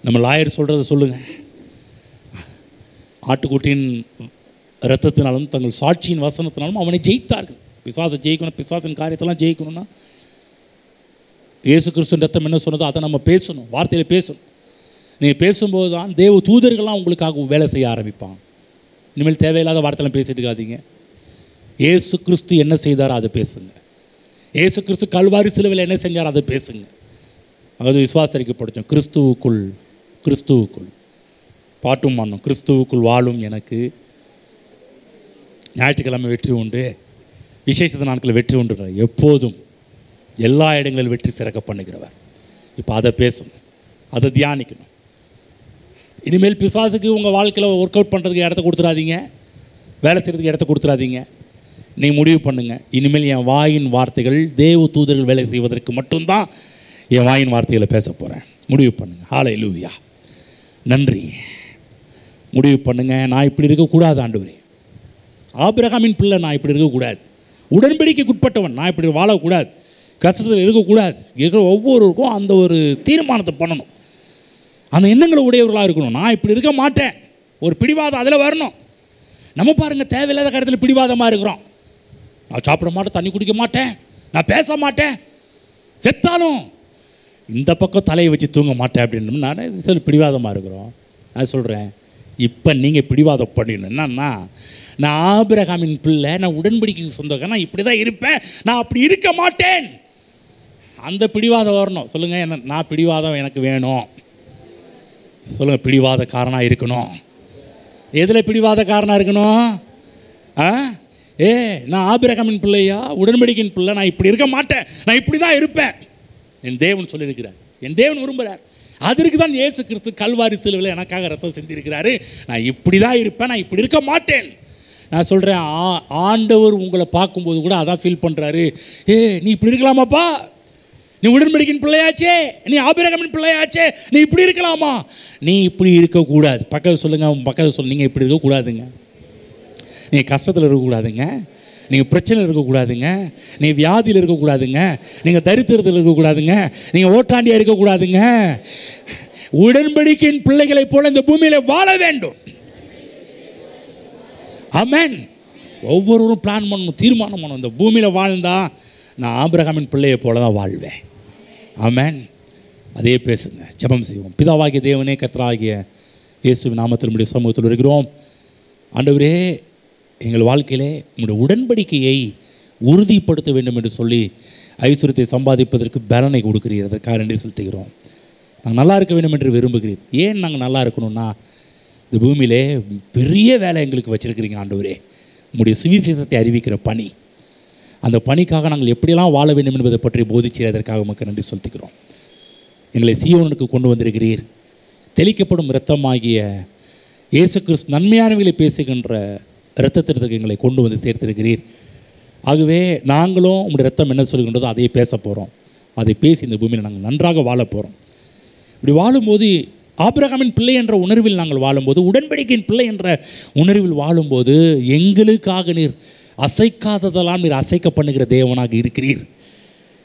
நம்ம லாயர் சொல்கிறத சொல்லுங்கள். ஆட்டுக்குட்டியின் இரத்தத்தினாலும் தங்கள் சாட்சியின் வசனத்தினாலும் அவனை ஜெயித்தார்கள். பிசாசை ஜெயிக்கணும், பிசாசின் காரியத்தெல்லாம் ஜெயிக்கணும்னா இயேசு கிறிஸ்துவின் ரத்தம் என்ன சொன்னதோ அதை நம்ம பேசணும், வார்த்தையில் பேசணும். நீங்கள் பேசும்போது தான் தேவ தூதர்கள்லாம் உங்களுக்காக வேலை செய்ய ஆரம்பிப்பாங்க. இனிமேல் தேவையில்லாத வார்த்தைலாம் பேசிட்டு இருக்காதீங்க. இயேசு கிறிஸ்து என்ன செய்தாரோ அதை பேசுங்க. இயேசு கிறிஸ்து கல்வாரி சிலுவையில் என்ன செஞ்சாரோ அதை பேசுங்க. அது விசுவாசரிக்க படித்தோம். கிறிஸ்துவுக்குள் பாட்டும் மானும், கிறிஸ்துவுக்குள் வாழும் எனக்கு ஞாயிற்றுக்கிழமை வெற்றி உண்டு, விசேஷ நாட்களில் வெற்றி உண்டு, எப்போதும் எல்லா இடங்களிலும் வெற்றி சிறக்க பண்ணுகிறவர். இப்போ அதை பேசணும், அதை தியானிக்கணும். இனிமேல் பிசாசுக்கு உங்கள் வாழ்க்கையில் ஒர்க் அவுட் பண்ணுறதுக்கு இடத்த கொடுத்துடாதீங்க, வேலை செய்கிறதுக்கு இடத்த கொடுத்துடாதீங்க. நீங்கள் முடிவு பண்ணுங்கள், இனிமேல் என் வாயின் வார்த்தைகள் தேவ தூதர்கள் வேலை செய்வதற்கு மட்டும்தான் என் வாயின் வார்த்தைகளை பேச போகிறேன். முடிவு பண்ணுங்கள். ஹல்லேலூயா. நன்றி. முடிவு பண்ணுங்கள். நான் இப்படி இருக்கக்கூடாது ஆண்டவரே, ஆபிரகாமின் பிள்ளை, நான் இப்படி இருக்கக்கூடாது, உடன்படிக்கைக்கு உட்பட்டவன், நான் இப்படி வாழக்கூடாது, கஷ்டத்தில் இருக்கக்கூடாது. இருக்கிற ஒவ்வொருவருக்கும் அந்த ஒரு தீர்மானத்தை பண்ணணும். அந்த எண்ணங்களை உடையவர்களாக இருக்கணும். நான் இப்படி இருக்க மாட்டேன், ஒரு பிடிவாதம் அதில் வரணும். நம்ம பாருங்கள், தேவையில்லாத கருத்தில் பிடிவாதமாக இருக்கிறோம். நான் சாப்பிட மாட்டேன், தண்ணி குடிக்க மாட்டேன், நான் பேச மாட்டேன், செத்தாலும் இந்த பக்கம் தலையை வச்சு தூங்க மாட்டேன் அப்படின்னு நான் சொல்லி பிடிவாதமாக இருக்கிறோம். நான் சொல்கிறேன், இப்போ நீங்கள் பிடிவாதம் பண்ணிடணும். என்னன்னா, நான் ஆபிரகாமின் பிள்ளை, நான் உடன்படிக்கைக்கு சொந்தக்காரன், நான் இப்படி தான் இருப்பேன், நான் அப்படி இருக்க மாட்டேன். அந்த பிடிவாதம் வரணும். சொல்லுங்கள், என்ன நான் பிடிவாதம் எனக்கு வேணும். சொல்லுங்கள், பிடிவாதக்காரனாக இருக்கணும். எதில் பிடிவாதக்காரனாக இருக்கணும்? நான் ஆபிரகாமின் பிள்ளையா, உடன்படிக்கையின் பிள்ளை, நான் இப்படி இருக்க மாட்டேன், நான் இப்படி தான் இருப்பேன். என் தேவன் சொல்லியிருக்கிறார், என் தேவன் விரும்புகிறார். அதற்கு தான் இயேசு கிறிஸ்து கல்வாரி சிலுவையில் எனக்காக ரத்தம் சிந்திருக்கிறாரு. நான் இப்படி தான் இருப்பேன், நான் இப்படி இருக்க மாட்டேன். நான் சொல்கிறேன், ஆண்டவர் உங்களை பார்க்கும்போது கூட அதான் ஃபீல் பண்ணுறாரு. நீ இப்படி இருக்கலாமாப்பா, நீ உடன்படிக்கையின் பிள்ளையாச்சே, நீ ஆபிரகாமின் பிள்ளையாச்சே, நீ இப்படி இருக்கலாமா? நீ இப்படி இருக்கக்கூடாது. பக்கத்தில் சொல்லுங்கள், பக்கத்தில் சொல்லுங்கள், நீங்கள் இப்படி இருக்கக்கூடாதுங்க, நீங்கள் கஷ்டத்தில் இருக்கக்கூடாதுங்க, நீங்கள் பிரச்சனையில் இருக்கக்கூடாதுங்க, நீங்கள் வியாதியில் இருக்கக்கூடாதுங்க, நீங்கள் தரித்திரத்தில் இருக்கக்கூடாதுங்க, நீங்கள் ஓட்டாண்டியாக இருக்கக்கூடாதுங்க. உடன்படிக்கையின் பிள்ளைகளைப் போல இந்த பூமியில் வாழ வேண்டும். ஆமென். ஒவ்வொருவரும் பிளான் பண்ணணும், தீர்மானம் பண்ணணும். இந்த பூமியில் வாழ்ந்தா நான் ஆபிரகாமின் பிள்ளையை போல தான் வாழ்வேன். ஆமென். அதே பேசுங்க. ஜெபம் செய்வோம். பிதாவாகிய தேவனே, கர்த்தராகிய இயேசுவின் நாமத்தில் நம்முடைய சமூகத்தில் இருக்கிறோம். ஆண்டவரே, எங்கள் வாழ்க்கையிலே உங்களுடைய உடன்படிக்கையை உறுதிப்படுத்த வேண்டும் என்று சொல்லி ஐஸ்வர்யத்தை சம்பாதிப்பதற்கு பலனை கொடுக்கிறீர். அதற்காக நன்றி செலுத்துகிறோம். நாங்கள் நல்லா இருக்க வேண்டும் என்று விரும்புகிறீர். ஏன் நாங்கள் நல்லா இருக்கணும்னா, இந்த பூமியிலே பெரிய வேலை எங்களுக்கு வச்சுருக்கிறீங்க ஆண்டவரே. உங்களுடைய சுவிசேஷத்தை அறிவிக்கிற பணி, அந்த பணிக்காக நாங்கள் எப்படியெல்லாம் வாழ வேண்டும் என்பதை பற்றி போதிச்சு அதற்காக உமக்கு நன்றி செலுத்துகிறோம். எங்களை சீயோனுக்கு கொண்டு வந்திருக்கிறீர். தெளிக்கப்படும் இரத்தமாகிய இயேசு கிறிஸ்து நன்மையானவைகளை பேசுகின்ற இரத்தத்திற்கு எங்களை கொண்டு வந்து சேர்த்திருக்கிறீர். ஆகவே நாங்களும் உங்களுடைய ரத்தம் என்ன சொல்கின்றதோ அதையே பேச போகிறோம். அதை பேசி இந்த பூமியில் நாங்கள் நன்றாக வாழ போகிறோம். இப்படி வாழும்போது ஆபிரகாமின் பிள்ளை என்ற உணர்வில் நாங்கள் வாழும்போது, உடன்படிக்கையின் பிள்ளை என்ற உணர்வில் வாழும்போது, எங்களுக்காக நீர் அசைக்காததெல்லாம் நீர் அசைக்க பண்ணுகிற தேவனாக இருக்கிறீர்.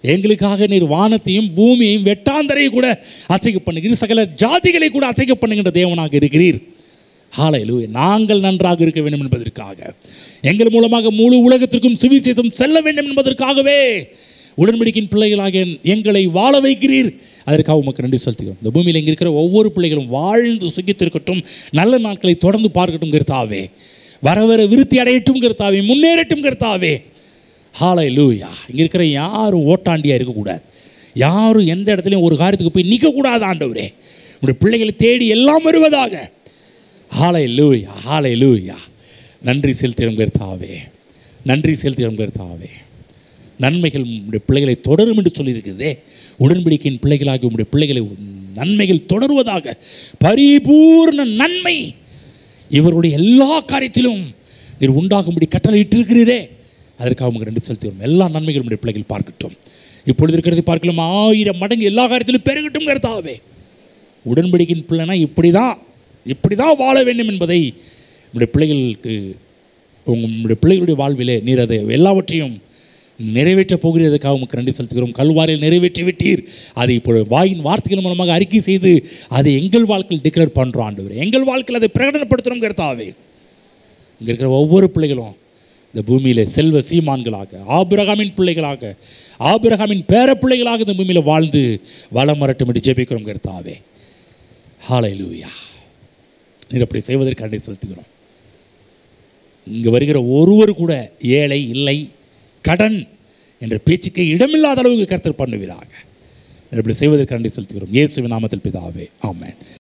எங்களுக்காக நீர் வானத்தையும் பூமியையும் வெட்டாந்தரையும் கூட அசைக்க பண்ணுகிறீர். சகல ஜாதிகளை கூட அசைக்க பண்ணுகின்ற தேவனாக இருக்கிறீர். ஹல்லேலூயா. நாங்கள் நன்றாக இருக்க வேண்டும் என்பதற்காக, எங்கள் மூலமாக முழு உலகத்திற்கும் சுவிசேஷம் செல்ல வேண்டும் என்பதற்காகவே உடன்படிக்கையின் பிள்ளைகளாக எங்களை வாழ வைக்கிறீர். அதற்காக உமக்கு நன்றி செலுத்துகிறோம். இந்த பூமியில் இங்கே இருக்கிற ஒவ்வொரு பிள்ளைகளும் வாழ்ந்து சுகித்திருக்கட்டும், நல்ல நாட்களை தொடர்ந்து பார்க்கட்டும் கர்த்தாவே. வர வர விருத்தி அடையட்டும் கர்த்தாவே, முன்னேறட்டும் கர்த்தாவே. ஹல்லேலூயா. இங்கே இருக்கிற யாரும் ஓட்டாண்டியாக இருக்கக்கூடாது, யாரும் எந்த இடத்துலையும் ஒரு காரியத்துக்கு போய் நிற்கக்கூடாது. ஆண்டவரே, உங்களுடைய பிள்ளைகளை தேடி எல்லாம் வருவதாக. ஹல்லேலூயா, ஹல்லேலூயா. நன்றி செலுத்துகிறோம் கர்த்தாவே, நன்றி செலுத்துகிறோம் கர்த்தாவே. நன்மைகள் உங்களுடைய பிள்ளைகளை தொடரும் என்று சொல்லியிருக்கிறதே, உடன்படிக்கையின் பிள்ளைகளாகி உங்களுடைய பிள்ளைகளை நன்மைகள் தொடருவதாக. பரிபூர்ண நன்மை இவருடைய எல்லா காரியத்திலும் நீர் உண்டாகும்படி கட்டளை இட்டிருக்கிறீரே, அதற்காக உங்களுக்கு நன்றி செலுத்துகிறோம். எல்லா நன்மைகளும் உடைய பிள்ளைகள் பார்க்கட்டும். இப்பொழுது இருக்கிறதை பார்க்கலாம் 1000 மடங்கு எல்லா காரியத்திலும் பெருகட்டும் கர்த்தாவே. உடன்படிக்கையின் பிள்ளைனா இப்படி தான் வாழ வேண்டும் என்பதை உங்களுடைய பிள்ளைகளுக்கு, உங்களுடைய பிள்ளைகளுடைய வாழ்விலே நீர் அதை எல்லாவற்றையும் நிறைவேற்றப் போகிறதுக்காக உமக்கு நன்றி செலுத்துகிறோம். கல்வாரியில் நிறைவேற்றி விட்டீர். அதை இப்போ வாயின் வார்த்தைகள் மூலமாக அறிக்கை செய்து அதை எங்கள் வாழ்க்கையில் டிக்ளேர் பண்ணுறோம் ஆண்டவரே. எங்கள் வாழ்க்கையில் அதை பிரகடனப்படுத்துகிறோம் கர்த்தாவே. இங்கே இருக்கிற ஒவ்வொரு பிள்ளைகளும் இந்த பூமியில் செல்வ சீமான்களாக, ஆபிரகாமின் பிள்ளைகளாக, ஆபிரகாமின் பேர பிள்ளைகளாக இந்த பூமியில் வாழ்ந்து வளம் வரட்டும் என்று ஜெபிக்கிறோம் கர்த்தாவே. ஹல்லேலூயா. நீர் அப்படி செய்வதற்கு நன்றி செலுத்துகிறோம். இங்கே வருகிற ஒருவர் கூட ஏழை இல்லை, கடன் என்ற பேச்சுக்கு இடமில்லாத அளவுக்கு கர்த்தர் பண்ணுவீராக. இப்படி செய்வதற்கு நன்றி செலுத்துகிறோம். இயேசுவின் நாமத்தில் பிதாவே, ஆமென்.